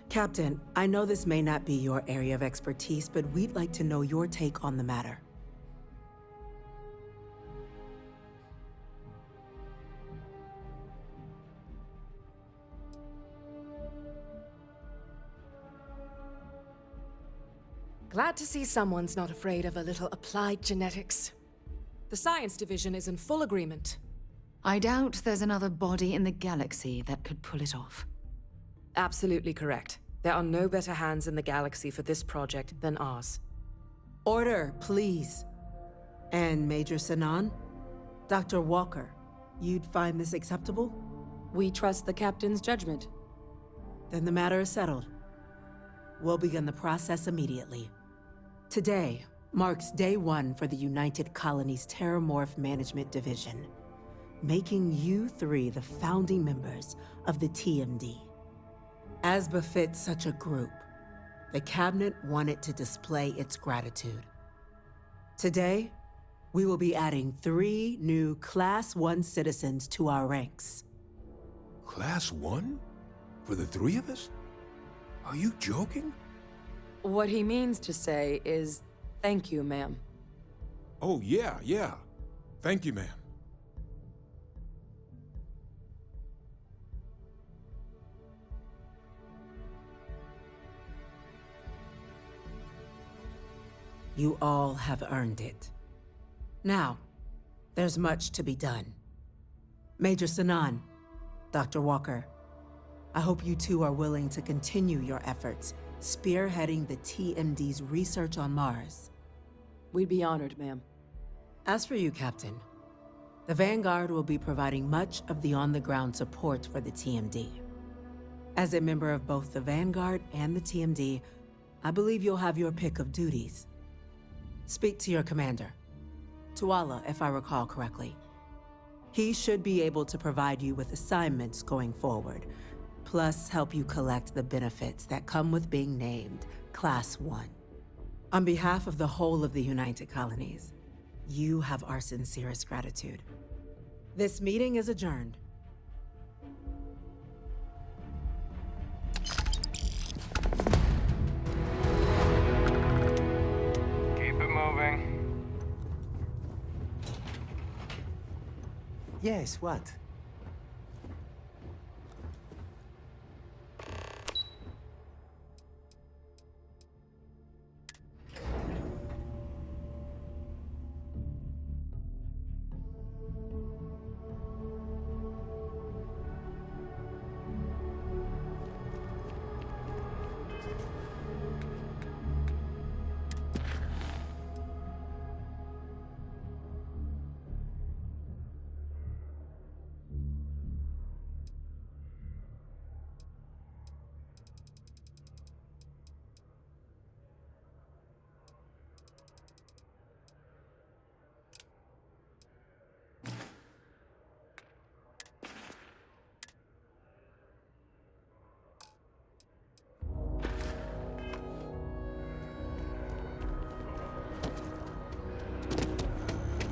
Captain, I know this may not be your area of expertise, but we'd like to know your take on the matter. Glad to see someone's not afraid of a little applied genetics. The science division is in full agreement. I doubt there's another body in the galaxy that could pull it off. Absolutely correct. There are no better hands in the galaxy for this project than ours. Order, please. And Major Sanan? Dr. Walker, you'd find this acceptable? We trust the captain's judgment. Then the matter is settled. We'll begin the process immediately. Today marks day one for the United Colonies Terramorph Management Division, making you three the founding members of the TMD. As befits such a group, the Cabinet wanted to display its gratitude. Today, we will be adding 3 new Class 1 citizens to our ranks. Class 1? For the 3 of us? Are you joking? What he means to say is, thank you, ma'am. Oh, yeah. Thank you, ma'am. You all have earned it. Now, there's much to be done. Major Sanan, Dr. Walker, I hope you two are willing to continue your efforts, spearheading the TMD's research on Mars. We'd be honored, ma'am. As for you, Captain, the Vanguard will be providing much of the on-the-ground support for the TMD. As a member of both the Vanguard and the TMD, I believe you'll have your pick of duties. Speak to your commander, Tuala, if I recall correctly. He should be able to provide you with assignments going forward, plus help you collect the benefits that come with being named Class 1. On behalf of the whole of the United Colonies, you have our sincerest gratitude. This meeting is adjourned. Keep it moving. Yes, what?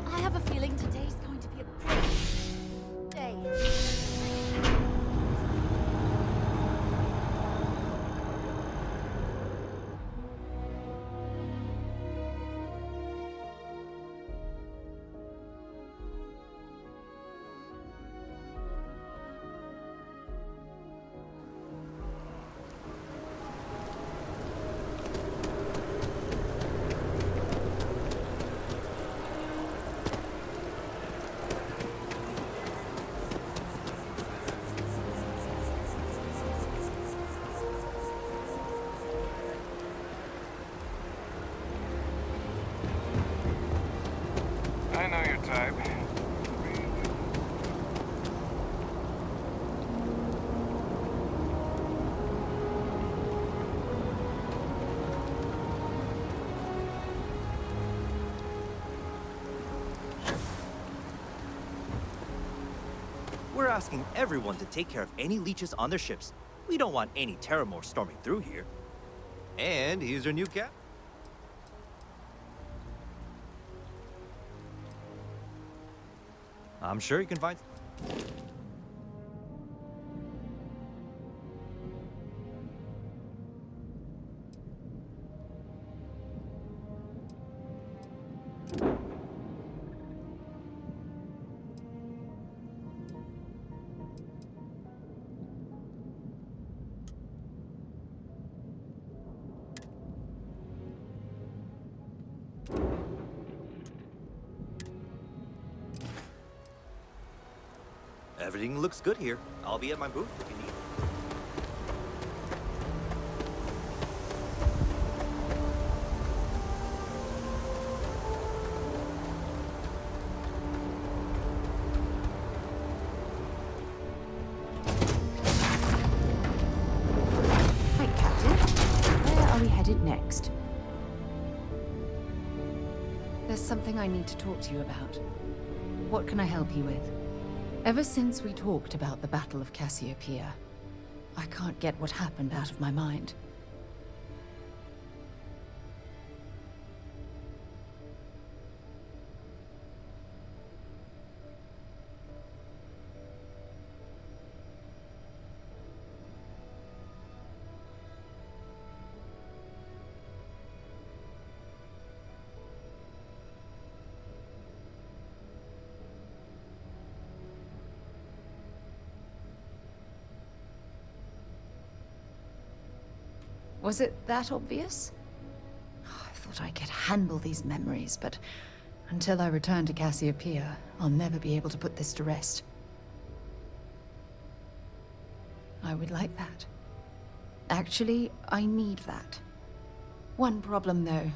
I have a feeling today's going to be a great day. I know your type. We're asking everyone to take care of any leeches on their ships. We don't want any Terramorphs storming through here. And here's our new cap. I'm sure you can find... Everything looks good here. I'll be at my booth if you need. Right, Captain. Where are we headed next? There's something I need to talk to you about. What can I help you with? Ever since we talked about the Battle of Cassiopeia, I can't get what happened out of my mind. Was it that obvious? I thought I could handle these memories, but until I return to Cassiopeia, I'll never be able to put this to rest. I would like that. Actually, I need that. One problem, though.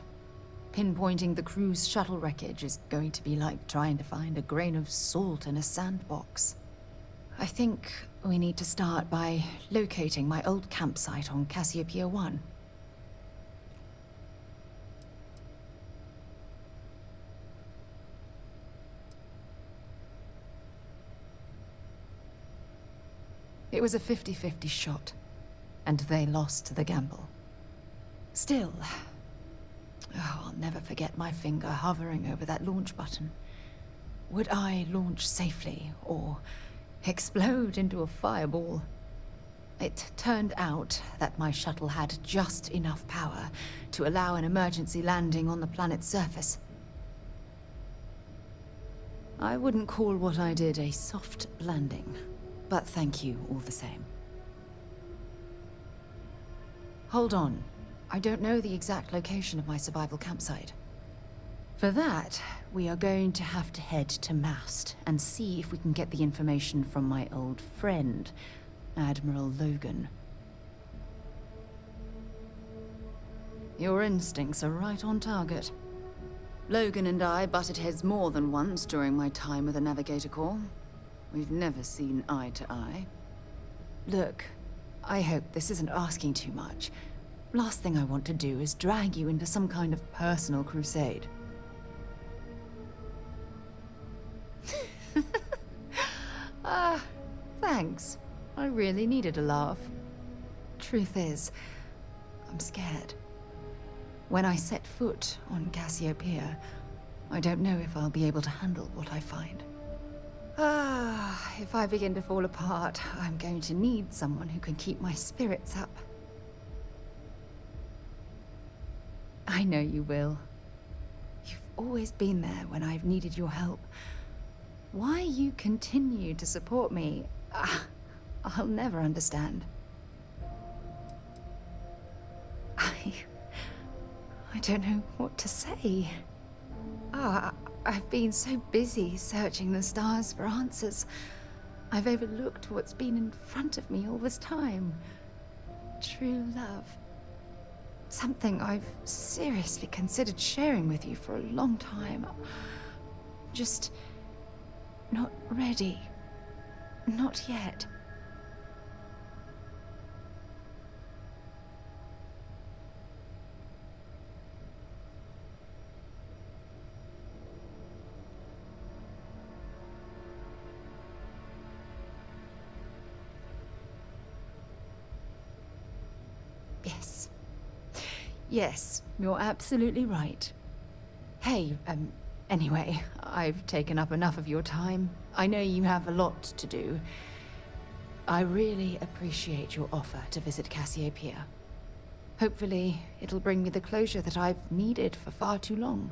Pinpointing the crew's shuttle wreckage is going to be like trying to find a grain of salt in a sandbox. I think we need to start by locating my old campsite on Cassiopeia 1. It was a 50-50 shot, and they lost the gamble. Still, I'll never forget my finger hovering over that launch button. Would I launch safely, or explode into a fireball? It turned out that my shuttle had just enough power to allow an emergency landing on the planet's surface. I wouldn't call what I did a soft landing, but thank you all the same. Hold on. I don't know the exact location of my survival campsite. For that, we are going to have to head to Mast and see if we can get the information from my old friend, Admiral Logan. Your instincts are right on target. Logan and I butted heads more than once during my time with the Navigator Corps. We've never seen eye to eye. Look, I hope this isn't asking too much. Last thing I want to do is drag you into some kind of personal crusade. Thanks. I really needed a laugh. Truth is, I'm scared. When I set foot on Cassiopeia, I don't know if I'll be able to handle what I find. If I begin to fall apart, I'm going to need someone who can keep my spirits up. I know you will. You've always been there when I've needed your help. Why you continue to support me, I'll never understand. I don't know what to say. I've been so busy searching the stars for answers. I've overlooked what's been in front of me all this time. True love. Something I've seriously considered sharing with you for a long time. Just not ready. Not yet. Yes. Yes, you're absolutely right. Hey, anyway, I've taken up enough of your time. I know you have a lot to do. I really appreciate your offer to visit Cassiopeia. Hopefully, it'll bring me the closure that I've needed for far too long.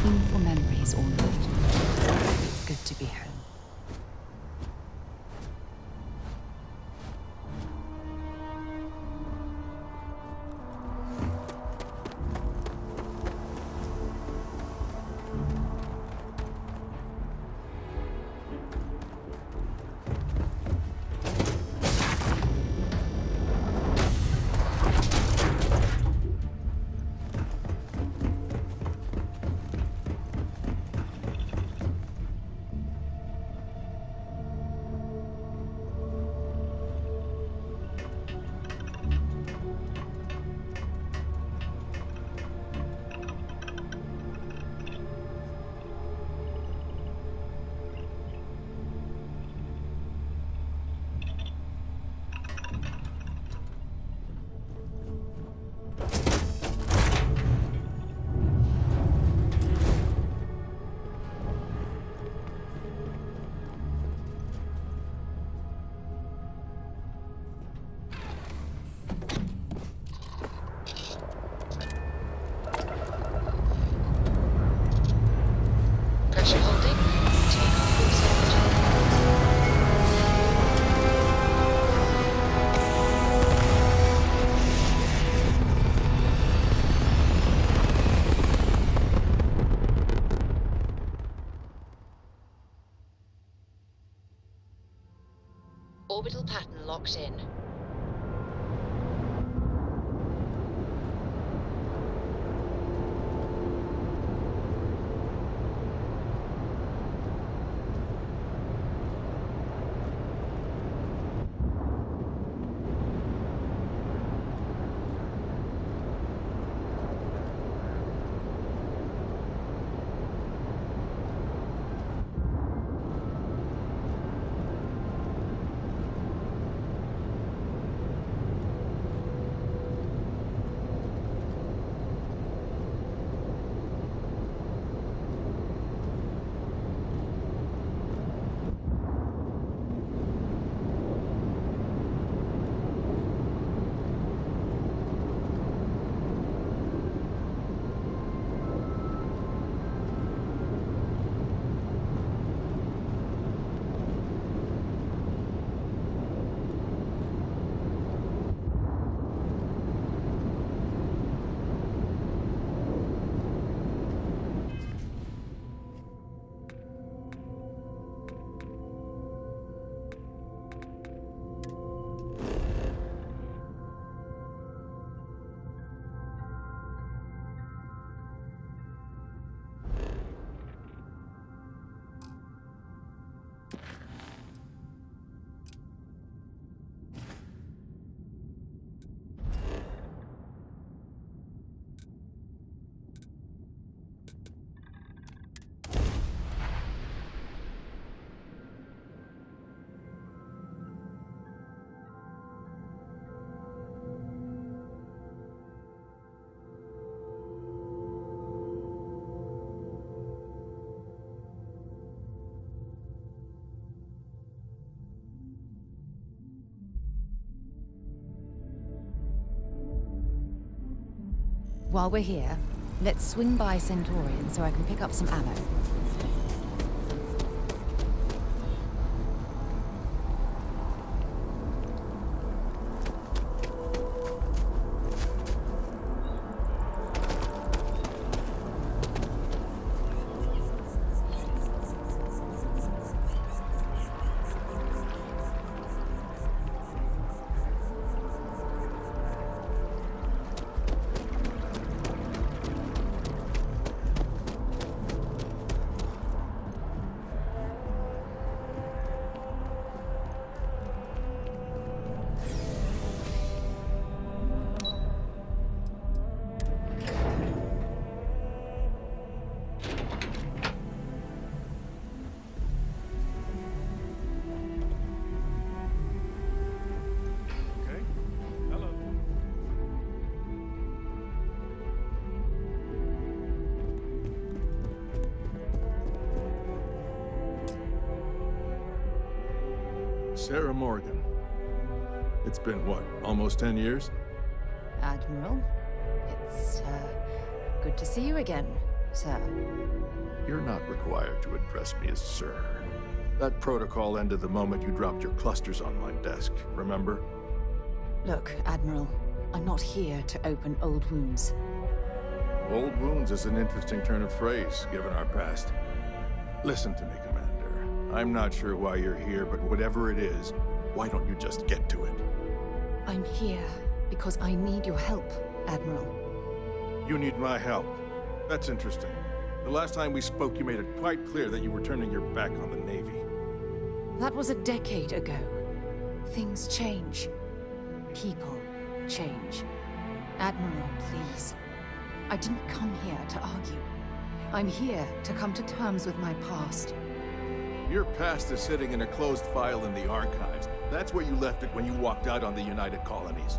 Painful memories all night. Orbital pattern locked in. While we're here, let's swing by Centaurian so I can pick up some ammo. Sarah Morgan. It's been, what, almost 10 years? Admiral, it's, good to see you again, sir. You're not required to address me as sir. That protocol ended the moment you dropped your clusters on my desk, remember? Look, Admiral, I'm not here to open old wounds. Old wounds is an interesting turn of phrase, given our past. Listen to me, Commander. I'm not sure why you're here, but whatever it is, why don't you just get to it? I'm here because I need your help, Admiral. You need my help. That's interesting. The last time we spoke, you made it quite clear that you were turning your back on the Navy. That was a decade ago. Things change. People change. Admiral, please. I didn't come here to argue. I'm here to come to terms with my past. Your past is sitting in a closed file in the archives. That's where you left it when you walked out on the United Colonies.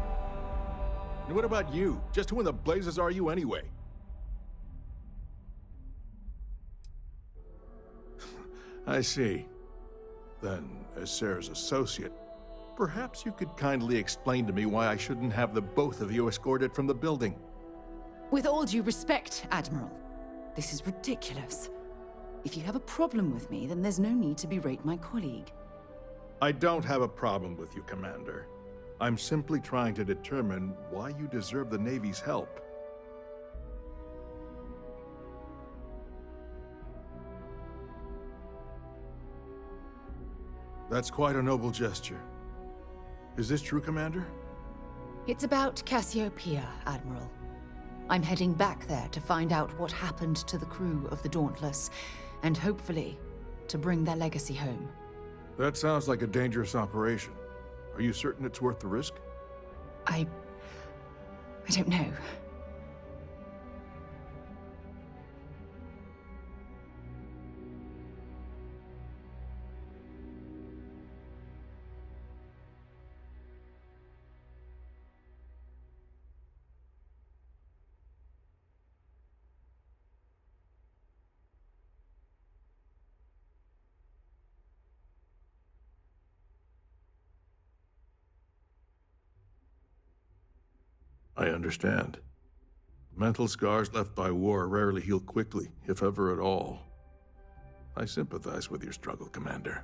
And what about you? Just who in the blazes are you anyway? I see. Then, as Sarah's associate, perhaps you could kindly explain to me why I shouldn't have the both of you escorted from the building. With all due respect, Admiral, this is ridiculous. If you have a problem with me, then there's no need to berate my colleague. I don't have a problem with you, Commander. I'm simply trying to determine why you deserve the Navy's help. That's quite a noble gesture. Is this true, Commander? It's about Cassiopeia, Admiral. I'm heading back there to find out what happened to the crew of the Dauntless, and hopefully, to bring their legacy home. That sounds like a dangerous operation. Are you certain it's worth the risk? I don't know. I understand. Mental scars left by war rarely heal quickly, if ever at all. I sympathize with your struggle, Commander.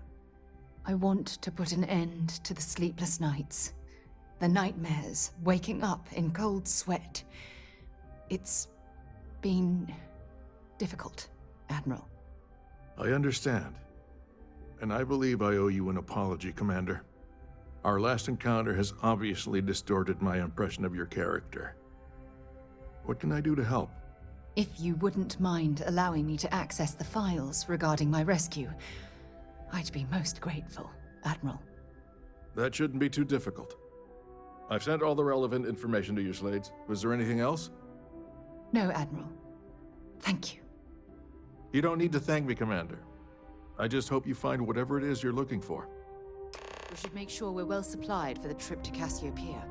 I want to put an end to the sleepless nights, the nightmares, waking up in cold sweat. It's been difficult, Admiral. I understand. And I believe I owe you an apology, Commander. Our last encounter has obviously distorted my impression of your character. What can I do to help? If you wouldn't mind allowing me to access the files regarding my rescue, I'd be most grateful, Admiral. That shouldn't be too difficult. I've sent all the relevant information to you, Slades. Was there anything else? No, Admiral. Thank you. You don't need to thank me, Commander. I just hope you find whatever it is you're looking for. We should make sure we're well supplied for the trip to Cassiopeia.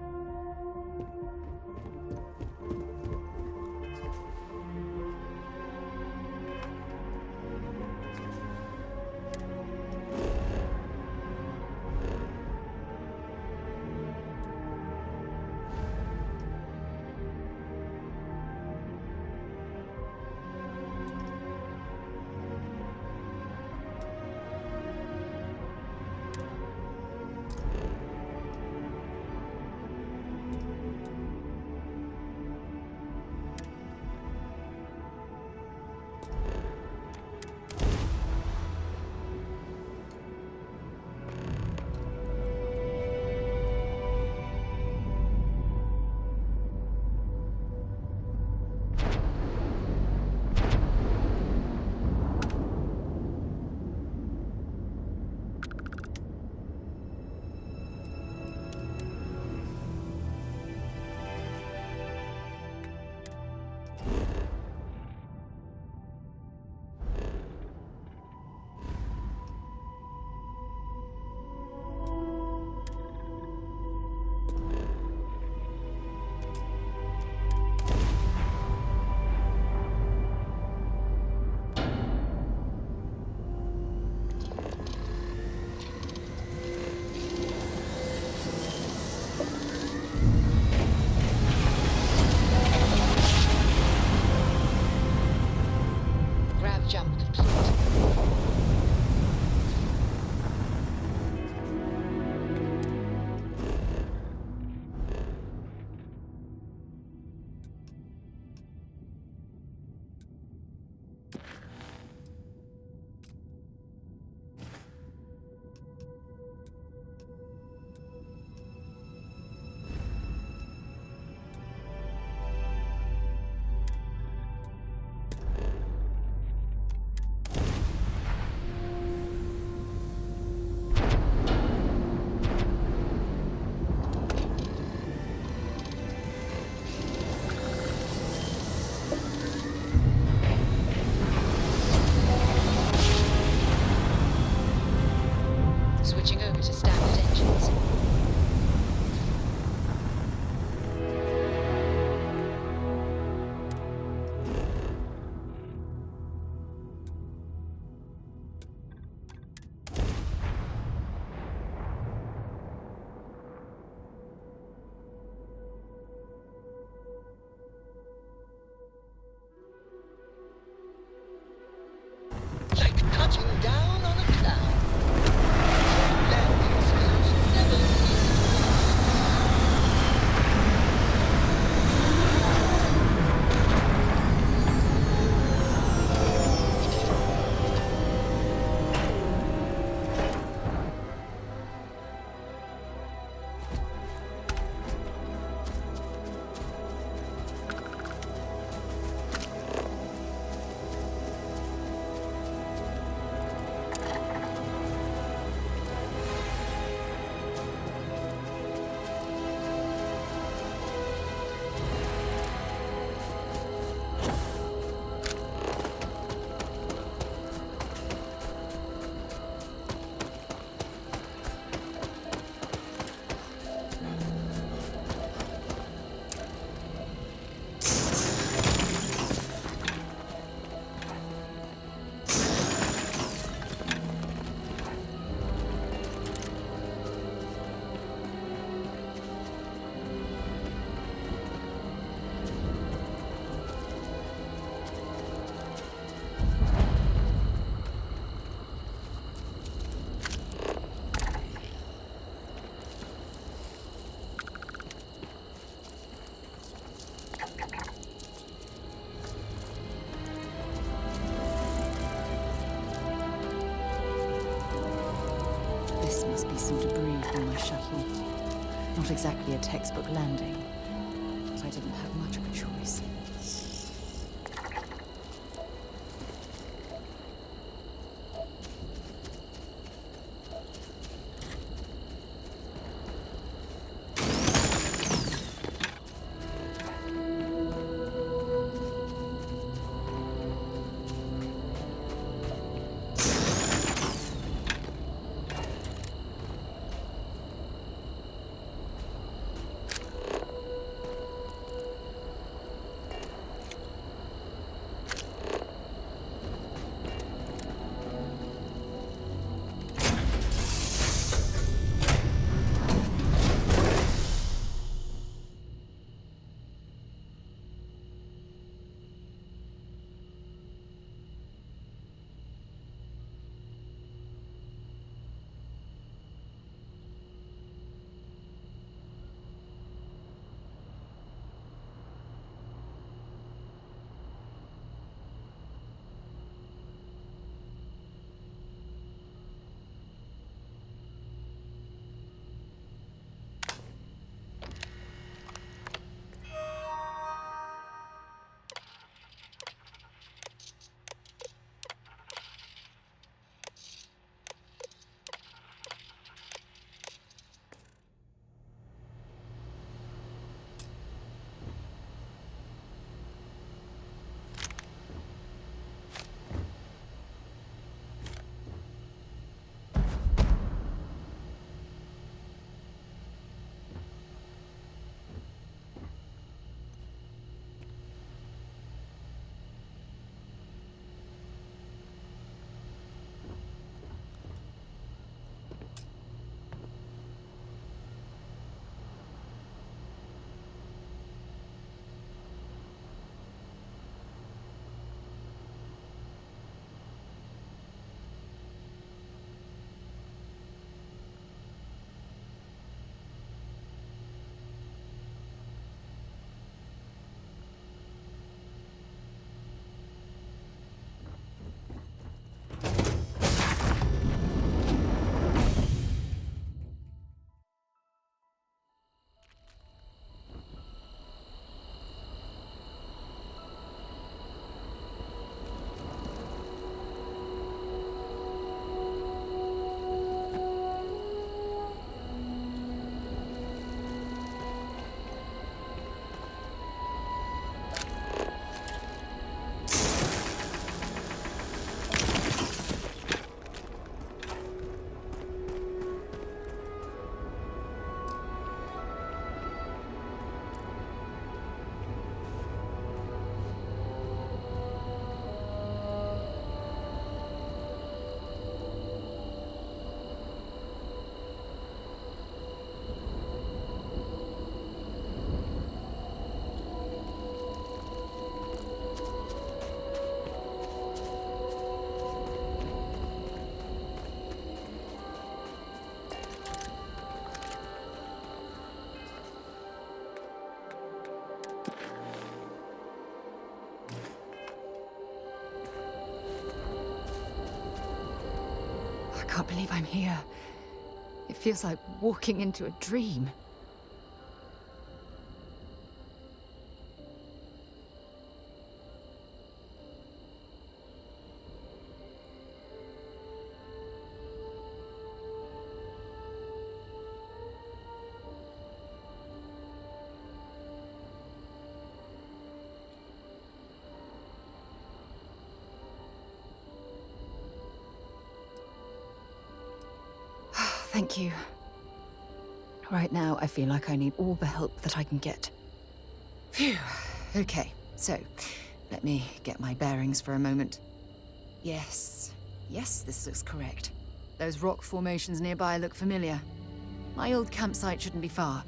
Jump complete. Switching over to standard engines. Like touching down on a cloud. Landing skills never some debris from my shuttle. Not exactly a textbook landing, but I didn't have much of a choice. I can't believe I'm here. It feels like walking into a dream. Thank you. Right now, I feel like I need all the help that I can get. Phew. Okay, so let me get my bearings for a moment. Yes, this looks correct. Those rock formations nearby look familiar. My old campsite shouldn't be far.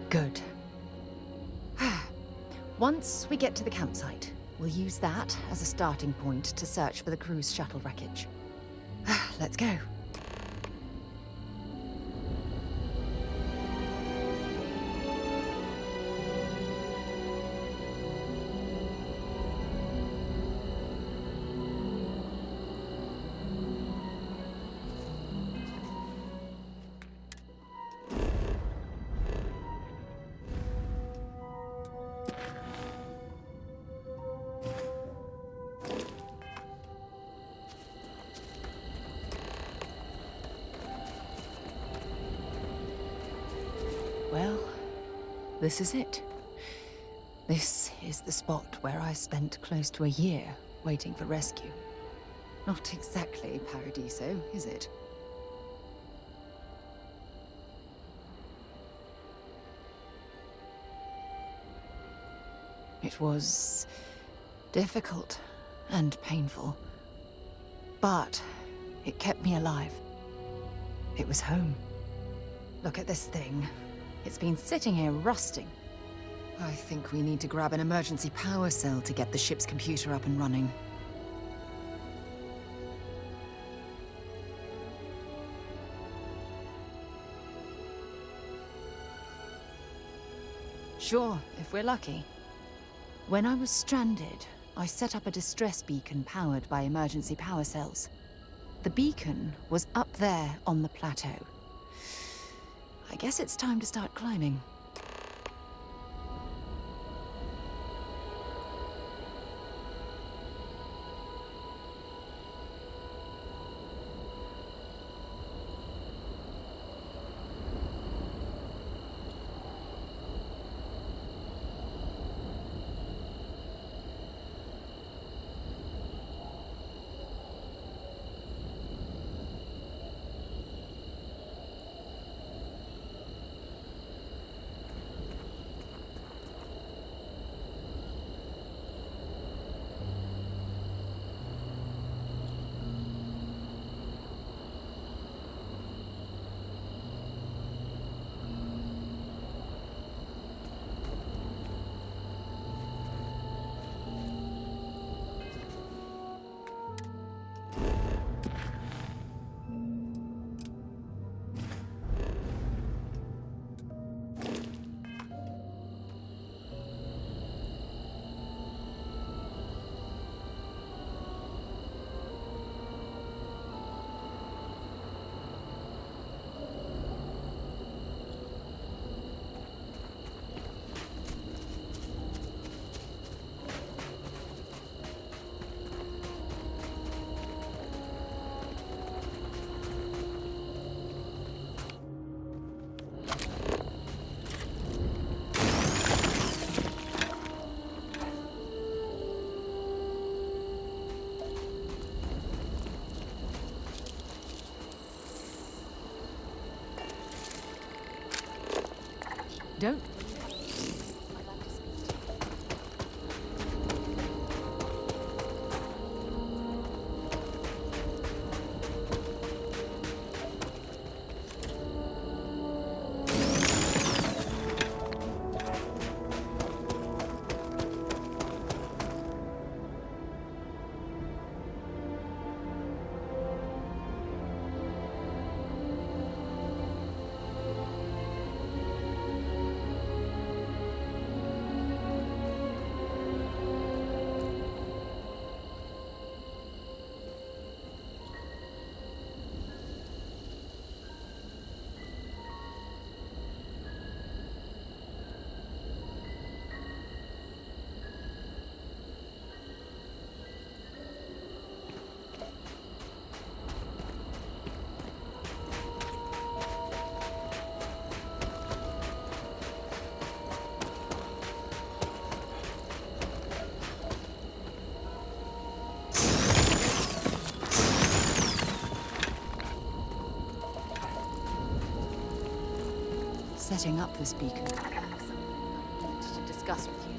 Good. Once we get to the campsite, we'll use that as a starting point to search for the cruise shuttle wreckage. Let's go. this is it. This is the spot where I spent close to a year waiting for rescue. Not exactly Paradiso, is it? It was difficult and painful, but it kept me alive. It was home. Look at this thing. It's been sitting here rusting. I think we need to grab an emergency power cell to get the ship's computer up and running. Sure, if we're lucky. When I was stranded, I set up a distress beacon powered by emergency power cells. The beacon was up there on the plateau. I guess it's time to start climbing. Don't. Setting up this beacon. I have something I wanted to discuss with you.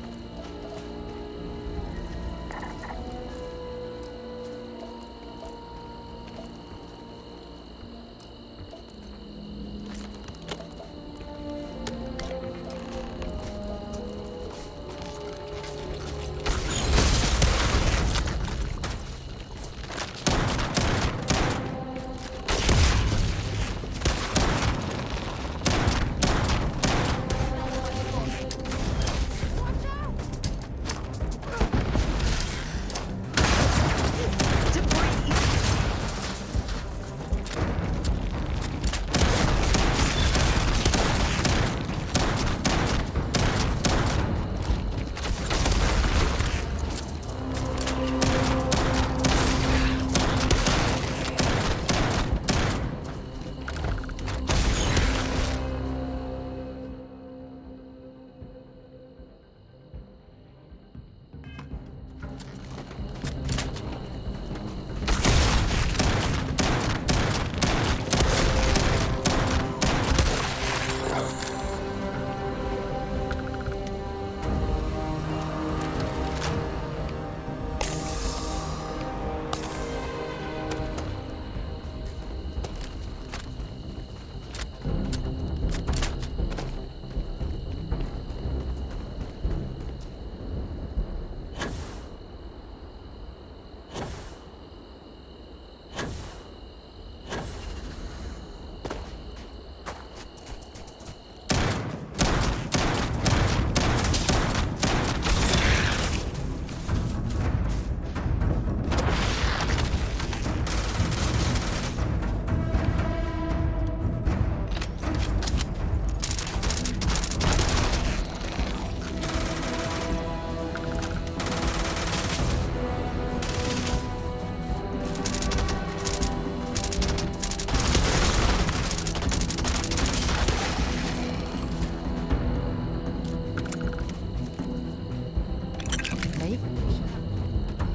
okay?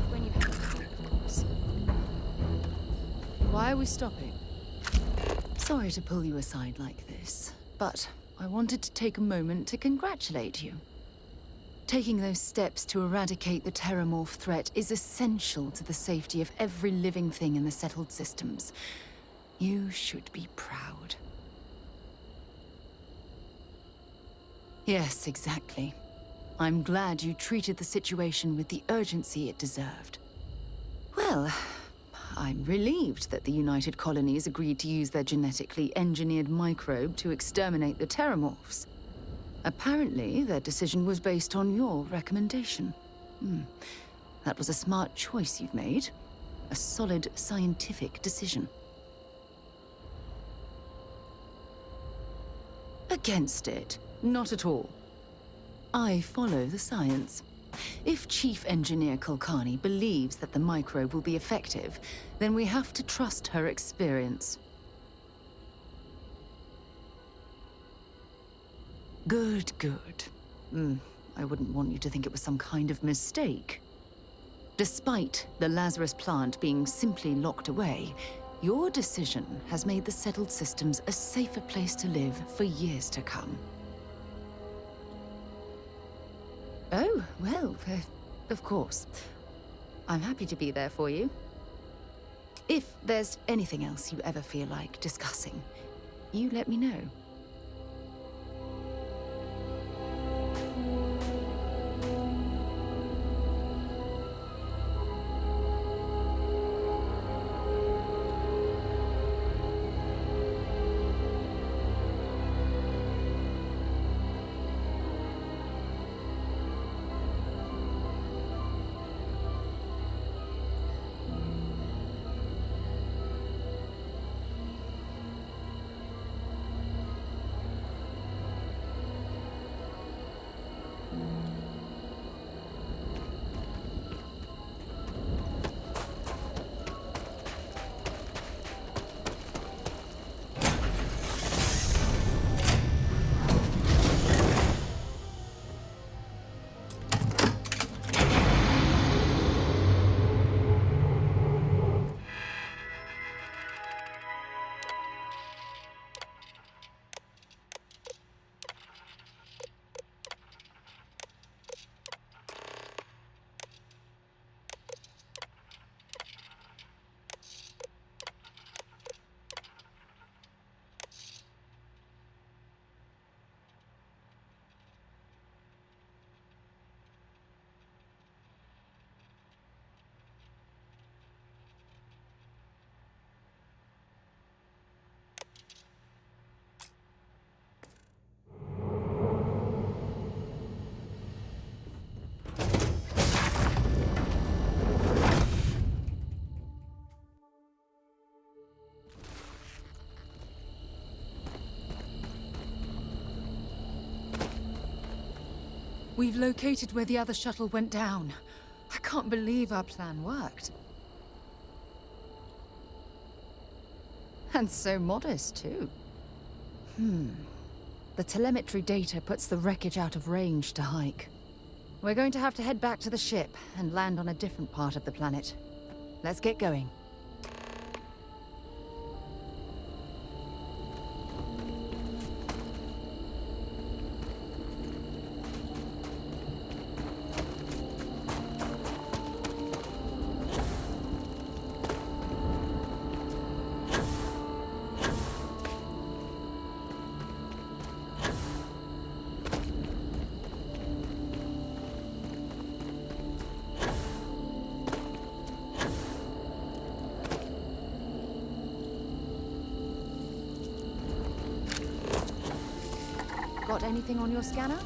When you have time, of course. Why are we stopping? Sorry to pull you aside like this, but I wanted to take a moment to congratulate you. Taking those steps to eradicate the Terramorph threat is essential to the safety of every living thing in the settled systems. You should be proud. Yes, exactly. I'm glad you treated the situation with the urgency it deserved. Well, I'm relieved that the United Colonies agreed to use their genetically engineered microbe to exterminate the Terramorphs. Apparently, their decision was based on your recommendation. That was a smart choice you've made. A solid scientific decision. Against it? Not at all. I follow the science. If Chief Engineer Kulkarni believes that the microbe will be effective, then we have to trust her experience. Good, good. I wouldn't want you to think it was some kind of mistake. Despite the Lazarus plant being simply locked away, your decision has made the settled systems a safer place to live for years to come. Oh, well, of course. I'm happy to be there for you. If there's anything else you ever feel like discussing, you let me know. We've located where the other shuttle went down. I can't believe our plan worked. And so modest, too. The telemetry data puts the wreckage out of range to hike. We're going to have to head back to the ship and land on a different part of the planet. Let's get going. Got anything on your scanner?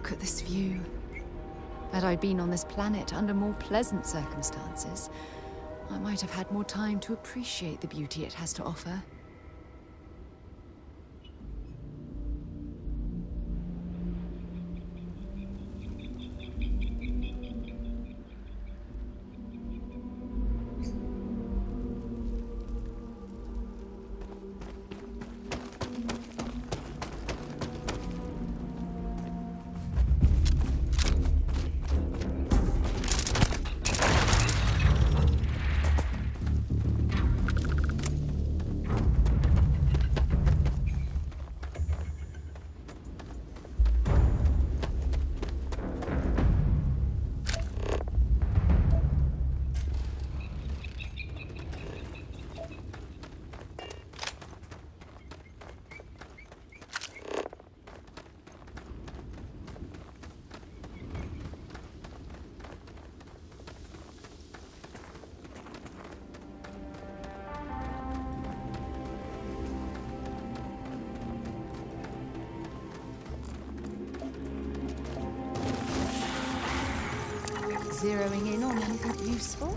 Look at this view. Had I been on this planet under more pleasant circumstances, I might have had more time to appreciate the beauty it has to offer. Zeroing in on anything useful?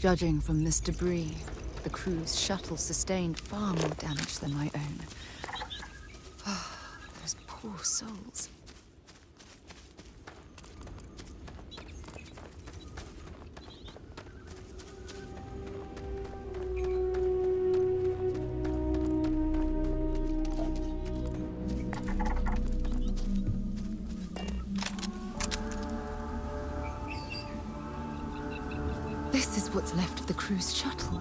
Judging from this debris, the crew's shuttle sustained far more damage than my own. Those poor souls. This is what's left of the cruise shuttle.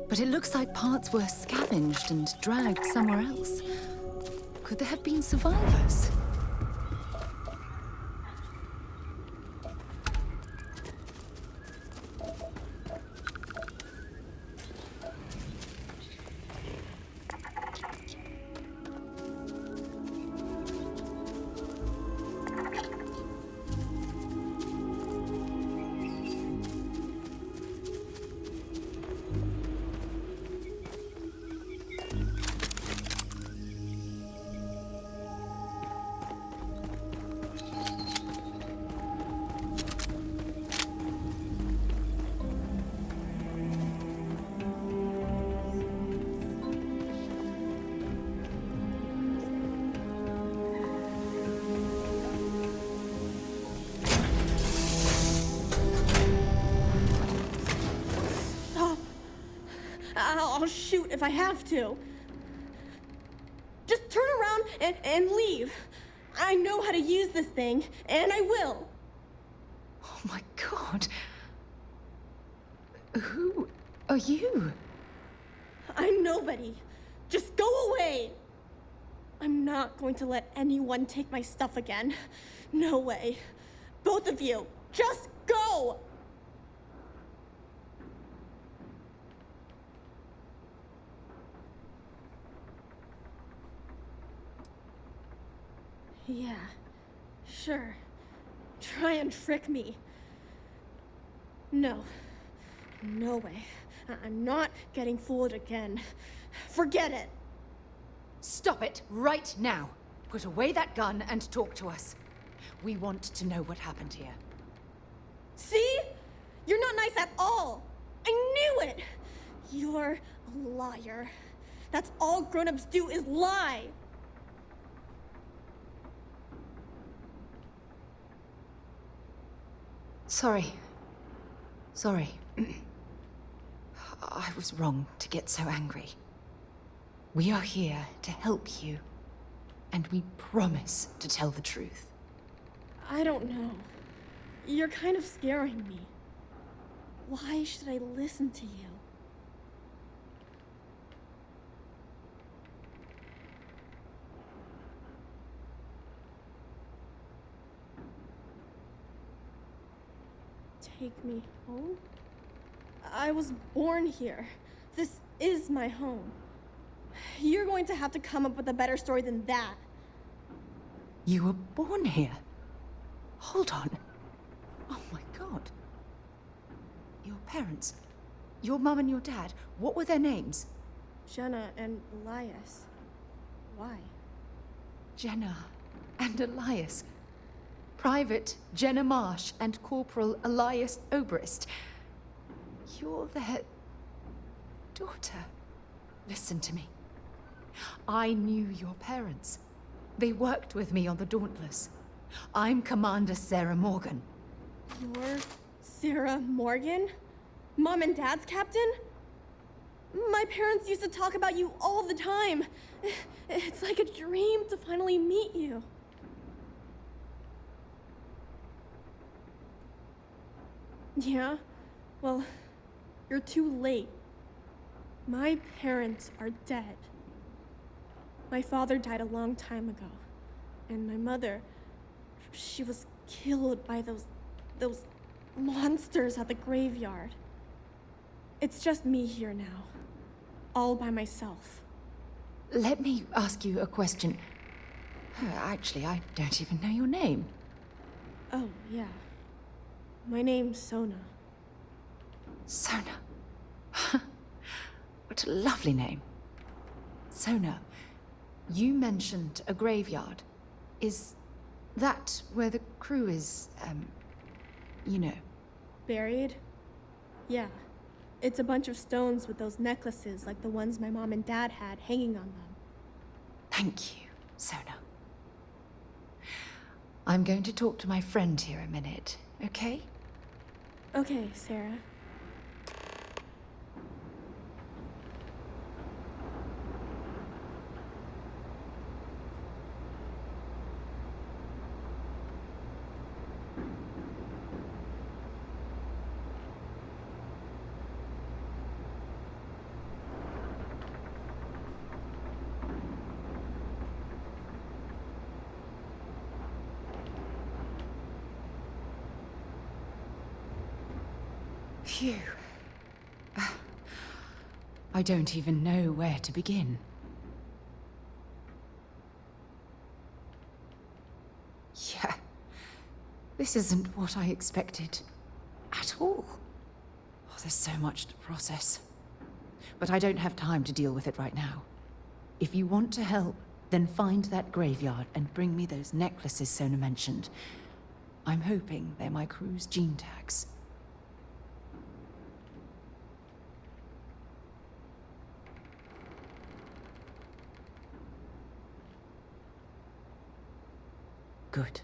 But it looks like parts were scavenged and dragged somewhere else. Could there have been survivors? shoot if I have to. Just turn around and leave. I know how to use this thing, and I will. Oh my god. Who are you? I'm nobody. Just go away. I'm not going to let anyone take my stuff again. No way. Both of you, just go! Yeah, sure. Try and trick me. No. No way. I'm not getting fooled again. Forget it. Stop it right now. Put away that gun and talk to us. We want to know what happened here. See? You're not nice at all. I knew it. You're a liar. That's all grown-ups do is lie. Sorry. I was wrong to get so angry. We are here to help you, and we promise to tell the truth. I don't know. You're kind of scaring me. Why should I listen to you? Take me home? I was born here. This is my home. You're going to have to come up with a better story than that. You were born here? Hold on. Oh my god. Your parents, your mum and your dad, what were their names? Jenna and Elias. Why? Jenna and Elias. Private Jenna Marsh and Corporal Elias Obrist. You're their daughter. Listen to me. I knew your parents. They worked with me on the Dauntless. I'm Commander Sarah Morgan. You're Sarah Morgan? Mom and Dad's captain? My parents used to talk about you all the time. It's like a dream to finally meet you. Yeah? Well, you're too late. My parents are dead. My father died a long time ago. And my mother, she was killed by those monsters at the graveyard. It's just me here now. All by myself. Let me ask you a question. Actually, I don't even know your name. Oh, yeah. My name's Sona. Sona. What a lovely name. Sona, you mentioned a graveyard. Is that where the crew is, you know? Buried? Yeah. It's a bunch of stones with those necklaces like the ones my mom and dad had hanging on them. Thank you, Sona. I'm going to talk to my friend here a minute, okay? Okay, Sarah. Phew. I don't even know where to begin. Yeah. This isn't what I expected. At all. Oh, there's so much to process. But I don't have time to deal with it right now. If you want to help, then find that graveyard and bring me those necklaces Sona mentioned. I'm hoping they're my crew's gene tags. Good.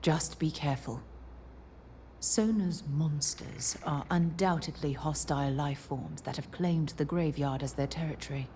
Just be careful. Sona's monsters are undoubtedly hostile life forms that have claimed the graveyard as their territory.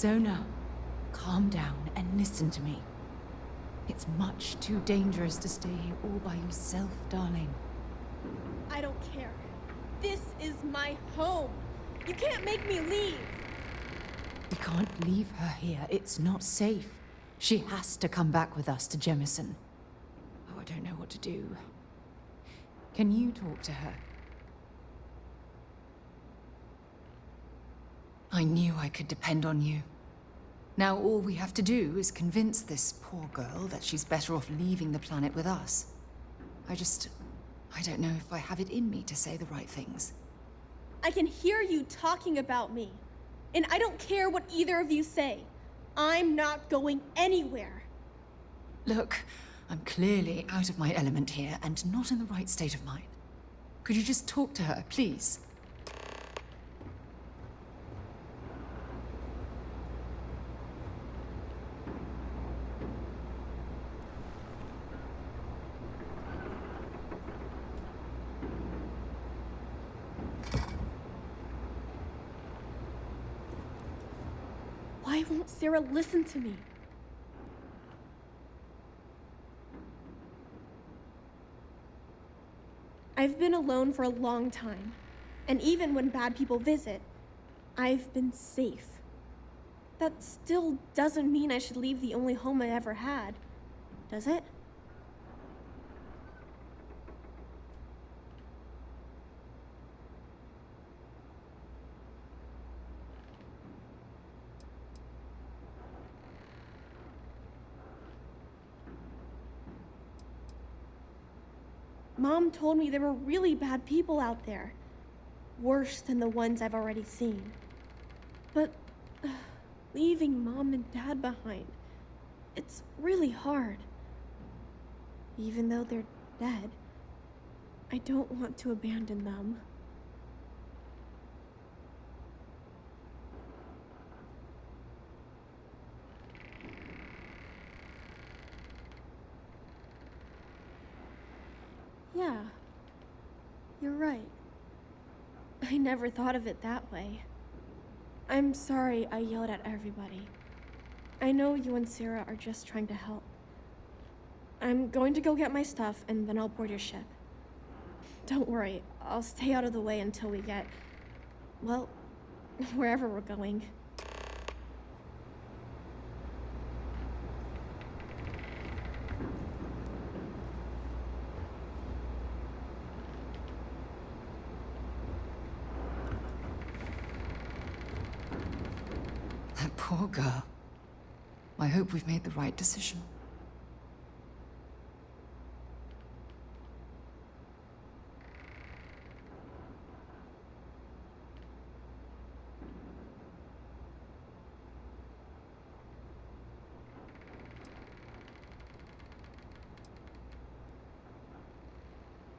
Sona, calm down and listen to me. It's much too dangerous to stay here all by yourself, darling. I don't care. This is my home. You can't make me leave. We can't leave her here. It's not safe. She has to come back with us to Jemison. Oh, I don't know what to do. Can you talk to her? I knew I could depend on you. Now all we have to do is convince this poor girl that she's better off leaving the planet with us. I don't know if I have it in me to say the right things. I can hear you talking about me. And I don't care what either of you say. I'm not going anywhere. Look, I'm clearly out of my element here and not in the right state of mind. Could you just talk to her, please? Why won't Sarah listen to me? I've been alone for a long time, and even when bad people visit, I've been safe. That still doesn't mean I should leave the only home I ever had, does it? Mom told me there were really bad people out there. Worse than the ones I've already seen. But leaving Mom and Dad behind, it's really hard. Even though they're dead, I don't want to abandon them. Yeah, you're right. I never thought of it that way. I'm sorry I yelled at everybody. I know you and Sarah are just trying to help. I'm going to go get my stuff and then I'll board your ship. Don't worry, I'll stay out of the way until we get, well, wherever we're going. That poor girl. I hope we've made the right decision.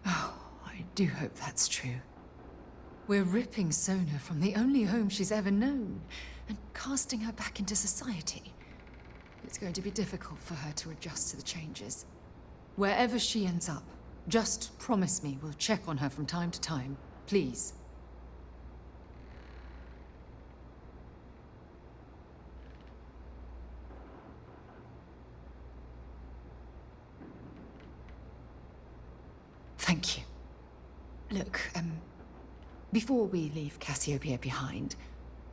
Oh, I do hope that's true. We're ripping Sona from the only home she's ever known and casting her back into society. It's going to be difficult for her to adjust to the changes. Wherever she ends up, just promise me we'll check on her from time to time, please. Thank you. Look, before we leave Cassiopeia behind,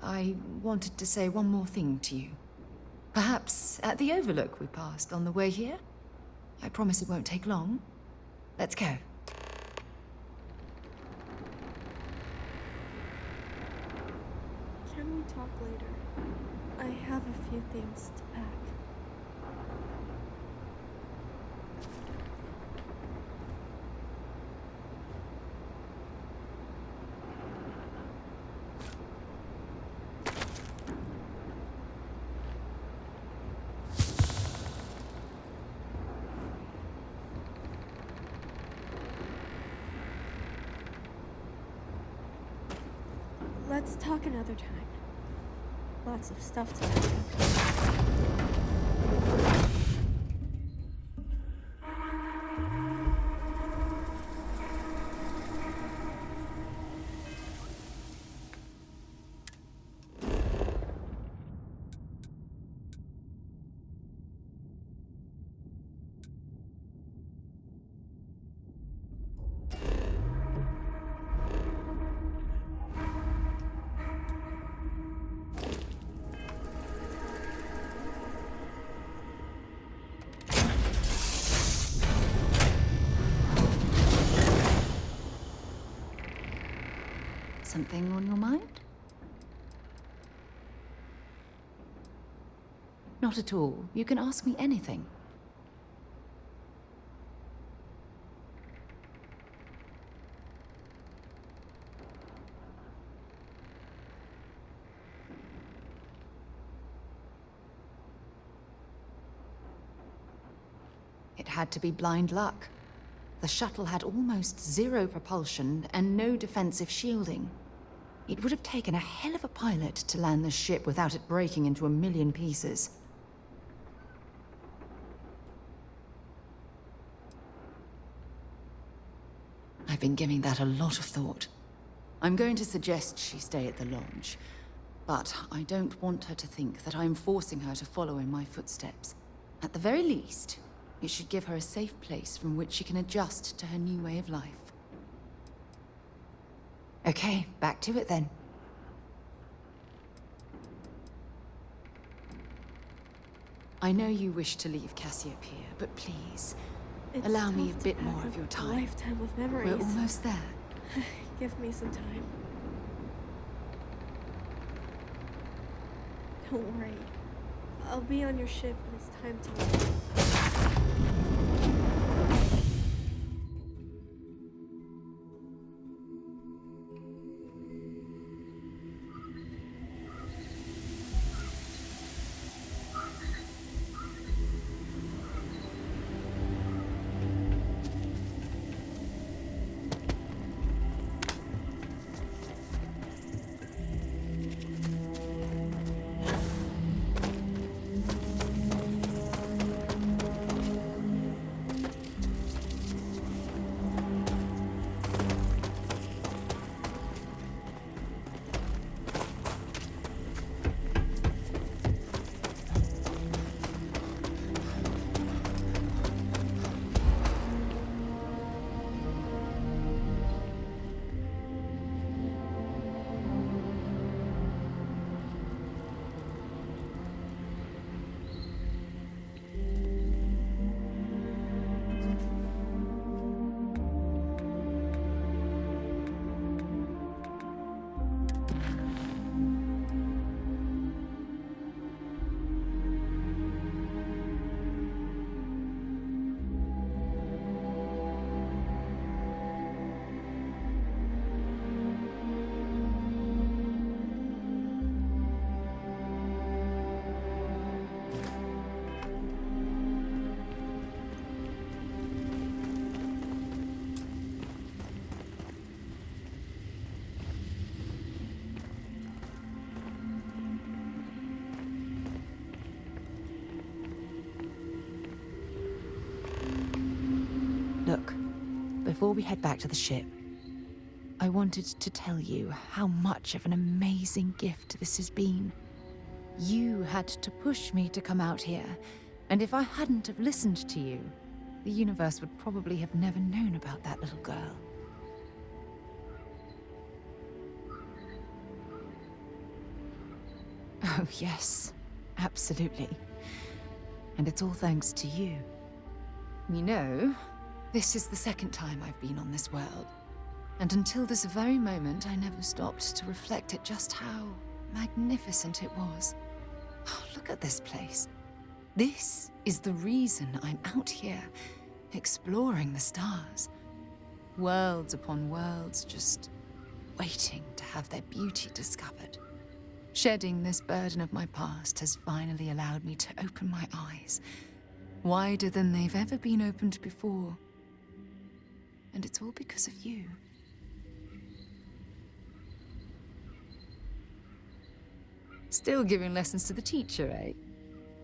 I wanted to say one more thing to you. Perhaps at the overlook we passed on the way here? I promise it won't take long. Let's go. Can we talk later? I have a few things to pack. Let's talk another time. Lots of stuff to pack. Something on your mind? Not at all. You can ask me anything. It had to be blind luck. The shuttle had almost zero propulsion and no defensive shielding. It would have taken a hell of a pilot to land the ship without it breaking into a million pieces. I've been giving that a lot of thought. I'm going to suggest she stay at the lodge, but I don't want her to think that I'm forcing her to follow in my footsteps. At the very least, it should give her a safe place from which she can adjust to her new way of life. Okay, back to it then. I know you wish to leave Cassiopeia, but please, allow me a bit more of your time. A lifetime of memories. We're almost there. Give me some time. Don't worry. I'll be on your ship when it's time to leave. Look, before we head back to the ship, I wanted to tell you how much of an amazing gift this has been. You had to push me to come out here, and if I hadn't have listened to you, the universe would probably have never known about that little girl. Oh, yes, absolutely. And it's all thanks to you. You know, this is the second time I've been on this world. And until this very moment, I never stopped to reflect at just how magnificent it was. Oh, look at this place. This is the reason I'm out here, exploring the stars. Worlds upon worlds, just waiting to have their beauty discovered. Shedding this burden of my past has finally allowed me to open my eyes, wider than they've ever been opened before. And it's all because of you. Still giving lessons to the teacher, eh?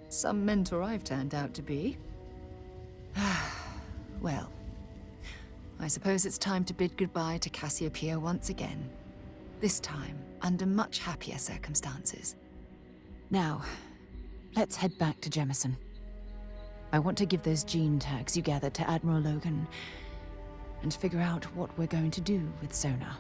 Some mentor I've turned out to be. Well, I suppose it's time to bid goodbye to Cassiopeia once again. This time, under much happier circumstances. Now, let's head back to Jemison. I want to give those gene tags you gathered to Admiral Logan and figure out what we're going to do with Sona.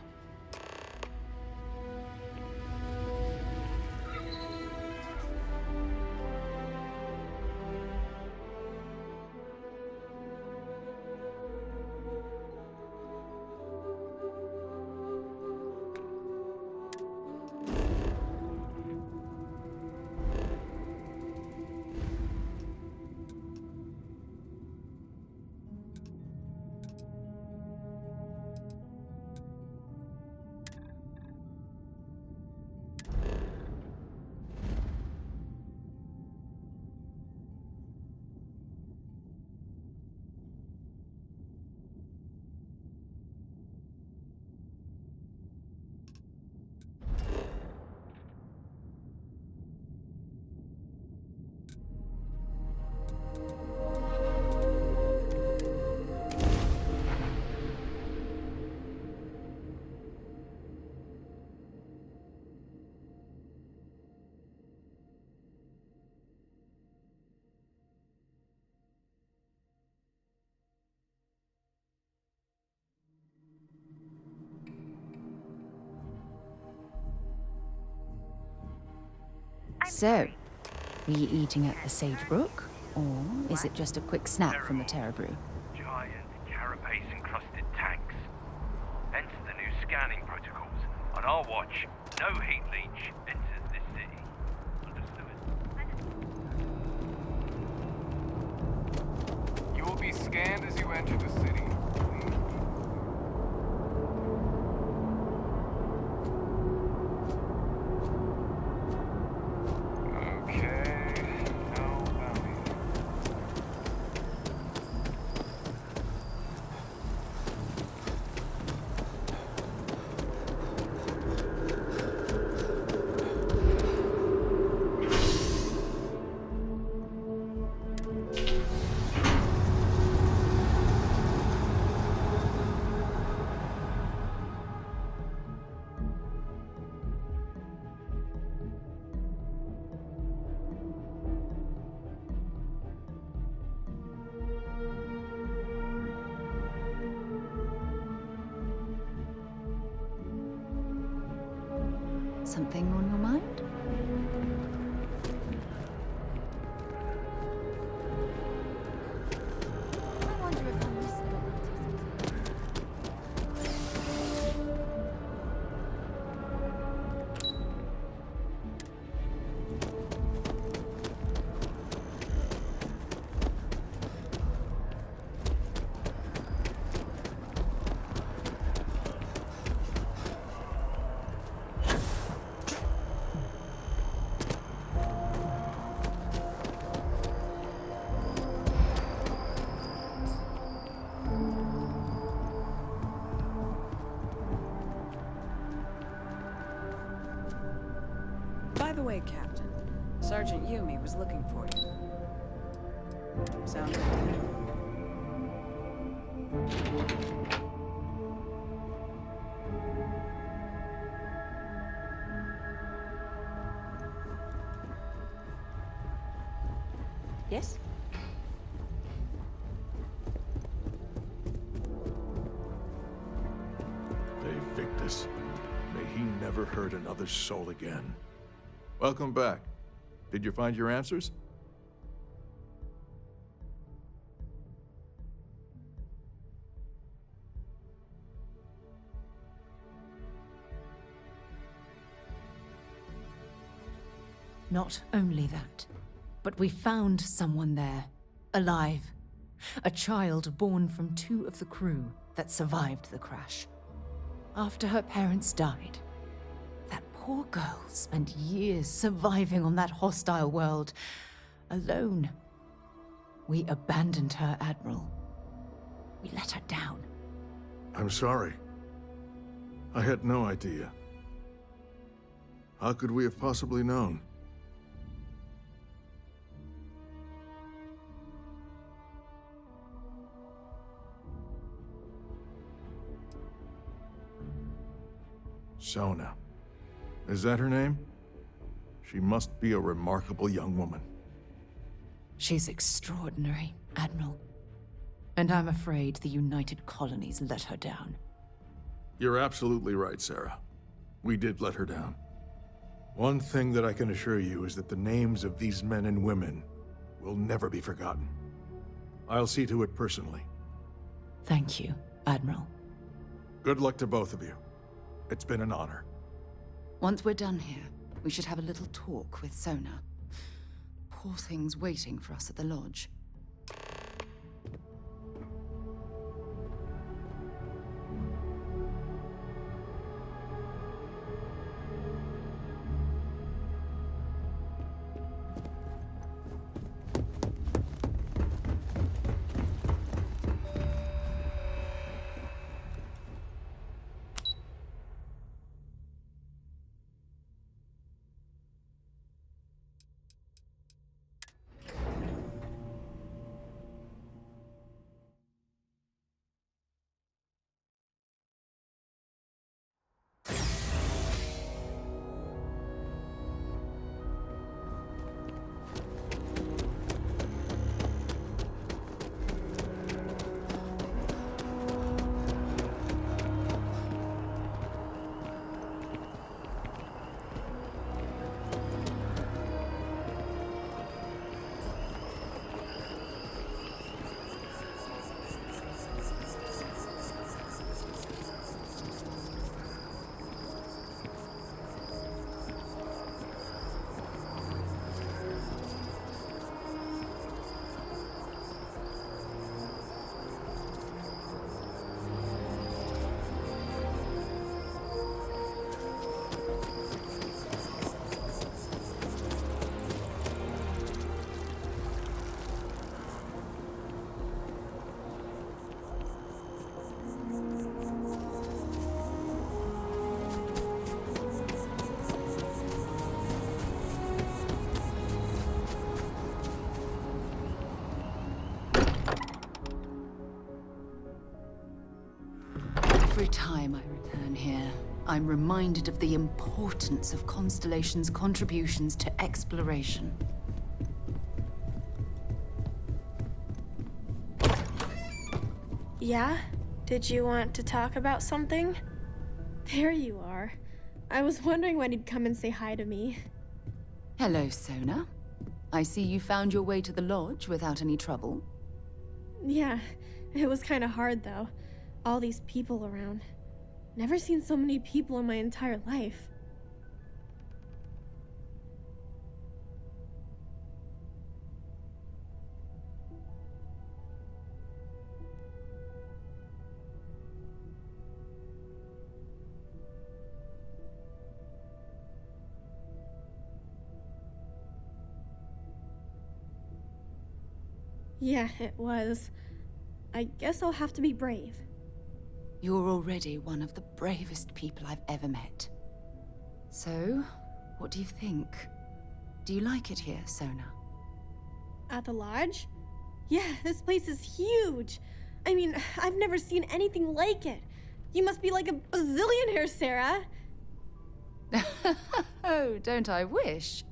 So, were you eating at the Sagebrook? Or is it just a quick snack from the Terra Brew? Giant carapace-encrusted tanks. Hence the new scanning protocols. On our watch, no heat leach enters this city. Understood? You will be scanned as you enter the city. Something on your mind? I wonder if I'm missing By the way, Captain, Sergeant Yumi was looking for you. Sound good to me? Yes? Victus. May he never hurt another soul again. Welcome back. Did you find your answers? Not only that, but we found someone there, alive. A child born from 2 of the crew that survived the crash. After her parents died, that poor girl spent years surviving on that hostile world, alone. We abandoned her, Admiral. We let her down. I'm sorry. I had no idea. How could we have possibly known? Sona. Is that her name? She must be a remarkable young woman. She's extraordinary, Admiral. And I'm afraid the United Colonies let her down. You're absolutely right, Sarah. We did let her down. One thing that I can assure you is that the names of these men and women will never be forgotten. I'll see to it personally. Thank you, Admiral. Good luck to both of you. It's been an honor. Once we're done here, we should have a little talk with Sona. Poor thing's waiting for us at the lodge. I'm reminded of the importance of Constellation's contributions to exploration. Yeah? Did you want to talk about something? There you are. I was wondering when you'd come and say hi to me. Hello, Sona. I see you found your way to the lodge without any trouble. Yeah, it was kind of hard though. All these people around. Never seen so many people in my entire life. Yeah, it was. I guess I'll have to be brave. You're already one of the bravest people I've ever met. So, what do you think? Do you like it here, Sona? At the lodge? Yeah, this place is huge. I mean, I've never seen anything like it. You must be like a bazillionaire, Sarah. Oh, don't I wish?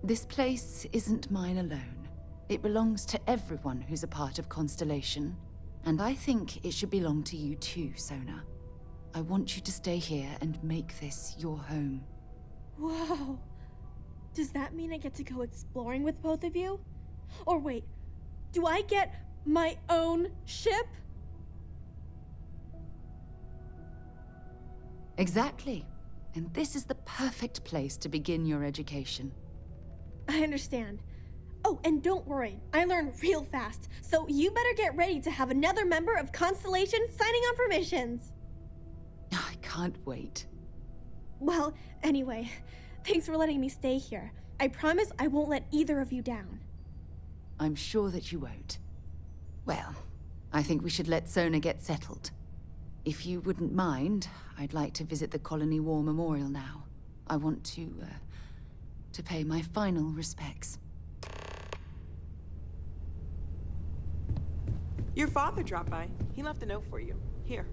This place isn't mine alone. It belongs to everyone who's a part of Constellation. And I think it should belong to you too, Sona. I want you to stay here and make this your home. Whoa. Does that mean I get to go exploring with both of you? Or wait, do I get my own ship? Exactly. And this is the perfect place to begin your education. I understand. Oh, and don't worry, I learn real fast, so you better get ready to have another member of Constellation signing on for missions. I can't wait. Well, anyway, thanks for letting me stay here. I promise I won't let either of you down. I'm sure that you won't. Well, I think we should let Sona get settled. If you wouldn't mind, I'd like to visit the Colony War Memorial now. I want to pay my final respects. Your father dropped by. He left a note for you. Here.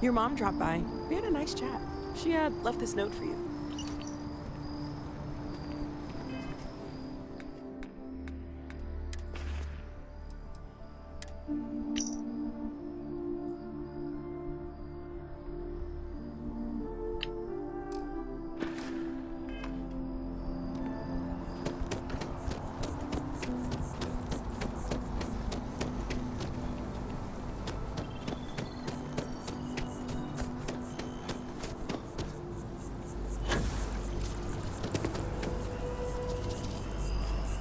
Your mom dropped by. We had a nice chat. She left this note for you.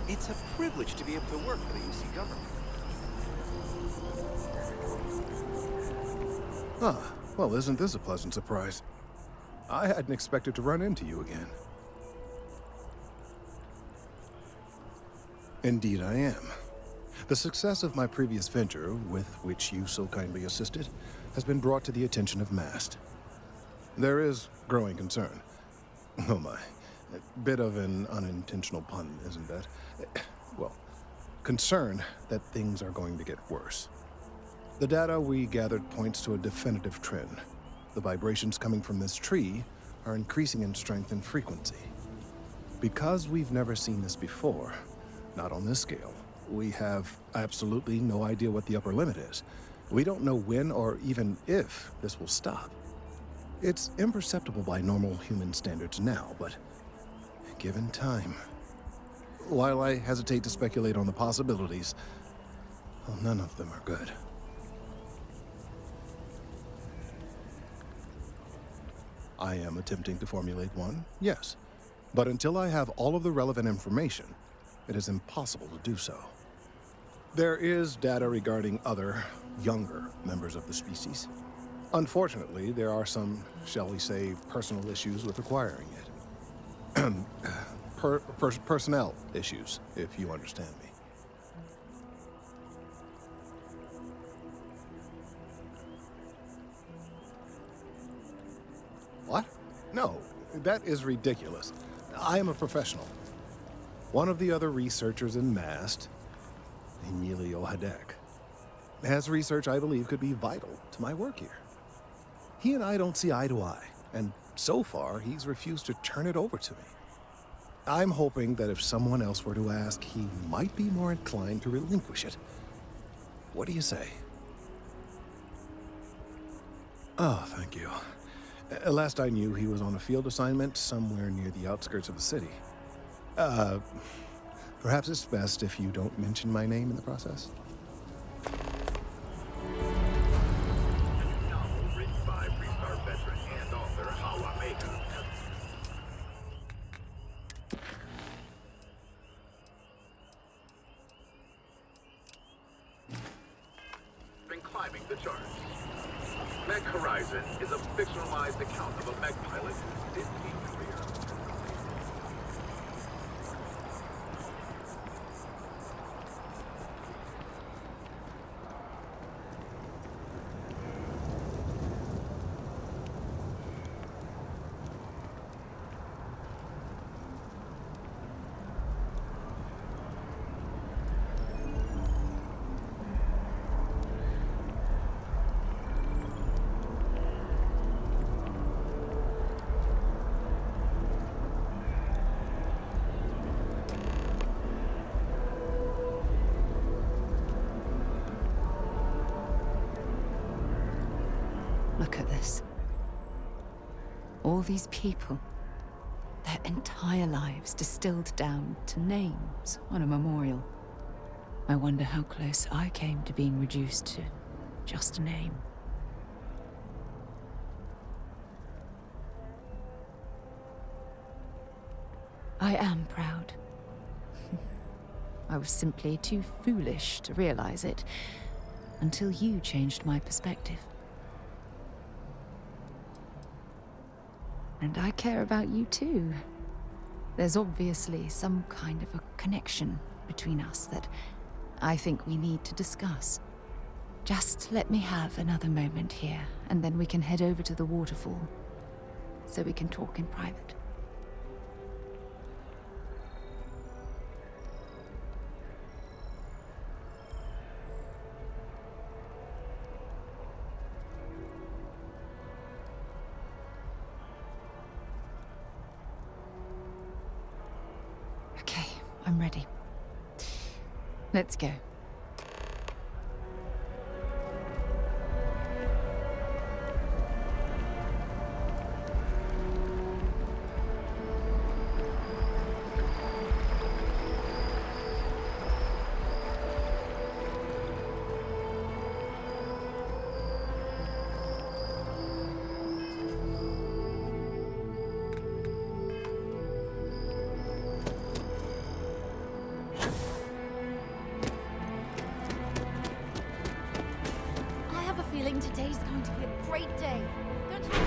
It's a privilege to be able to work for the UC government. Ah, well, isn't this a pleasant surprise? I hadn't expected to run into you again. Indeed I am. The success of my previous venture, with which you so kindly assisted, has been brought to the attention of MAST. There is growing concern. Oh my. A bit of an unintentional pun, isn't that? Well, concern that things are going to get worse. The data we gathered points to a definitive trend. The vibrations coming from this tree are increasing in strength and frequency. Because we've never seen this before, not on this scale, we have absolutely no idea what the upper limit is. We don't know when or even if this will stop. It's imperceptible by normal human standards now, but given time. While I hesitate to speculate on the possibilities, well, none of them are good. I am attempting to formulate one, yes. But until I have all of the relevant information, it is impossible to do so. There is data regarding other, younger members of the species. Unfortunately, there are some, shall we say, personal issues with acquiring it. Personnel issues, if you understand me. What? No, that is ridiculous. I am a professional. One of the other researchers in MAST, Emilio Hadek, has research I believe could be vital to my work here. He and I don't see eye to eye, and so far he's refused to turn it over to me. I'm hoping that if someone else were to ask, he might be more inclined to relinquish it. What do you say? Oh, thank you. Last I knew, he was on a field assignment somewhere near the outskirts of the city. Perhaps it's best if you don't mention my name in the process. Been climbing the charts. Mech Horizon is a fictionalized account of a mech pilot whose disney career. Look at this. All these people, their entire lives distilled down to names on a memorial. I wonder how close I came to being reduced to just a name. I am proud. I was simply too foolish to realize it until you changed my perspective. And I care about you too. There's obviously some kind of a connection between us that I think we need to discuss. Just let me have another moment here, and then we can head over to the waterfall, so we can talk in private. Okay, I'm ready. Let's go. I have a feeling today's going to be a great day. Don't you?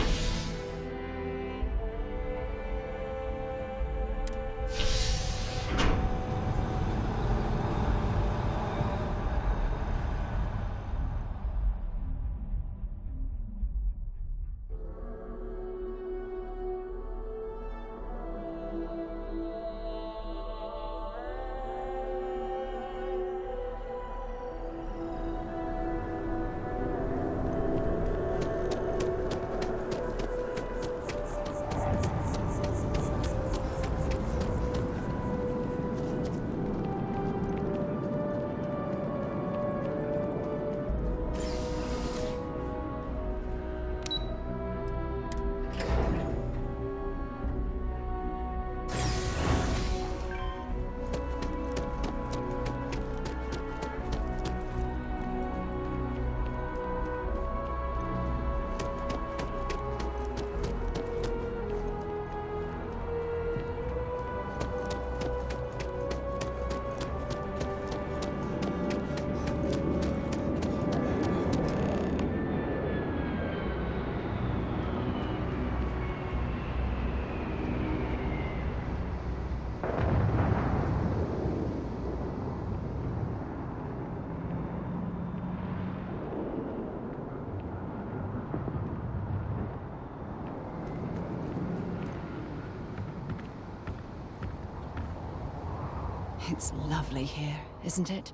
It's lovely here, isn't it?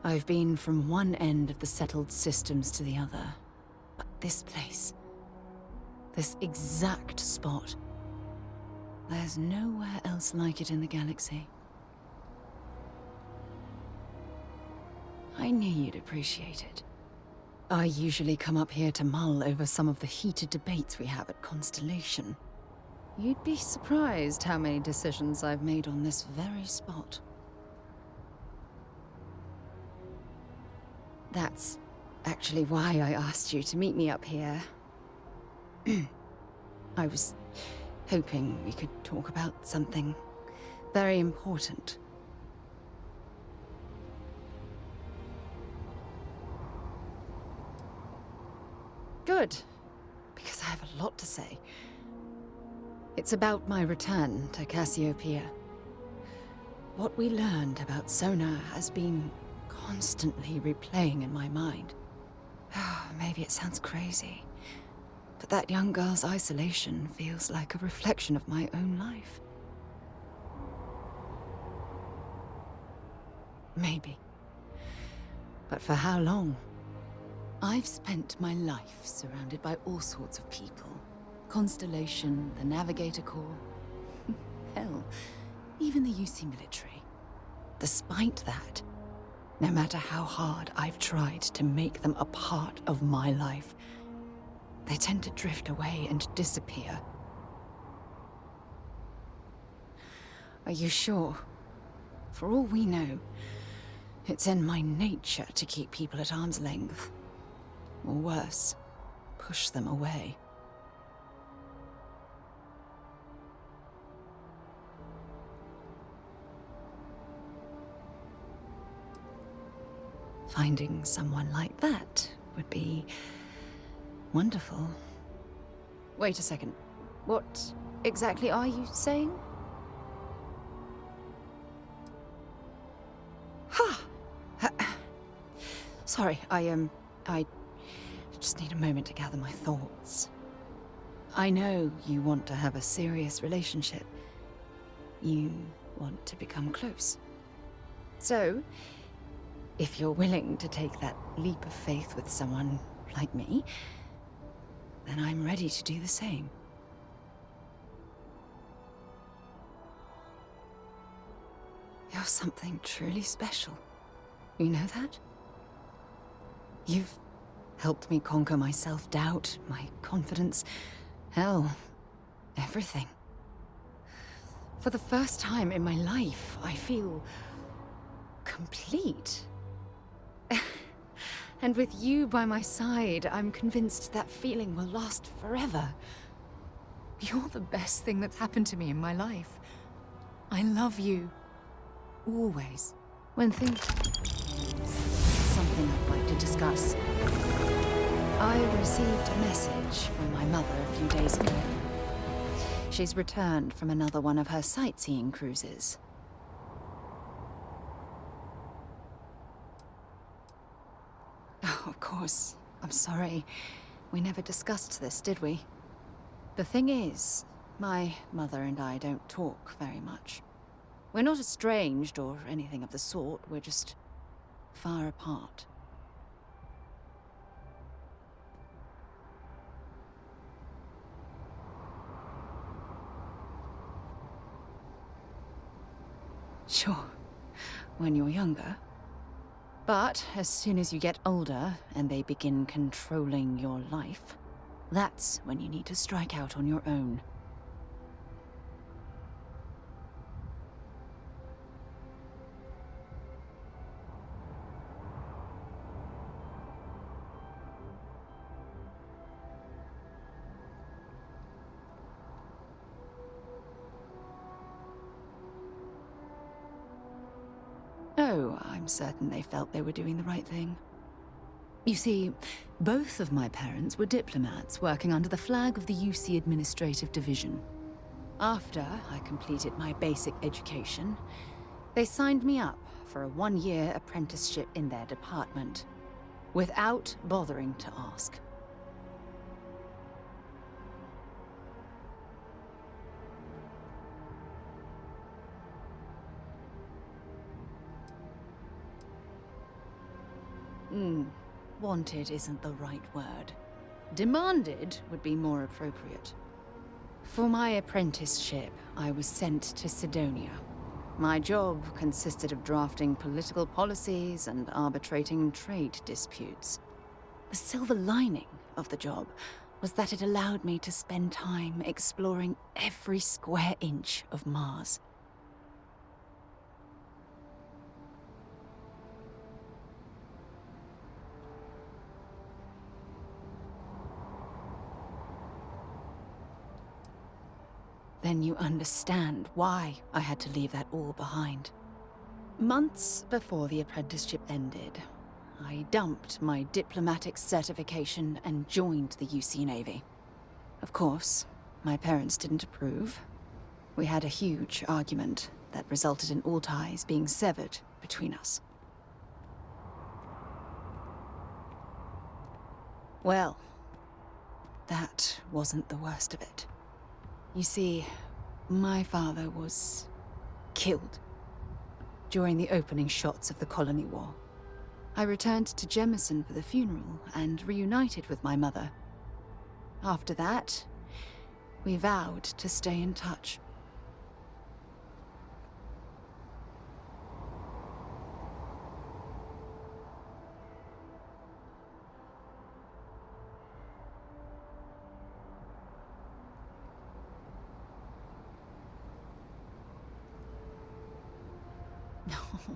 I've been from one end of the settled systems to the other. But this place, this exact spot, there's nowhere else like it in the galaxy. I knew you'd appreciate it. I usually come up here to mull over some of the heated debates we have at Constellation. You'd be surprised how many decisions I've made on this very spot. That's actually why I asked you to meet me up here. I was hoping we could talk about something very important. Good, because I have a lot to say. It's about my return to Cassiopeia. What we learned about Sona has been constantly replaying in my mind. Maybe it sounds crazy, but that young girl's isolation feels like a reflection of my own life. Maybe. But for how long? I've spent my life surrounded by all sorts of people. Constellation, the Navigator Corps. Hell, even the UC military. Despite that, no matter how hard I've tried to make them a part of my life, they tend to drift away and disappear. Are you sure? For all we know, it's in my nature to keep people at arm's length. Or worse, push them away. Finding someone like that would be wonderful. Wait a second. What exactly are you saying? Ha! Sorry, I just need a moment to gather my thoughts. I know you want to have a serious relationship. You want to become close. So, if you're willing to take that leap of faith with someone like me, then I'm ready to do the same. You're something truly special. You know that? You've helped me conquer my self-doubt, my confidence, hell, everything. For the first time in my life, I feel complete. And with you by my side, I'm convinced that feeling will last forever. You're the best thing that's happened to me in my life. I love you. Always. When things... Something I'd like to discuss. I received a message from my mother a few days ago. She's returned from another one of her sightseeing cruises. Oh, of course. I'm sorry. We never discussed this, did we? The thing is, my mother and I don't talk very much. We're not estranged or anything of the sort, we're just far apart. Sure, when you're younger. But as soon as you get older and they begin controlling your life, that's when you need to strike out on your own. Oh, I'm certain they felt they were doing the right thing. You see, both of my parents were diplomats working under the flag of the UC Administrative Division. After I completed my basic education, they signed me up for a one-year apprenticeship in their department, without bothering to ask. Wanted isn't the right word. Demanded would be more appropriate. For my apprenticeship, I was sent to Sidonia. My job consisted of drafting political policies and arbitrating trade disputes. The silver lining of the job was that it allowed me to spend time exploring every square inch of Mars. Then you understand why I had to leave that all behind. Months before the apprenticeship ended, I dumped my diplomatic certification and joined the UC Navy. Of course, my parents didn't approve. We had a huge argument that resulted in all ties being severed between us. Well, that wasn't the worst of it. You see, my father was killed during the opening shots of the Colony War. I returned to Jemison for the funeral and reunited with my mother. After that, we vowed to stay in touch.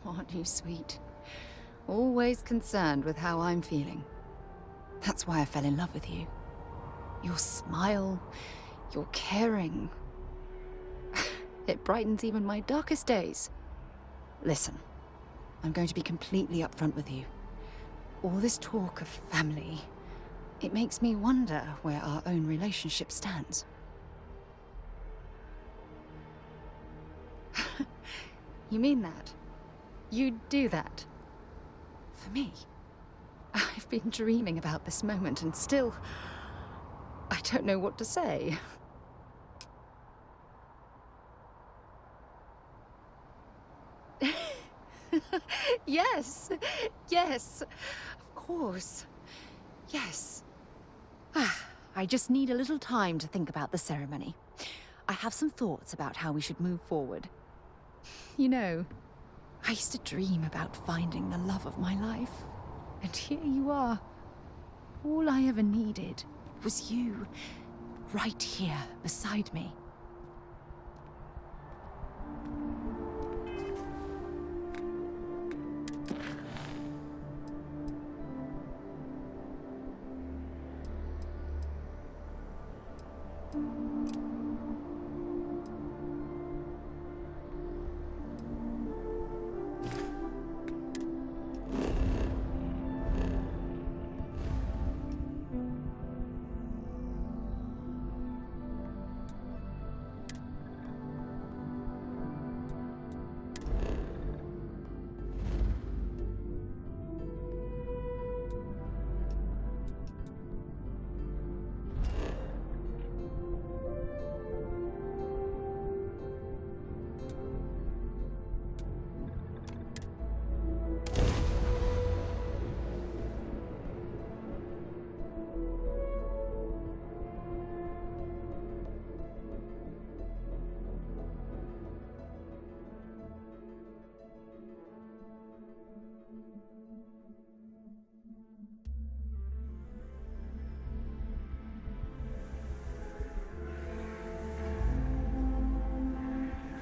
Aren't you sweet? Always concerned with how I'm feeling. That's why I fell in love with you. Your smile, your caring. It brightens even my darkest days. Listen, I'm going to be completely upfront with you. All this talk of family, it makes me wonder where our own relationship stands. You mean that? You'd do that? For me? I've been dreaming about this moment and still... I don't know what to say. Yes, yes, of course. Yes. I just need a little time to think about the ceremony. I have some thoughts about how we should move forward. You know, I used to dream about finding the love of my life. And here you are. All I ever needed was you, right here beside me.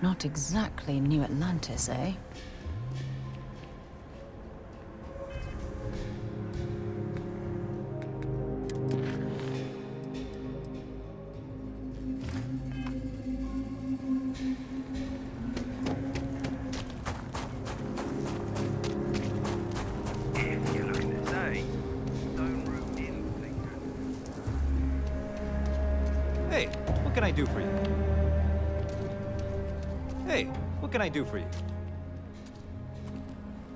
Not exactly New Atlantis, eh? If you're looking to stay, Stone Root Inn thinker. Hey, what can I do for you? Hey, what can I do for you?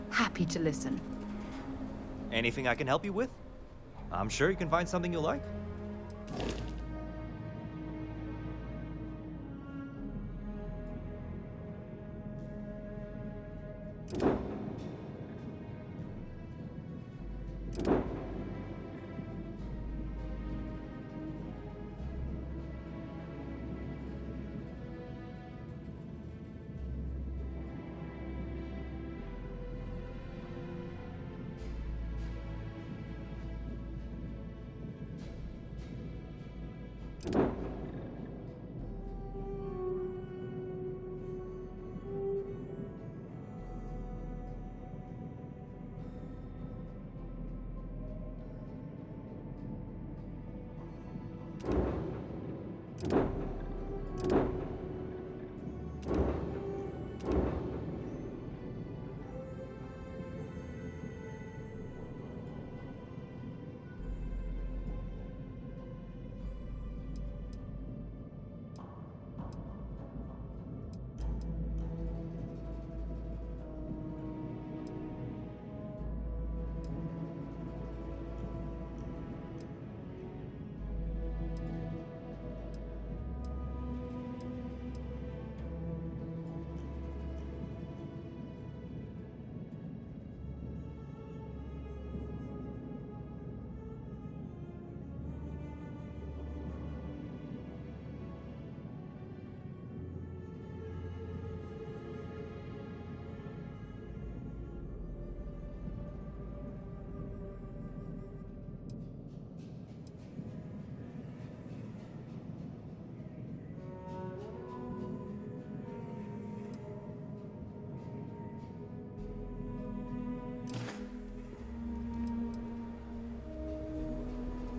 Happy to listen. Anything I can help you with? I'm sure you can find something you'll like.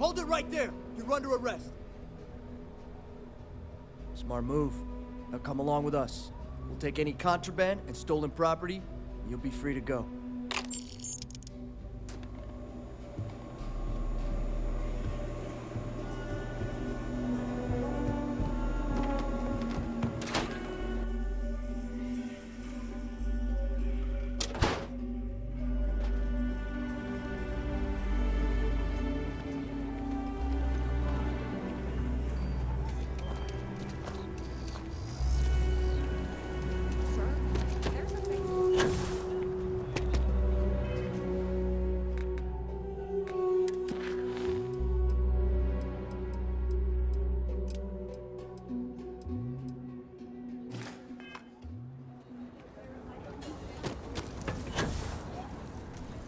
Hold it right there! You're under arrest! Smart move. Now come along with us. We'll take any contraband and stolen property, and you'll be free to go.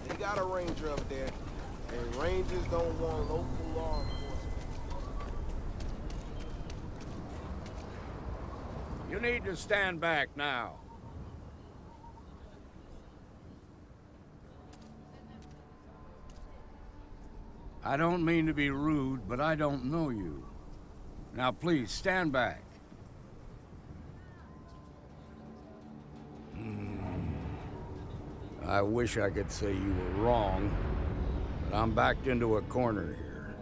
They got a ranger up there, and rangers don't want local law enforcement. You need to stand back now. I don't mean to be rude, but I don't know you. Now please, stand back. I wish I could say you were wrong, but I'm backed into a corner here.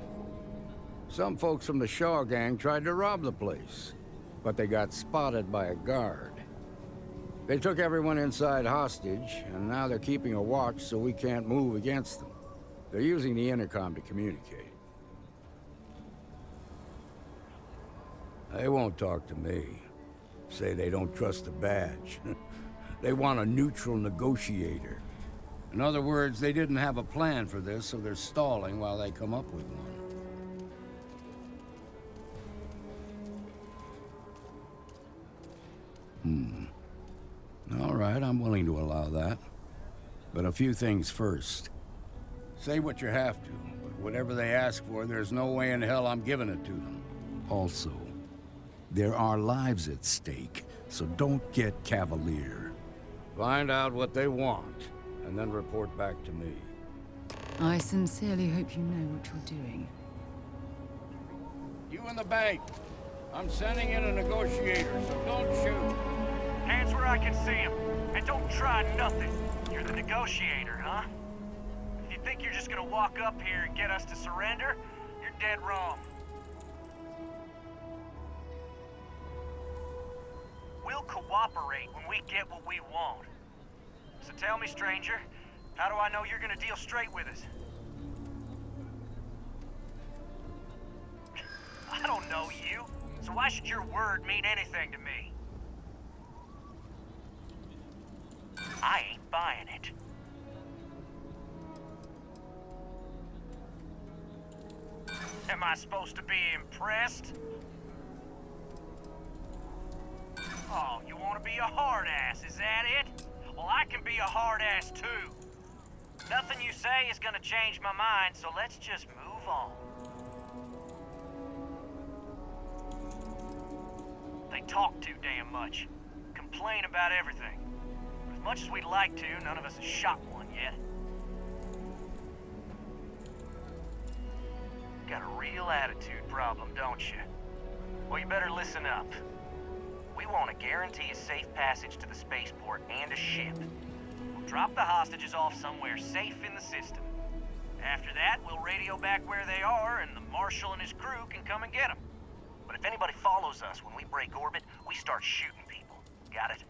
Some folks from the Shaw gang tried to rob the place, but they got spotted by a guard. They took everyone inside hostage, and now they're keeping a watch so we can't move against them. They're using the intercom to communicate. They won't talk to me. Say they don't trust the badge. They want a neutral negotiator. In other words, they didn't have a plan for this, so they're stalling while they come up with one. All right, I'm willing to allow that. But a few things first. Say what you have to, but whatever they ask for, there's no way in hell I'm giving it to them. Also, there are lives at stake, so don't get cavalier. Find out what they want, and then report back to me. I sincerely hope you know what you're doing. You in the bank. I'm sending in a negotiator, so don't shoot. Hands where I can see him. And don't try nothing. You're the negotiator, huh? If you think you're just gonna walk up here and get us to surrender, you're dead wrong. We'll cooperate when we get what we want. So tell me, stranger, how do I know you're gonna deal straight with us? I don't know you, so why should your word mean anything to me? I ain't buying it. Am I supposed to be impressed? Oh, you want to be a hard-ass, is that it? Well, I can be a hard-ass, too. Nothing you say is gonna change my mind, so let's just move on. They talk too damn much. Complain about everything. As much as we'd like to, none of us has shot one yet. Got a real attitude problem, don't you? Well, you better listen up. We want to guarantee a safe passage to the spaceport and a ship. We'll drop the hostages off somewhere safe in the system. After that, we'll radio back where they are, and the Marshal and his crew can come and get them. But if anybody follows us when we break orbit, we start shooting people. Got it?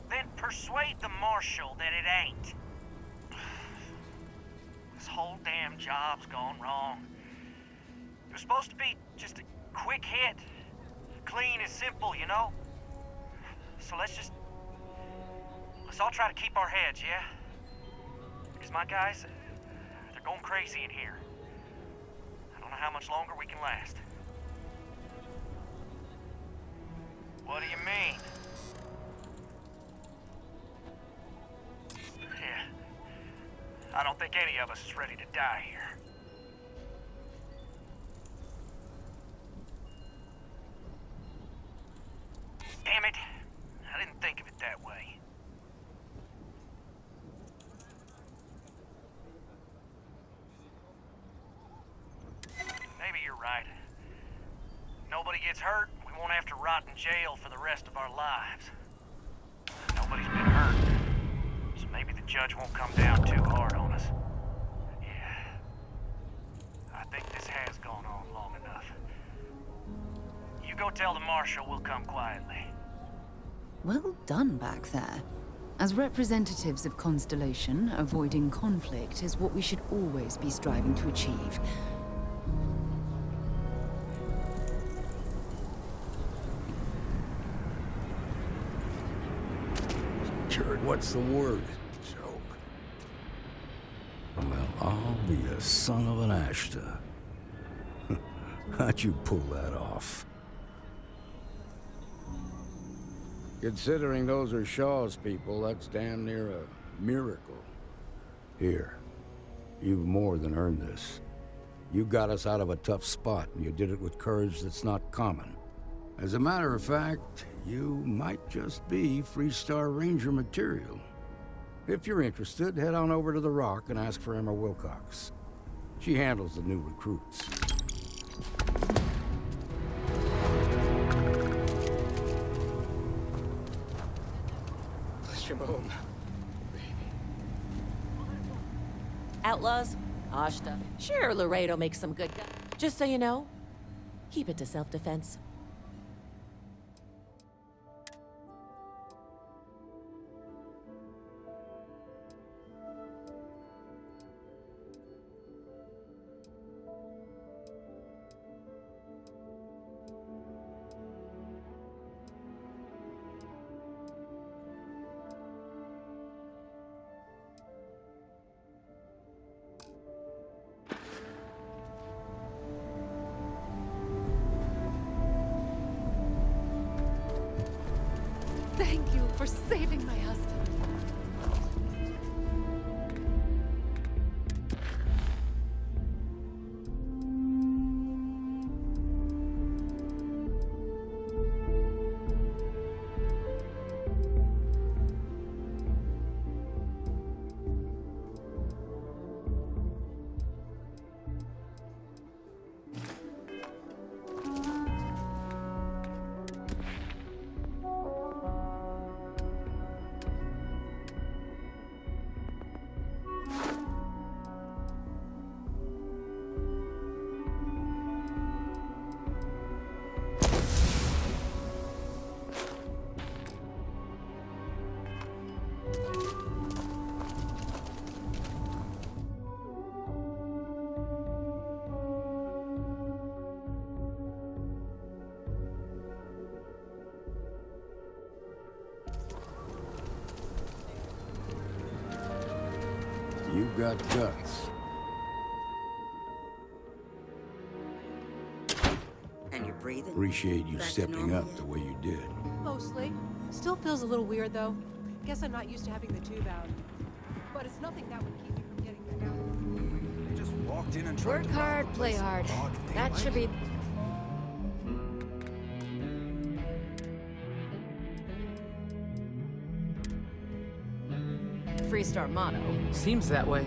Then persuade the Marshal that it ain't. This whole damn job's gone wrong. It was supposed to be just a quick hit. Clean and simple, you know? So let's all try to keep our heads, yeah? Because my guys, they're going crazy in here. I don't know how much longer we can last. What do you mean? Yeah. I don't think any of us is ready to die here. Damn it. I didn't think of it that way. right? Nobody gets hurt, we won't have to rot in jail for the rest of our lives. Nobody's been hurt, so maybe the judge won't come down too hard on us. Yeah. I think this has gone on long enough. You go tell the marshal we'll come quietly. Well done back there. As representatives of Constellation, avoiding conflict is what we should always be striving to achieve. Jared, what's the word? Joke. Well, I'll be a son of an Ashta. How'd you pull that off? Considering those are Shaw's people, that's damn near a miracle. Here, you've more than earned this. You got us out of a tough spot, and you did it with courage that's not common. As a matter of fact, you might just be Freestar Ranger material. If you're interested, head on over to the Rock and ask for Emma Wilcox. She handles the new recruits. Bless your bone. Outlaws? Ashta. Sure, Laredo makes some good guns. Just so you know, keep it to self-defense. Thank you for saving my husband. You've got guts. And you're breathing? Appreciate you Back to stepping normal up the way you did. Mostly. Still feels a little weird, though. Guess I'm not used to having the tube out. But it's nothing that would keep me from getting back out. They just walked in and tried Work to rob hard, the play place in hard. broad That daylight. should be... Freestar motto. Seems that way.